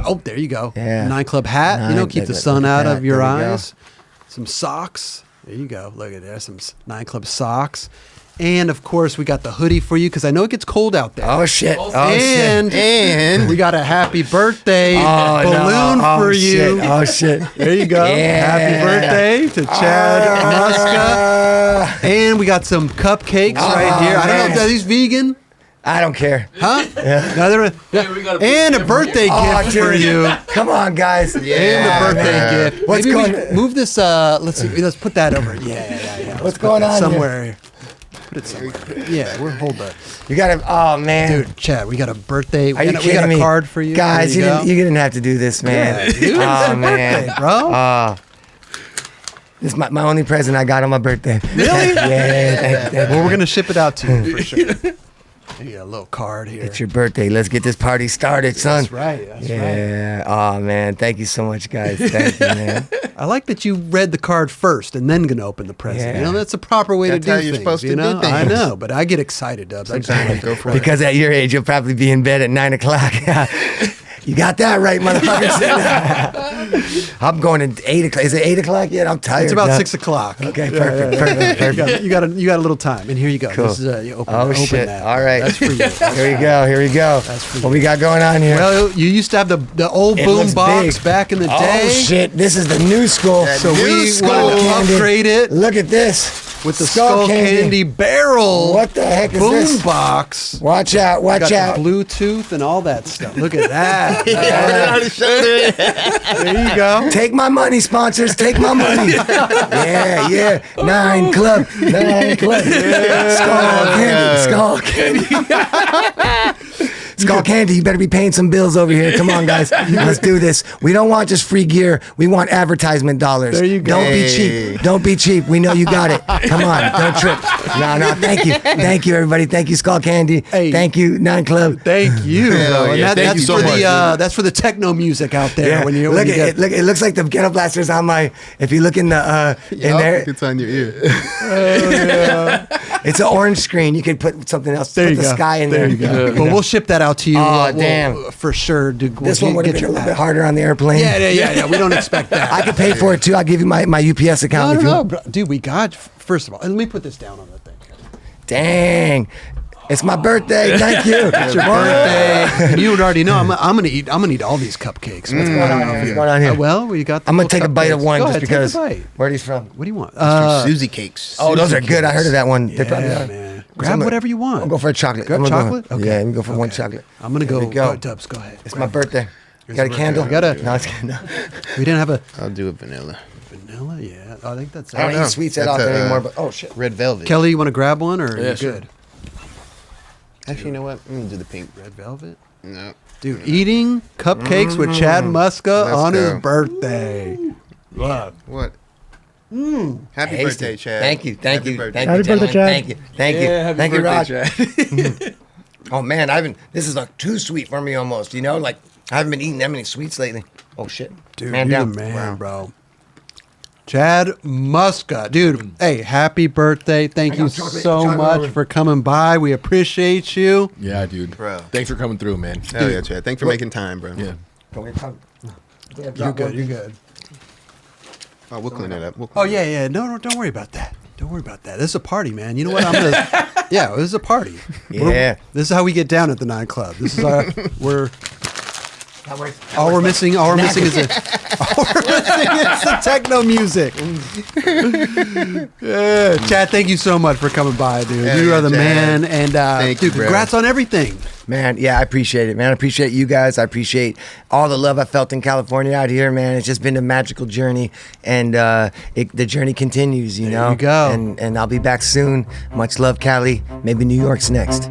Oh, there you go. Yeah. 9 Club hat. Keep the sun out of your eyes. Some socks. There you go. Look at there. Some 9 Club socks. And of course, we got the hoodie for you because I know it gets cold out there. Oh shit! And we got a happy birthday balloon for you. Oh shit! There you go. Yeah. Happy birthday to Chad Muska. And we got some cupcakes right here. I don't know. Are these vegan? I don't care. Huh? Yeah. No, and a birthday gift for you. Come on, guys. And a birthday gift. What's going on? Move this. Let's see. Let's put that over. Yeah. What's going on somewhere? Put it somewhere. Yeah, we're hold up. You got to. Oh man, dude, Chad, we got a birthday. Are you kidding we got a me? card for you, guys. You didn't have to do this, man. Yeah, dude, oh man, birthday, bro. This is my only present I got on my birthday. Really? Yeah. Well, we're gonna ship it out to you for sure. You got a little card here. It's your birthday. Let's get this party started, son. That's right. That's right. Oh man, thank you so much, guys. Thank you, man. I like that you read the card first and then gonna open the present. Yeah. That's the proper way to do how things. You're supposed to do things. I know, but I get excited, Dubs. I just go for because at your age, you'll probably be in bed at 9 o'clock. You got that right, motherfuckers. I'm going at 8 o'clock. Is it 8 o'clock yet? I'm tired. It's about 6 o'clock. Okay, perfect. You got a little time, and here you go. Cool. This is you open. Oh open shit! that. All right, that's for you. Here we go. That's for you. What we got going on here? Well, you used to have the old boom box back in the day. Oh shit! This is the new school. So we wanted to upgrade it. Look at this. With the Skull Candy barrel. What the heck is this? Boom box. Watch out. Watch out. The Bluetooth and all that stuff. Look at that. There you go. Take my money, sponsors. Take my money. Yeah. 9 Club. Skull Candy. Skull Candy, you better be paying some bills over here. Come on, guys. Let's do this. We don't want just free gear. We want advertisement dollars. There you go. Don't be cheap. Don't be cheap. We know you got it. Come on. Don't trip. No. Thank you. Thank you, everybody. Thank you, Skull Candy. Hey. Thank you, Nine Club. Thank you. Hell yeah. Thank you so much, That's for the techno music out there. When you look at it. Look, it looks like the ghetto blasters on my. If you look in the in there, It's on your ear. it's an orange screen. You could put something else. There put you the go. sky in There there. you go. But we'll ship that out to you. Oh, We'll- damn. for sure. This one would have been a little bit harder on the airplane. Yeah. We don't expect that. I could pay for it too. I'll give you my UPS account. No, if you no, bro. Dude, we got. First of all, let me put this down on the thing. Dang. It's my birthday. Thank you. It's your birthday. And you would already know. I'm gonna eat all these cupcakes. What's going on What's going on here? Well, we got. The I'm gonna little take a bite of cupcakes. one Go just ahead, because. Take a bite. Where are these from? What do you want? Susie cakes. Oh, those are good. I heard of that one. Yeah, They probably are. man. Grab whatever you want. I'll go for a chocolate. Grab I'm gonna chocolate? Go, Okay. Yeah, let me go for one chocolate. I'm gonna go. Here we go. Dubs, go ahead. It's my birthday. You got a candle? I got a- No, it's no. We didn't have a I'll do a vanilla. vanilla. Yeah, I think that's. I don't know. eat sweets that That's often a, anymore. But oh shit. Red velvet. Kelly, you want to grab one or Yeah, you sure. good? Actually, you know what? I'm gonna do the pink. Red velvet. No. Dude, eating cupcakes with Chad Muska Let's on his go. birthday. Look. What? Happy Tasty. birthday, Chad. Thank you. Thank Happy you. birthday. Thank Happy you, birthday, gentlemen. Chad. Thank you. Thank you. Thank you, Rod. Chad. Oh man, I haven't. This is like too sweet for me almost. You know, like I haven't been eating that many sweets lately. Oh shit. Dude, man you're down. the man, Wow. bro. Chad Muska. Dude, hey, happy birthday. Thank I got you chocolate- so chocolate much over. for coming by. We appreciate you. Yeah, dude. Bro. Thanks for coming through, man. Hell yeah, Chad. Thanks for making time, bro. Yeah. Go ahead, come. Yeah, You're drop good. one. You're good. Oh, we'll clean it up. We'll Oh, clean it yeah, yeah. No, don't worry about that. Don't worry about that. This is a party, man. You know what? I'm going to. Yeah, this is a party. Yeah. This is how we get down at the 9 Club. This is our. We're. That works. All we're missing is the techno music. Yeah. Chad, thank you so much for coming by, dude. Hell You yeah, are the Chad. man, and Thank dude, you, bro. congrats on everything. Man, yeah, I appreciate it, man. I appreciate you guys. I appreciate all the love I felt in California out here, man. It's just been a magical journey, and the journey continues, you There know? you go. And I'll be back soon. Much love, Cali. Maybe New York's next.